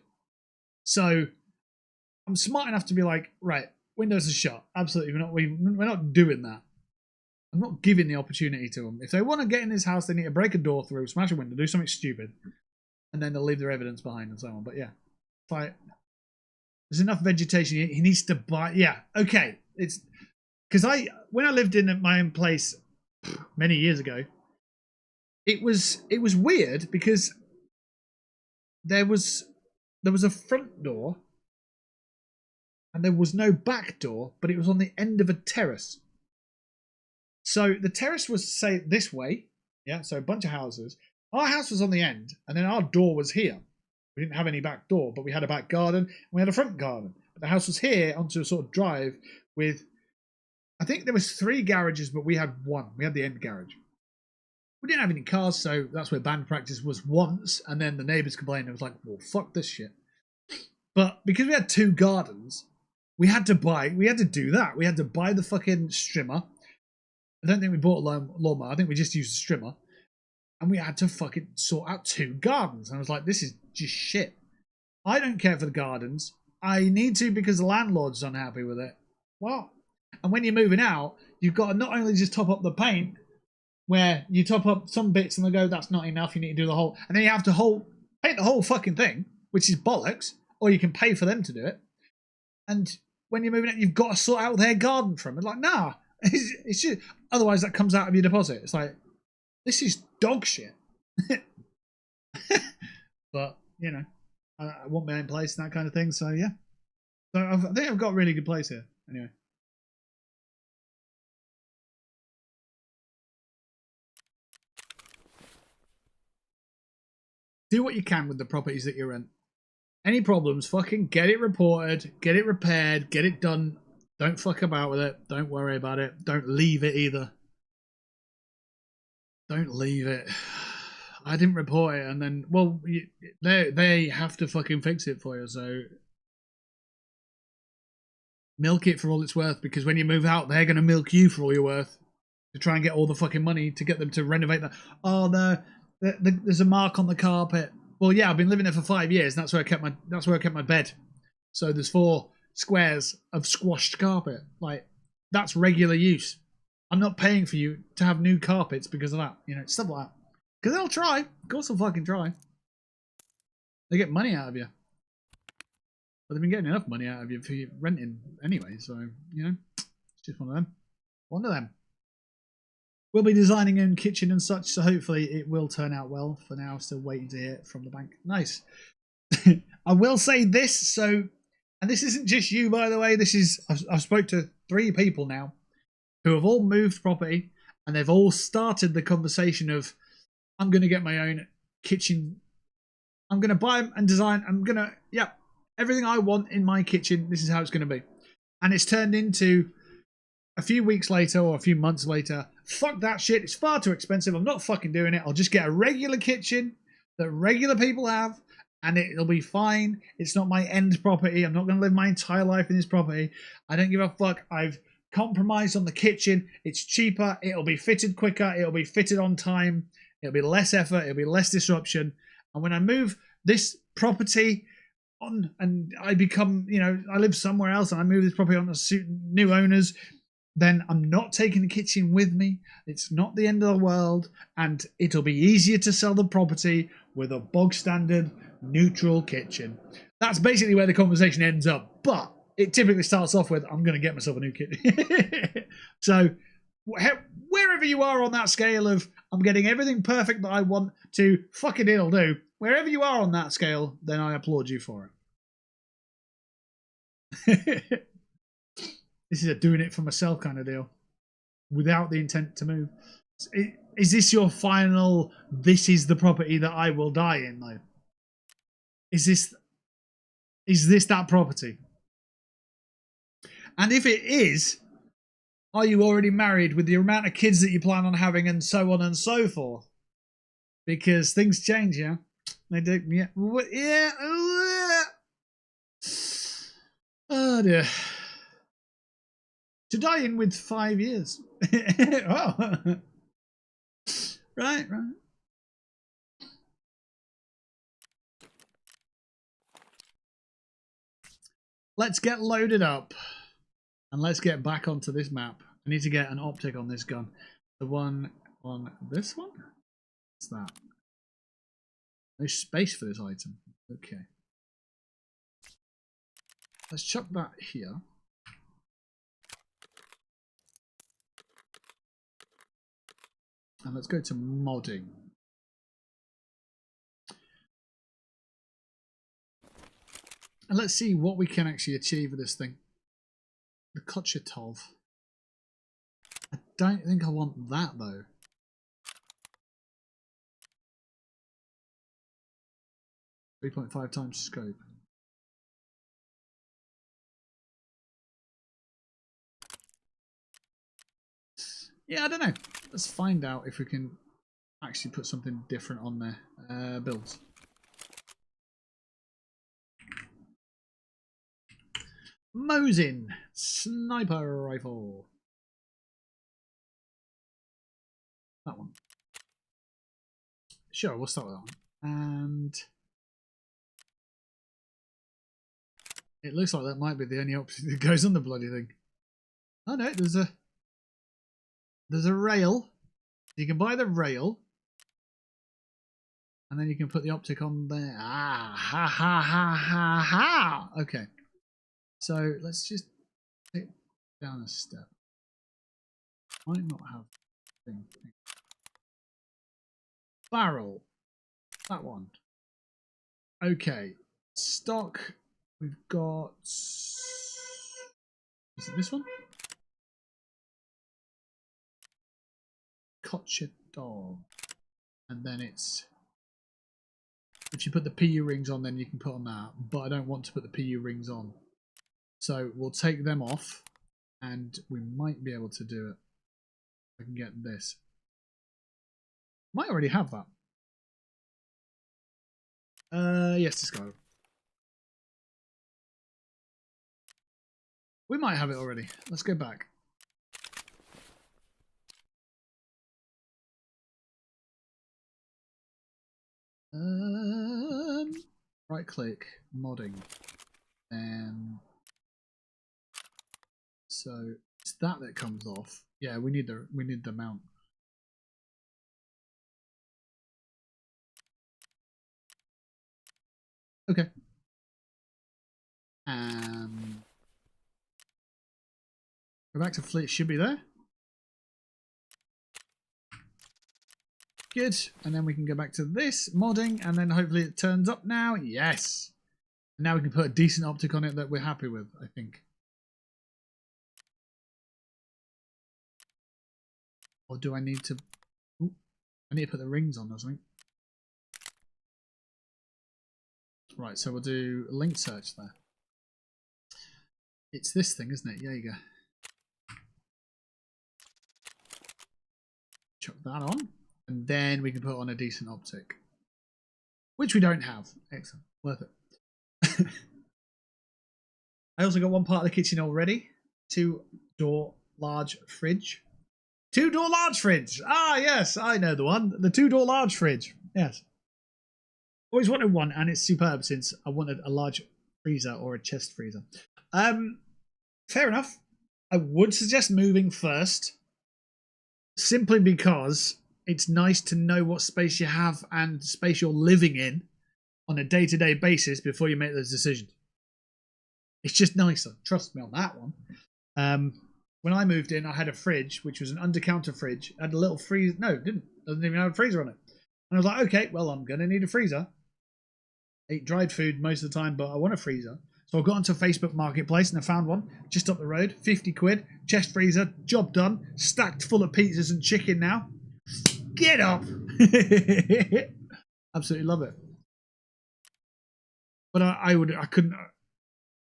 So I'm smart enough to be like, right, windows are shut. Absolutely, we're not doing that. I'm not giving the opportunity to them. If they want to get in this house, they need to break a door through, smash a window, do something stupid, and then they'll leave their evidence behind and so on. But yeah, like, there's enough vegetation. He needs to buy. Yeah, okay. It's because when I lived in my own place many years ago, it was weird because there was a front door and there was no back door, but it was on the end of a terrace. So the terrace was, say, this way, yeah, so a bunch of houses. Our house was on the end, and then our door was here. We didn't have any back door, but we had a back garden, and we had a front garden. But the house was here onto a sort of drive with, I think there was 3 garages, but we had 1. We had the end garage. We didn't have any cars, so that's where band practice was once, and then the neighbours complained. It was like, well, fuck this shit. But because we had 2 gardens, we had to do that. We had to buy the fucking strimmer. I don't think we bought a lawnmower. I think we just used a strimmer. And we had to fucking sort out 2 gardens. And I was like, this is just shit. I don't care for the gardens. I need to because the landlord's unhappy with it. What? And when you're moving out, you've got to not only just top up the paint, where you top up some bits and they go, that's not enough, you need to do the whole... And then you have to paint the whole fucking thing, which is bollocks, or you can pay for them to do it. And when you're moving out, you've got to sort out their garden from it. Like, nah. It's just, otherwise that comes out of your deposit. It's like, this is dog shit. But I want my own place and that kind of thing. So yeah, so I think I've got a really good place here. Anyway, do what you can with the properties that you rent. Any problems, fucking get it reported, get it repaired, get it done. Don't fuck about with it. Don't worry about it. Don't leave it either. Don't leave it. I didn't report it, and then, well, they have to fucking fix it for you, so milk it for all it's worth, because when you move out, they're going to milk you for all you're worth to try and get all the fucking money to get them to renovate that. Oh, no, there's a mark on the carpet. Well, yeah, I've been living there for 5 years, and that's where I kept my bed. So there's 4 squares of squashed carpet. Like, that's regular use. I'm not paying for you to have new carpets because of that. Stuff like that. Because they'll try. Of course they'll fucking try. They get money out of you. But they've been getting enough money out of you for your renting anyway. So, it's just one of them. One of them. We'll be designing a kitchen and such, so hopefully it will turn out well. For now, still waiting to hear from the bank. Nice. I will say this, and this isn't just you, by the way. This is, I've spoke to 3 people now who have all moved property, and they've all started the conversation of, I'm going to get my own kitchen. I'm going to buy and design. Everything I want in my kitchen, this is how it's going to be. And it's turned into, a few weeks later or a few months later, fuck that shit. It's far too expensive. I'm not fucking doing it. I'll just get a regular kitchen that regular people have, and it'll be fine. It's not my end property. I'm not going to live my entire life in this property. I don't give a fuck. I've compromised on the kitchen. It's cheaper. It'll be fitted quicker. It'll be fitted on time. It'll be less effort. It'll be less disruption. And when I move this property on and I become, I live somewhere else and I move this property on to new owners, then I'm not taking the kitchen with me. It's not the end of the world, and it'll be easier to sell the property with a bog standard neutral kitchen. That's basically where the conversation ends up, but it typically starts off with, I'm going to get myself a new kitchen. So wherever you are on that scale of I'm getting everything perfect that I want to, fuck it, it'll do. Wherever you are on that scale, then I applaud you for it. This is a doing it for myself kind of deal, without the intent to move. Is this your final, this is the property that I will die in, though? Is this that property? And if it is, are you already married with the amount of kids that you plan on having and so on and so forth? Because things change, yeah? They do, yeah. Yeah. Oh, dear. To die in with 5 years. Oh. Right. Let's get loaded up. And let's get back onto this map. I need to get an optic on this gun. The one on this one? What's that? No space for this item. Okay. Let's chuck that here. And let's go to modding. And let's see what we can actually achieve with this thing. The Kochetov. I don't think I want that though. .5 times scope. Yeah, I don't know. Let's find out if we can actually put something different on there. Builds. Mosin sniper rifle. That one. Sure, we'll start with that one. And it looks like that might be the only option that goes on the bloody thing. Oh no, there's a rail. You can buy the rail. And then you can put the optic on there. Ah, ha ha ha ha ha. Okay. So let's just take down a step. Might not have thing. Barrel. That one. Okay. Stock. We've got. Is it this one? Kochetov. And then it's. If you put the PU rings on, then you can put on that. But I don't want to put the PU rings on. So we'll take them off. And we might be able to do it. I can get this. Might already have that. Yes, discard. We might have it already. Let's go back. Right click, modding. And so it's that comes off. Yeah, we need the mount. Okay. Go back to fleet, should be there. Good, and then we can go back to this modding, and then hopefully it turns up now. Yes. And now we can put a decent optic on it that we're happy with, I think. Or do I need to? Ooh, I need to put the rings on or something. Right, so we'll do link search there. It's this thing, isn't it? Yeah, you go. chuck that on. And then we can put on a decent optic. Which we don't have. Excellent. Worth it. I also got one part of the kitchen already. 2-door large fridge. 2-door large fridge. Ah, yes, I know the one. The 2-door large fridge. Yes. Always wanted one, and it's superb since I wanted a large freezer or a chest freezer. Fair enough. I would suggest moving first, simply because it's nice to know what space you have and space you're living in on a day-to-day basis before you make those decisions. It's just nicer. Trust me on that one. When I moved in, I had a fridge, which was an under-counter fridge. It had a little freezer. No, it didn't. Doesn't even have a freezer on it. And I was like, okay, well, I'm going to need a freezer. Ate dried food most of the time, but I want a freezer. So I got onto Facebook Marketplace and I found one just up the road. 50 quid, chest freezer, job done. Stacked full of pizzas and chicken now. Get up! Absolutely love it. But I couldn't.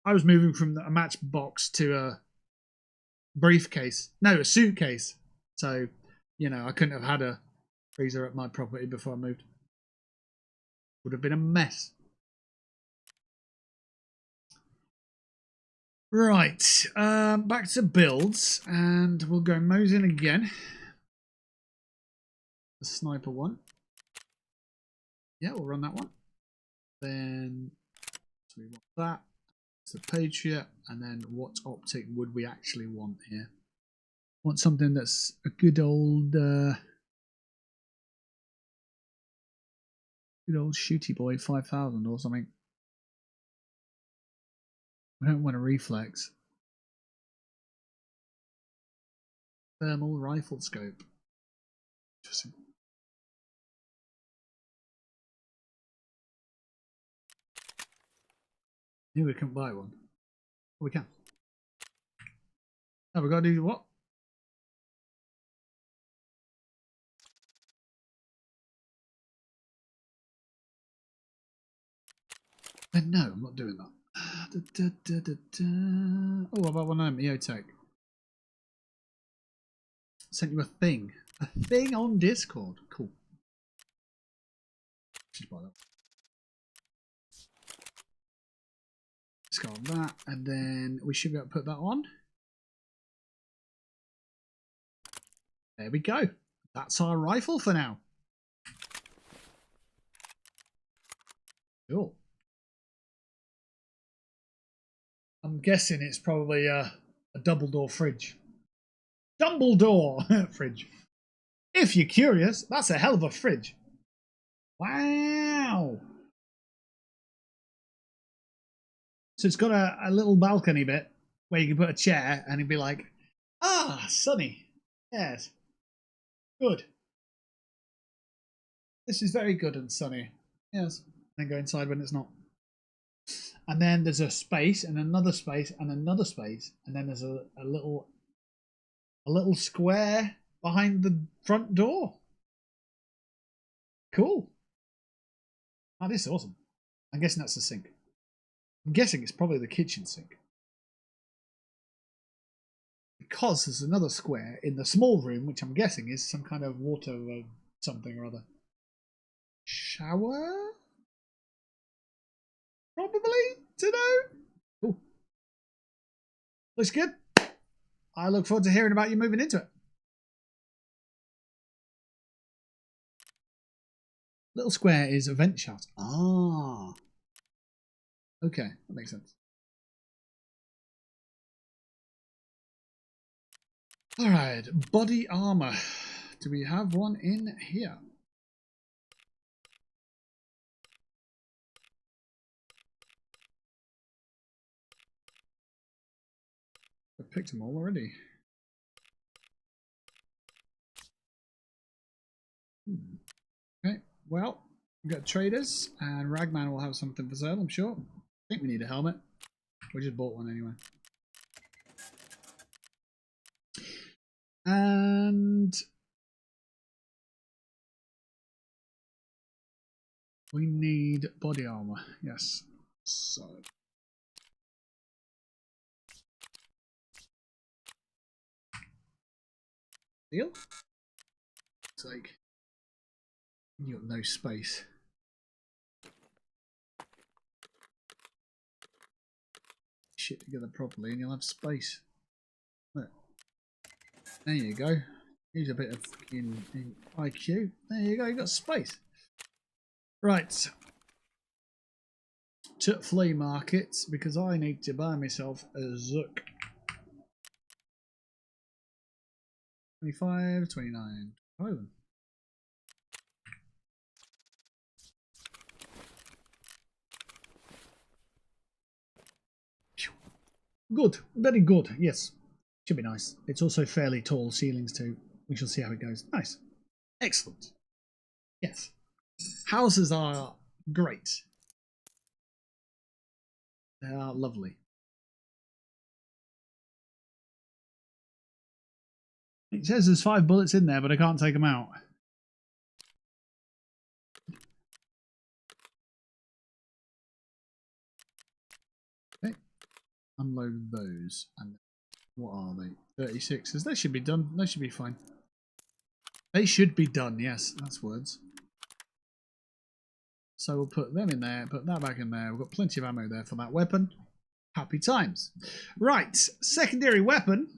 I was moving from a matchbox to a briefcase. No, a suitcase. So, you know, I couldn't have had a freezer at my property before I moved. Would have been a mess. Right, back to builds, and we'll go Mosin again. The sniper one. Yeah, we'll run that one. Then, so we want that. It's the Patriot, and then what optic would we actually want here? Want something that's a good old shooty boy 5000 or something. We don't want a reflex. Thermal rifle scope. Interesting. Knew we couldn't buy one. Oh, we can. Oh, we got to do what? No, I'm not doing that. Oh, what about one of them? EOTech. Sent you a thing. A thing on Discord. Cool. Just buy that. Discard that, and then we should be able to put that on. There we go. That's our rifle for now. Cool. I'm guessing it's probably a double door fridge. Dumbledore fridge. If you're curious, that's a hell of a fridge. Wow. So it's got a little balcony bit where you can put a chair and it'd be like, ah, sunny. Yes. Good. This is very good and sunny. Yes. Then go inside when it's not. And then there's a space and another space and another space. And then there's a little square behind the front door. Cool. Oh, this is awesome. I'm guessing that's the sink. I'm guessing it's probably the kitchen sink. Because there's another square in the small room, which I'm guessing is some kind of water something or other. Shower? Probably? Don't know. Cool. Looks good. I look forward to hearing about you moving into it. Little square is a vent shaft. Ah. Okay, that makes sense. Alright, body armor. Do we have one in here? I've picked them all already. Okay, well, we've got traders, and Ragman will have something for sale, I'm sure. I think we need a helmet. We just bought one anyway. And we need body armor, yes. So deal. It's like you got no space. Shit together properly, and you'll have space. Look. There you go. Use a bit of fucking IQ. There you go. You got space. Right. To flea markets because I need to buy myself a Zook. 25, 29. Oh, then. Good. Very good. Yes. Should be nice. It's also fairly tall ceilings too. We shall see how it goes. Nice. Excellent. Yes. Houses are great. They are lovely. It says there's 5 bullets in there, but I can't take them out. Okay. Unload those. And what are they? 36s. They should be done. They should be fine. They should be done. Yes, that's words. So we'll put them in there, put that back in there. We've got plenty of ammo there for that weapon. Happy times. Right, secondary weapon.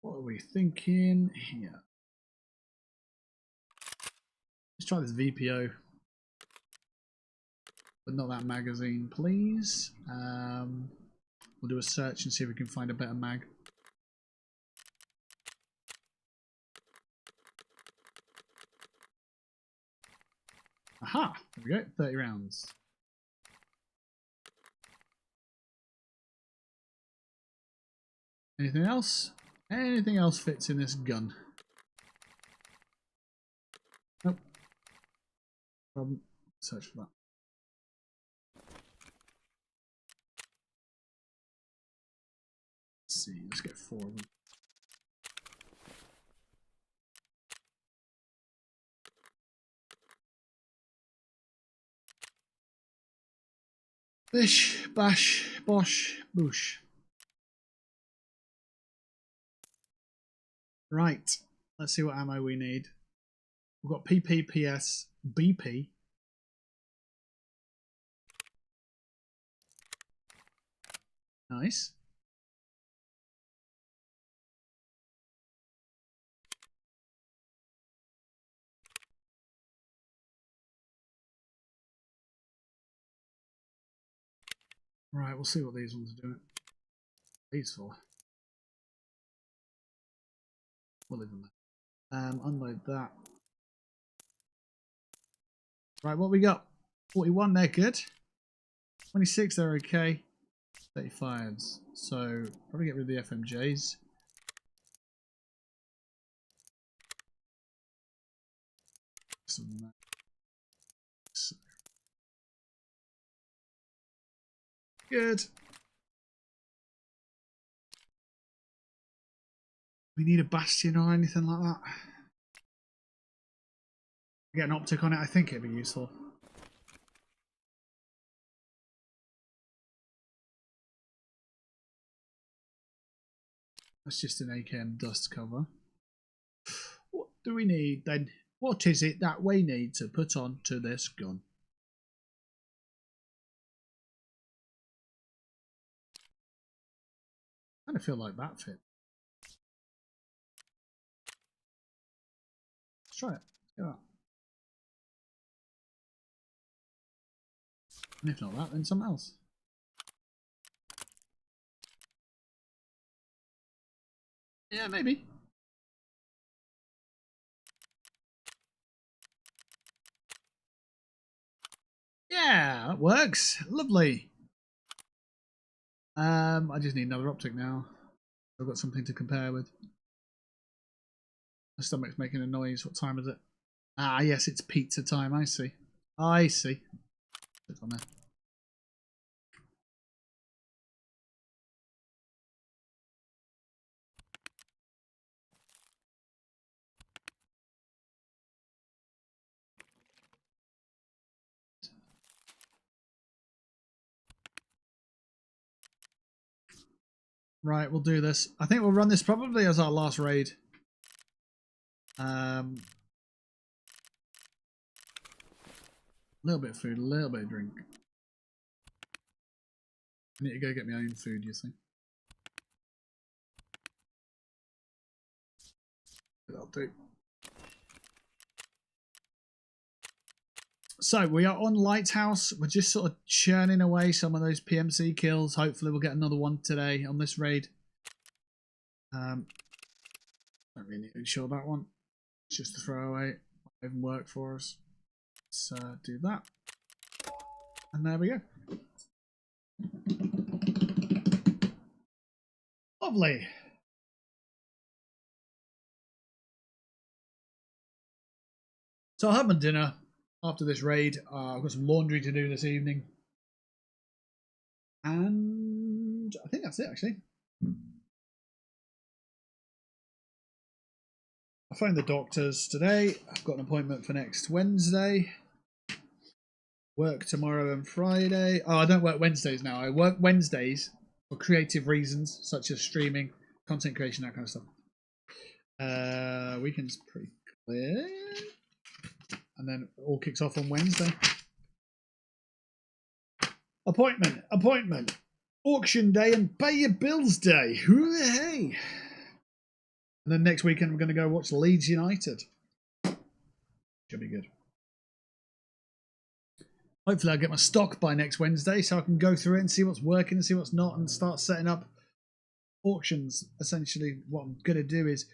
What are we thinking here? Let's try this VPO. But not that magazine, please. We'll do a search and see if we can find a better mag. Aha! There we go, 30 rounds. Anything else? Anything else fits in this gun? Nope. Problem. Search for that. Let's see, let's get 4 of them. Bish, bash, bosh, boosh. Right, let's see what ammo we need. We've got PPPS, BP. Nice. Right, we'll see what these ones are doing. These for. We'll leave them there. Unload that. Right, what we got? 41, they're good. 26, they're okay. 35s. So, probably get rid of the FMJs. Some good. We need a bastion or anything like that. Get an optic on it, I think it'd be useful. That's just an AKM dust cover. What do we need then? What is it that we need to put on to this gun? I kind of feel like that fit. Let's try it. Yeah. And if not that, then something else. Yeah, maybe. Yeah, that works. Lovely. I just need another optic now. I've got something to compare with. My stomach's making a noise. What time is it? Ah, yes, it's pizza time. I see. I see. Put it on there. Right, we'll do this. I think we'll run this probably as our last raid. A little bit of food, a little bit of drink. I need to go get my own food, you see. That'll do. So we are on Lighthouse. We're just sort of churning away some of those PMC kills. Hopefully we'll get another one today on this raid. Don't really need to ensure that one. It's just a throwaway. Won't even work for us. Let's do that. And there we go. Lovely. So I'll have my dinner after this raid. I've got some laundry to do this evening. And I think that's it, actually. I phoned the doctors today. I've got an appointment for next Wednesday. Work tomorrow and Friday. Oh, I don't work Wednesdays now. I work Wednesdays for creative reasons, such as streaming, content creation, that kind of stuff. Weekend's pretty clear. And then it all kicks off on Wednesday. Appointment. Auction day and pay your bills day. Hooray! And then next weekend we're going to go watch Leeds United. Should be good. Hopefully I'll get my stock by next Wednesday so I can go through it and see what's working and see what's not and start setting up auctions. Essentially what I'm going to do is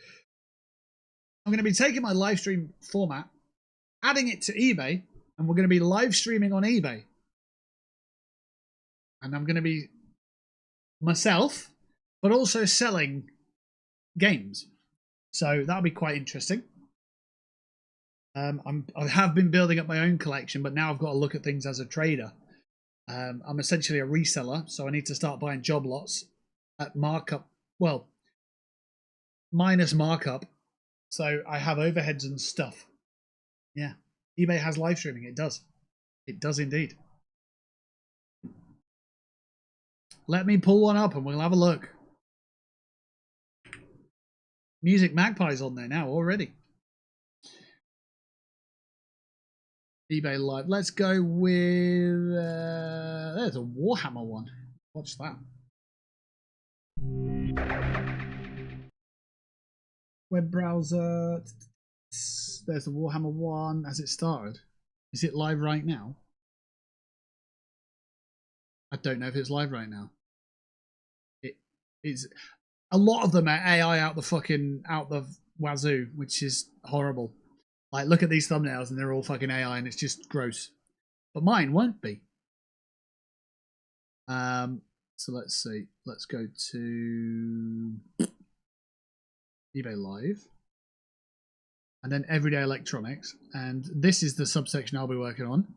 I'm going to be taking my live stream format, adding it to eBay, and we're going to be live streaming on eBay. And I'm going to be myself, but also selling games. So that'll be quite interesting. I have been building up my own collection, but now I've got to look at things as a trader. I'm essentially a reseller, so I need to start buying job lots at markup. Well, minus markup. So I have overheads and stuff. Yeah. eBay has live streaming. It does. It does indeed. Let me pull one up and we'll have a look. Music Magpie's on there now already. eBay Live. Let's go with... there's a Warhammer one. Watch that. Web browser. There's the Warhammer one. Has it started? Is it live right now? I don't know if it's live right now. It is. A lot of them are AI out the wazoo, which is horrible. Like, look at these thumbnails and they're all fucking AI and it's just gross. But mine won't be. So let's see. Let's go to eBay Live. And then Everyday Electronics. And this is the subsection I'll be working on.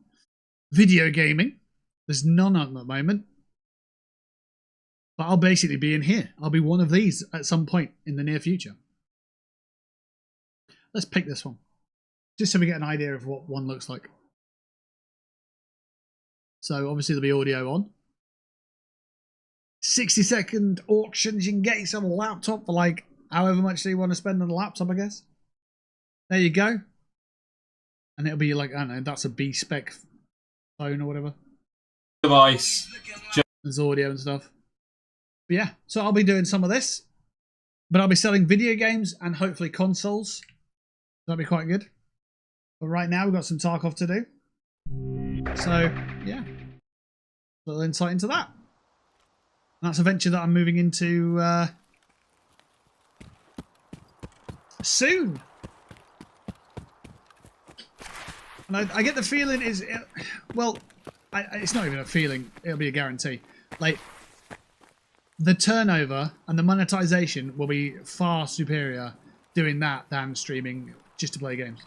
Video gaming. There's none at the moment. But I'll basically be in here. I'll be one of these at some point in the near future. Let's pick this one. Just so we get an idea of what one looks like. So obviously there'll be audio on. 60-second auctions. You can get yourself a laptop for like however much you want to spend on a laptop, I guess. There you go. And it'll be like, I don't know, that's a B-spec phone or whatever. Device. There's audio and stuff. But yeah, so I'll be doing some of this. But I'll be selling video games and hopefully consoles. That'll be quite good. But right now we've got some Tarkov to do. So, yeah. A little insight into that. And that's a venture that I'm moving into soon. And I get the feeling is... Well, it's not even a feeling. It'll be a guarantee. Like, the turnover and the monetization will be far superior doing that than streaming just to play games.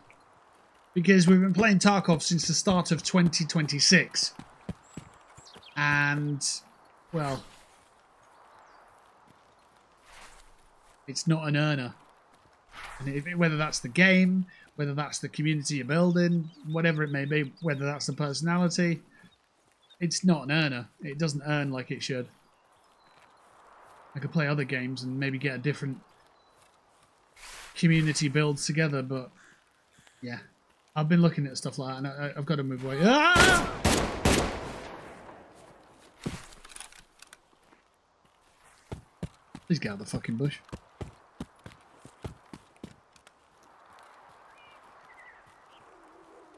Because we've been playing Tarkov since the start of 2026. And, well, it's not an earner. And whether that's the game, whether that's the community you're building, whatever it may be, whether that's the personality, it's not an earner. It doesn't earn like it should. I could play other games and maybe get a different community builds together, but yeah. I've been looking at stuff like that, and I've got to move away. Ah! Please get out of the fucking bush.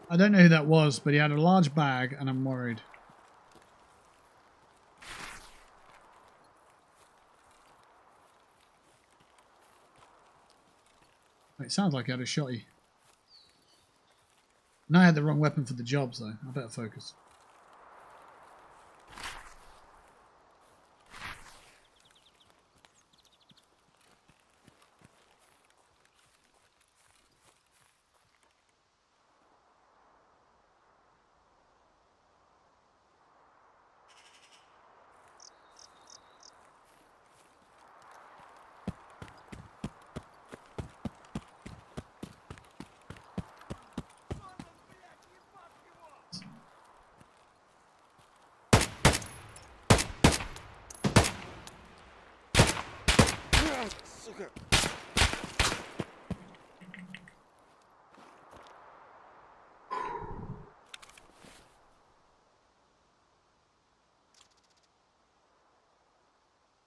I don't know who that was, but he had a large bag, and I'm worried. It sounds like he had a shotty. And I had the wrong weapon for the job, so I better focus.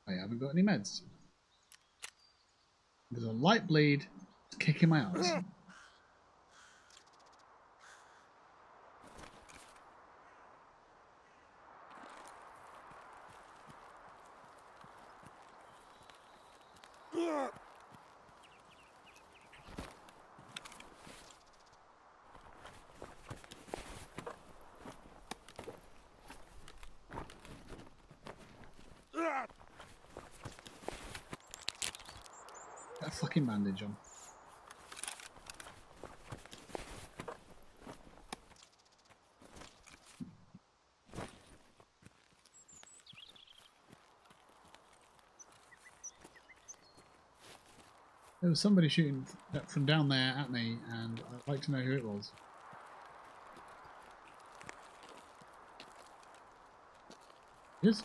I haven't got any meds. There's a light bleed kicking my ass. Got a fucking bandage on. There was somebody shooting from down there at me, and I'd like to know who it was. Yes?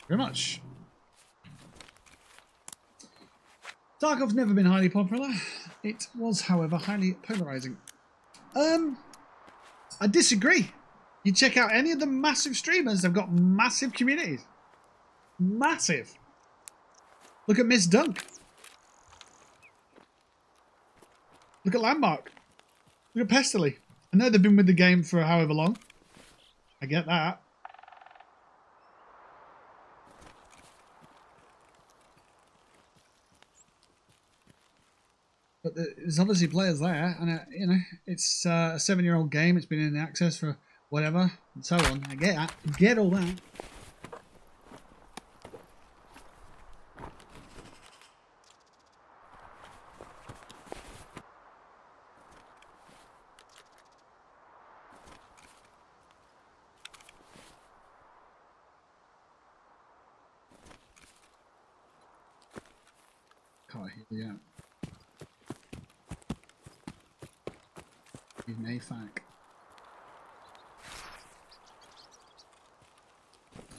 Very much. Tarkov's never been highly popular. It was, however, highly polarizing. I disagree. You check out any of the massive streamers, they've got massive communities. Massive. Look at Miss Dunk. Look at Landmark. Look at Pestily. I know they've been with the game for however long. I get that. But there's obviously players there, and you know, it's a 7-year-old game. It's been in access for whatever, and so on. I get that. I get all that. Can't hear you out. Even AFAC.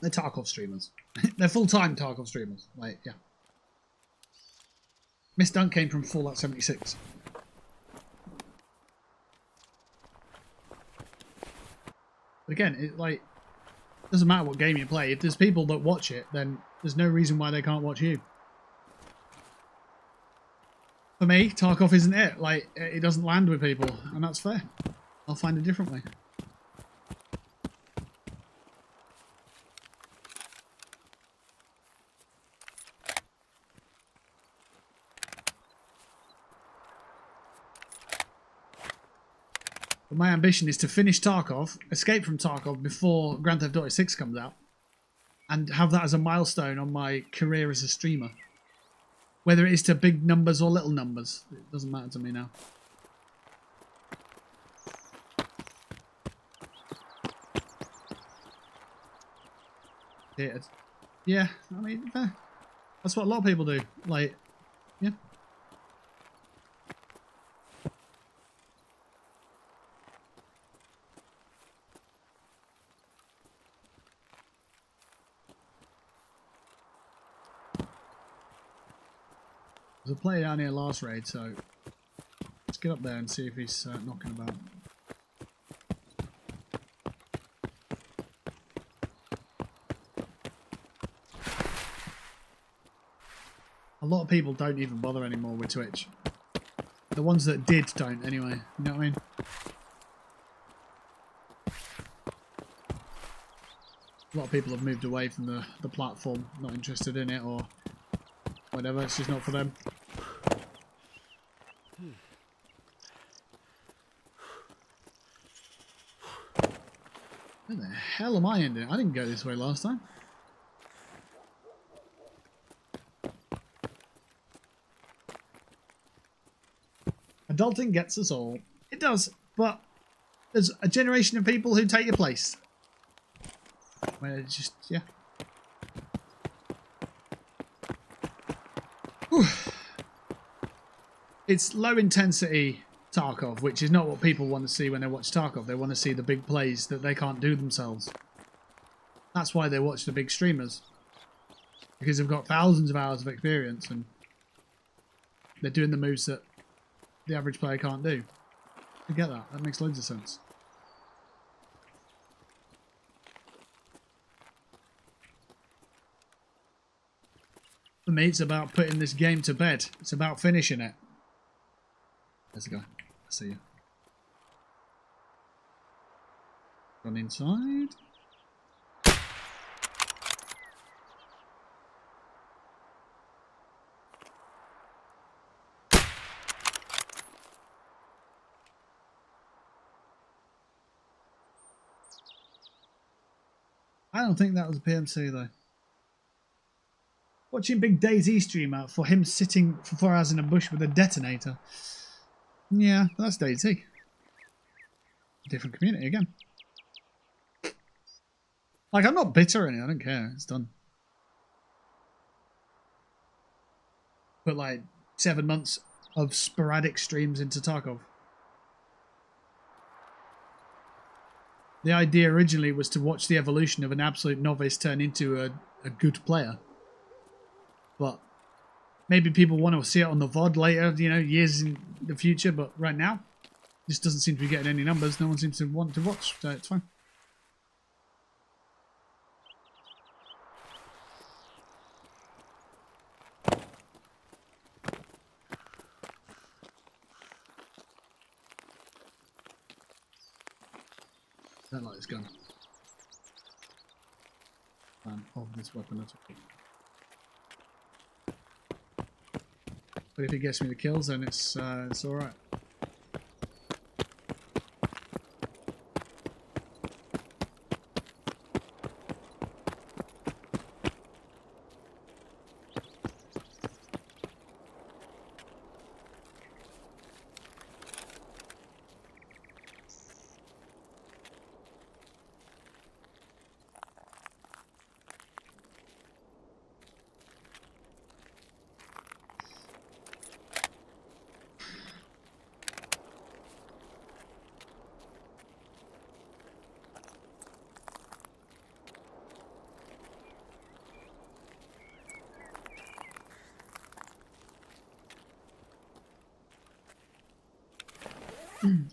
They're Tarkov streamers. They're full-time Tarkov streamers. Like, yeah. Miss Dunk came from Fallout 76. But again, it like doesn't matter what game you play. If there's people that watch it, then there's no reason why they can't watch you. For me, Tarkov isn't it. Like, it doesn't land with people, and that's fair. I'll find a different way. But my ambition is to finish Tarkov, escape from Tarkov before Grand Theft Auto 6 comes out, and have that as a milestone on my career as a streamer. Whether it is to big numbers or little numbers, it doesn't matter to me now. Yeah, I mean, that's what a lot of people do. Like, yeah. There's a player down here last raid, so let's get up there and see if he's knocking about. A lot of people don't even bother anymore with Twitch. The ones that did don't, anyway. You know what I mean? A lot of people have moved away from the platform, not interested in it or whatever. It's just not for them. Where the hell am I ending? I didn't go this way last time. Adulting gets us all. It does, but there's a generation of people who take your place. Where it's just, yeah. Whew. It's low intensity Tarkov, which is not what people want to see when they watch Tarkov. They want to see the big plays that they can't do themselves. That's why they watch the big streamers. Because they've got thousands of hours of experience and they're doing the moves that the average player can't do. I get that. That makes loads of sense. For me, it's about putting this game to bed. It's about finishing it. There's the guy. I see you. Gone inside. I don't think that was a PMC though. Watching Big DayZ streamer for him sitting for 4 hours in a bush with a detonator. Yeah, that's DayZ. Different community again. Like, I'm not bitter or anything, I don't care, it's done. But like 7 months of sporadic streams into Tarkov. The idea originally was to watch the evolution of an absolute novice turn into a good player. But maybe people want to see it on the VOD later, you know, years in the future. But right now, just doesn't seem to be getting any numbers. No one seems to want to watch, so it's fine. I don't like this gun. Of this weapon at all. But if it gets me the kills, then it's all right.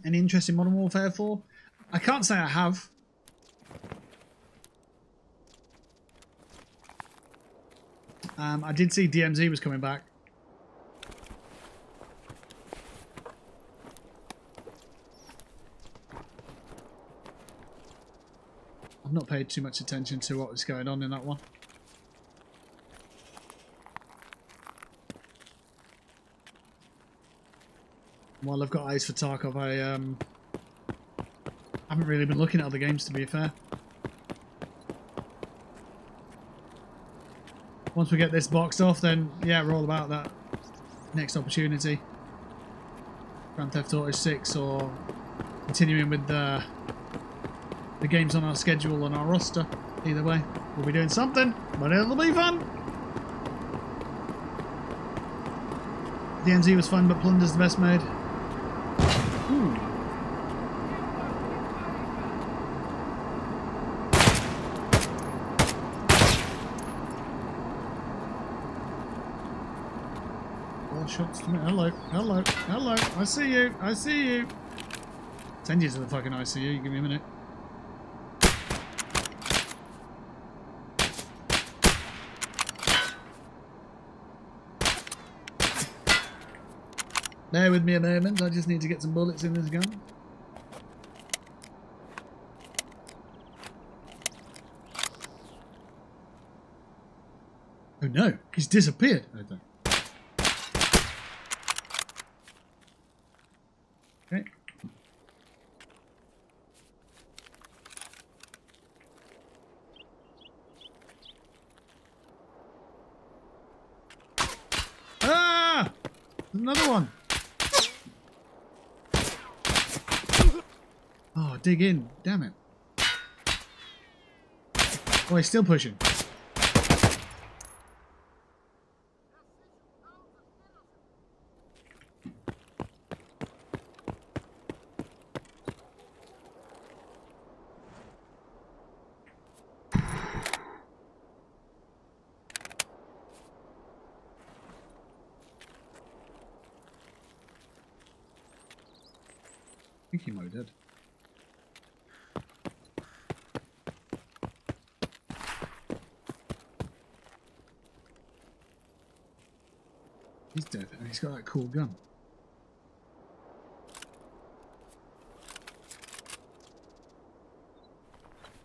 Any interest in Modern Warfare 4? I can't say I have. I did see DMZ was coming back. I've not paid too much attention to what was going on in that one. While I've got eyes for Tarkov, I haven't really been looking at other games, to be fair. Once we get this boxed off, then yeah, we're all about that. next opportunity. Grand Theft Auto 6 or continuing with the games on our schedule on our roster. Either way, we'll be doing something, but it'll be fun. DMZ was fun, but Plunder's the best mode. Ooh. All shots to me. Hello, hello, hello. I see you. I see you. Send you to the fucking ICU. Give me a minute. Bear with me a moment, I just need to get some bullets in this gun. Oh no, he's disappeared. Okay. Ah! Another one. Oh, dig in. Damn it. Oh, he's still pushing. I think he might have did. He's dead, and he's got that cool gun.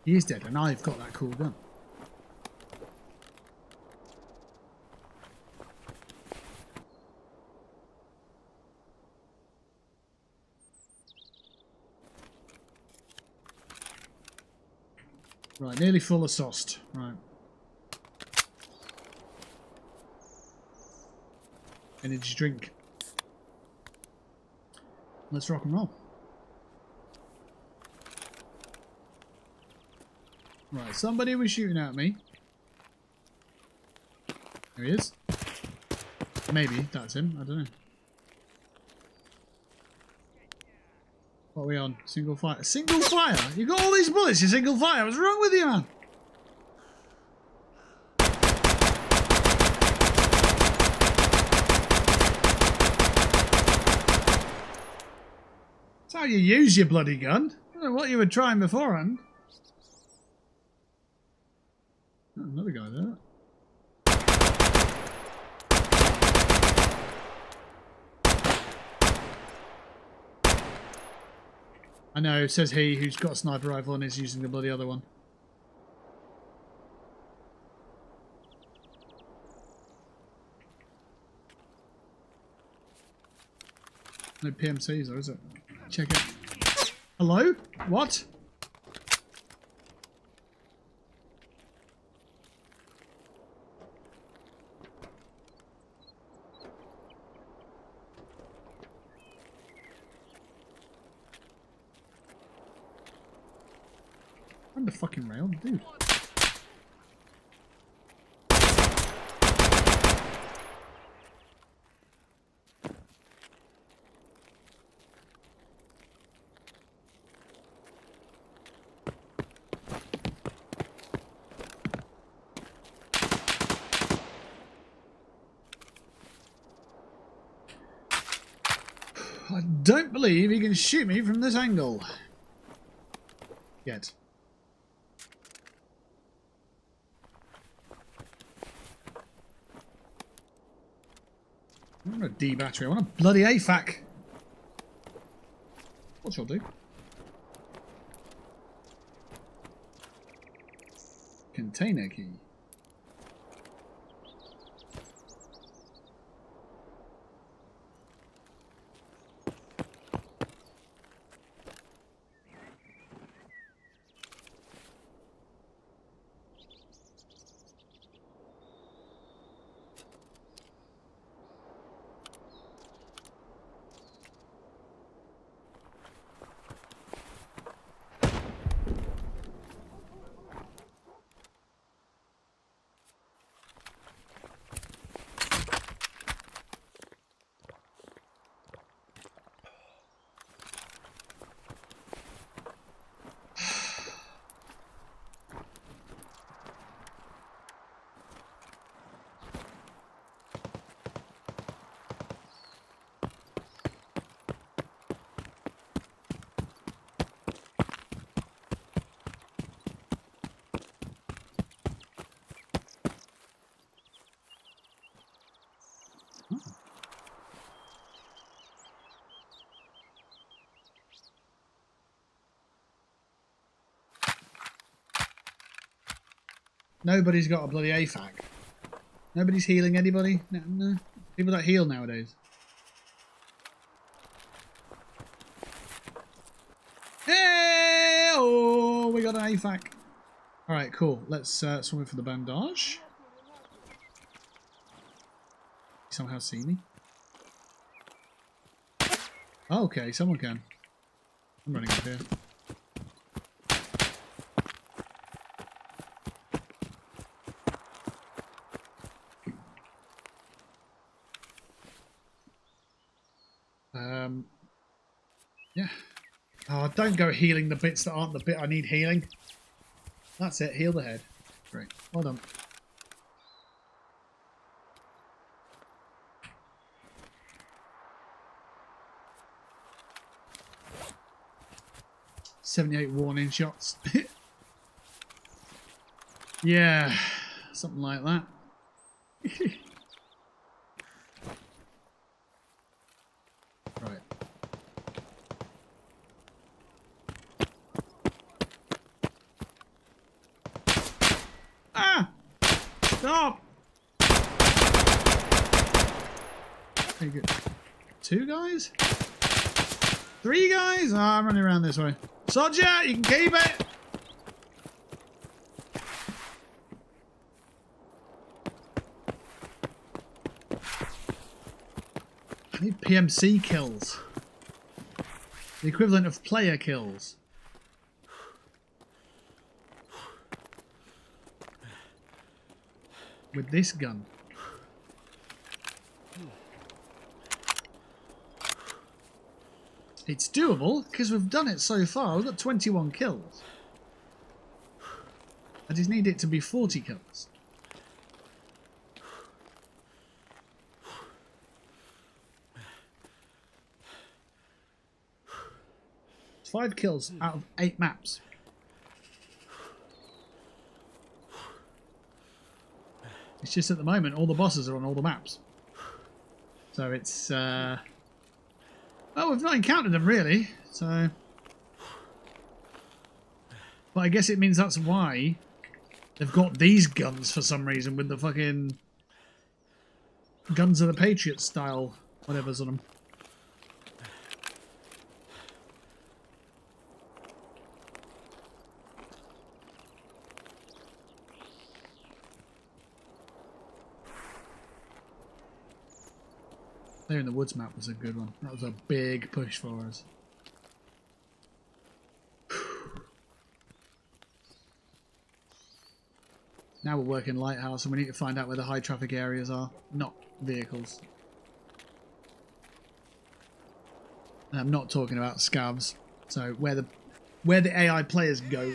He is dead, and I've got that cool gun. Right, nearly full of sauced. Right. Energy drink. Let's rock and roll. Right, somebody was shooting at me. There he is. Maybe that's him, I don't know. What are we on? Single fire. Single fire? You got all these bullets in single fire. What's wrong with you, man? That's how you use your bloody gun. I don't know what you were trying beforehand. Oh, another guy there. I know, it says he who's got a sniper rifle and is using the bloody other one. No PMCs though, is it? Check it. Hello? What? I'm the fucking rail, dude. I don't believe he can shoot me from this angle. Yet. I want a D battery. I want a bloody AFAC. What shall I do? Container key. Nobody's got a bloody AFAC. Nobody's healing anybody? No, no. People don't heal nowadays. Hey! Oh, we got an AFAC. Alright, cool. Let's swim for the bandage. Somehow see me. Oh, okay, someone can. I'm running up here. Yeah. Oh, don't go healing the bits that aren't the bit I need healing. That's it, heal the head. Great. Well done. "78 warning shots." Yeah, something like that. Right. Ah! Stop! Okay, good. 2 guys? 3 guys? Ah, I'm running around this way. Soldier, you can keep it! I need PMC kills. The equivalent of player kills. With this gun. It's doable, because we've done it so far. We've got 21 kills. I just need it to be 40 kills. It's 5 kills out of 8 maps. It's just at the moment all the bosses are on all the maps. So it's... Oh, we've not encountered them really, so... But I guess it means that's why they've got these guns for some reason with the fucking... Guns of the Patriot style, whatever's on them. There in the Woods map was a good one. That was a big push for us. Now we're working Lighthouse and we need to find out where the high traffic areas are, not vehicles. And I'm not talking about scavs. So where the AI players go.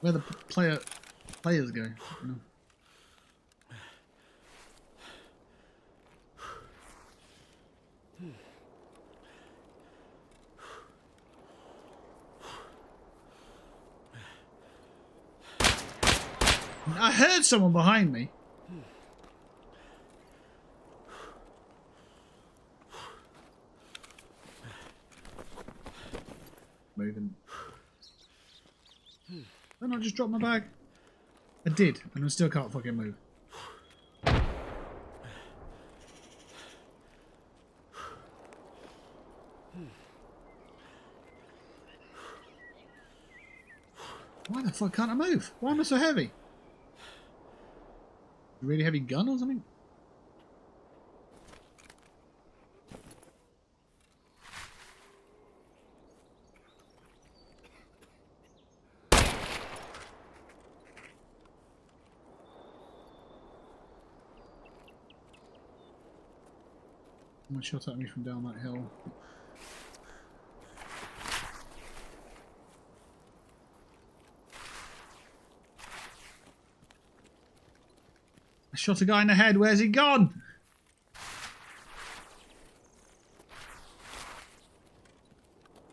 Where the players go. No. I heard someone behind me. Moving. Did I not just drop my bag? I did, and I still can't fucking move. Why the fuck can't I move? Why am I so heavy? A really heavy gun or something? Someone shot at me from down that hill. I shot a guy in the head. Where's he gone?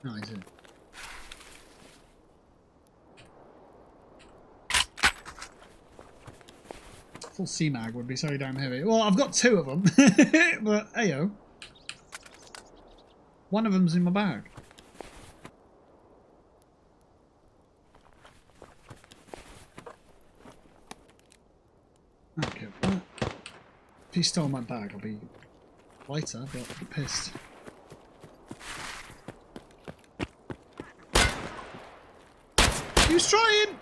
No, he's in. Full C-mag would be so damn heavy. Well, I've got 2 of them. But, heyo. One of them's in my bag. Okay. If he stole my bag, I'll be lighter, but I'm pissed. He was trying!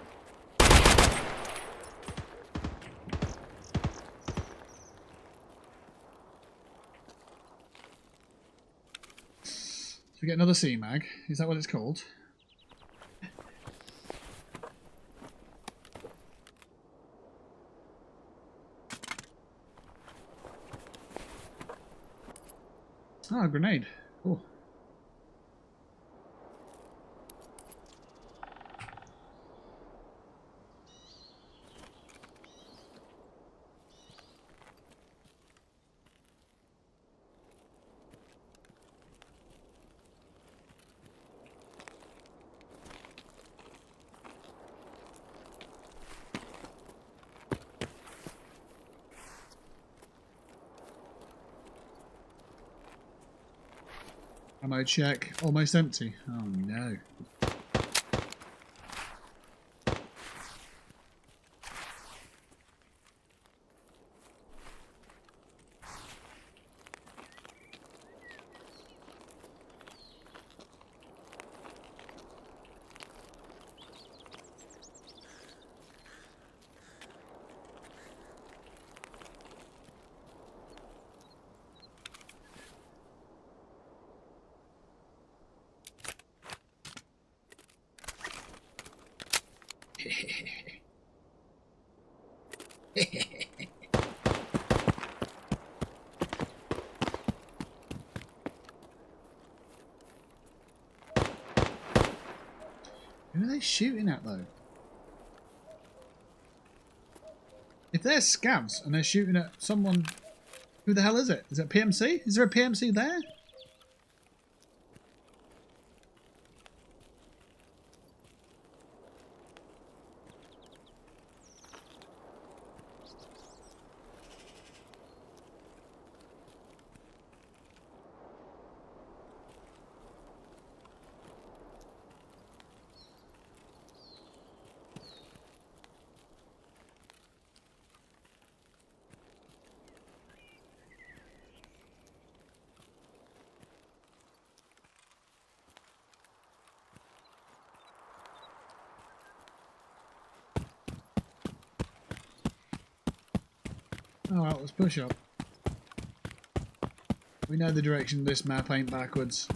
So we get another C-mag. Is that what it's called? Ah, a grenade. Cool. Ammo check. Almost empty. Oh no. Who are they shooting at though? If they're scavs and they're shooting at someone, who the hell is it? Is it a PMC? Is there a PMC there? Alright, let's push up. We know the direction of this map ain't backwards.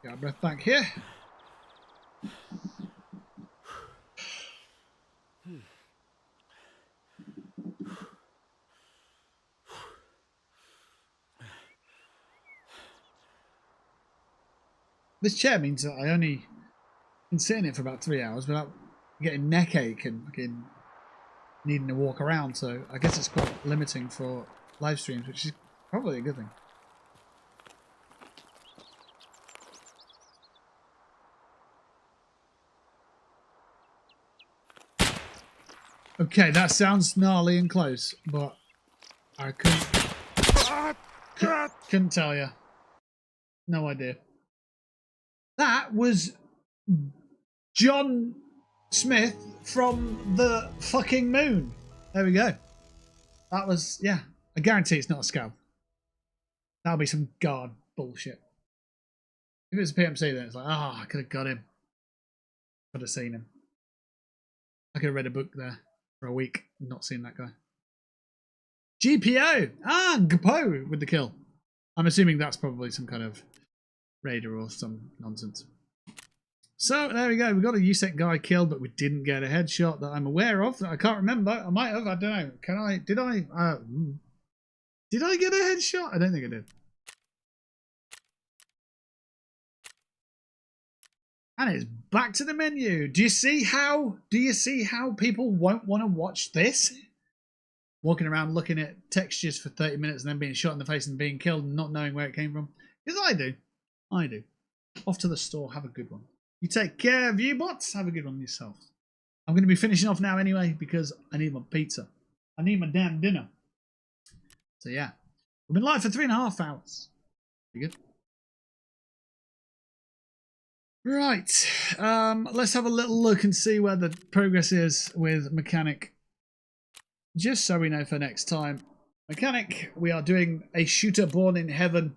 Get our breath back here. This chair means that I only can sit in it for about 3 hours without getting neck ache and fucking needing to walk around. So I guess it's quite limiting for live streams, which is probably a good thing. Okay, that sounds gnarly and close, but I couldn't tell you. No idea. That was John Smith from the fucking moon. There we go. That was, yeah. I guarantee it's not a scab. That'll be some guard bullshit. If it was a PMC, then it's like, oh, I could have got him. Could have seen him. I could have read a book there for a week and not seen that guy. GPO! Ah, Gapo with the kill. I'm assuming that's probably some kind of raider or some nonsense. So there we go. We got a USEC guy killed, but we didn't get a headshot that I'm aware of. That I can't remember. I might have. I don't know. Can I? Did I? Did I get a headshot? I don't think I did. And it's back to the menu. Do you see how people won't want to watch this? Walking around looking at textures for 30 minutes and then being shot in the face and being killed and not knowing where it came from. Because I do. Off to the store. Have a good one. You take care of you bots. Have a good one yourself. I'm going to be finishing off now anyway because I need my pizza. I need my damn dinner. So yeah. We've been live for 3.5 hours. Pretty good. Right. Let's have a little look and see where the progress is with Mechanic. Just so we know for next time. Mechanic, we are doing a shooter born in heaven.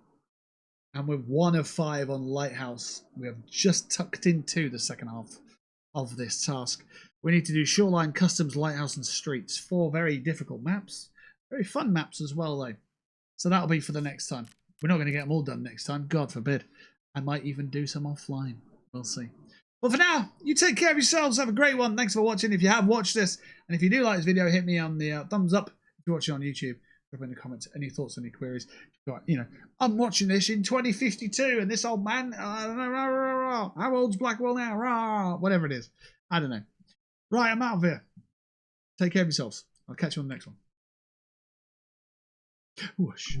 And we're 1 of 5 on Lighthouse. We have just tucked into the second half of this task. We need to do Shoreline, Customs, Lighthouse and Streets. 4 very difficult maps. Very fun maps as well though. So that'll be for the next time. We're not going to get them all done next time. God forbid. I might even do some offline. We'll see. But for now, you take care of yourselves. Have a great one. Thanks for watching. If you have watched this, and if you do like this video, hit me on the thumbs up. If you're watching on YouTube, drop in the comments any thoughts, any queries. You know, I'm watching this in 2052, and this old man, how old's Blackwell now? Whatever it is. I don't know. Right, I'm out of here. Take care of yourselves. I'll catch you on the next one. Whoosh.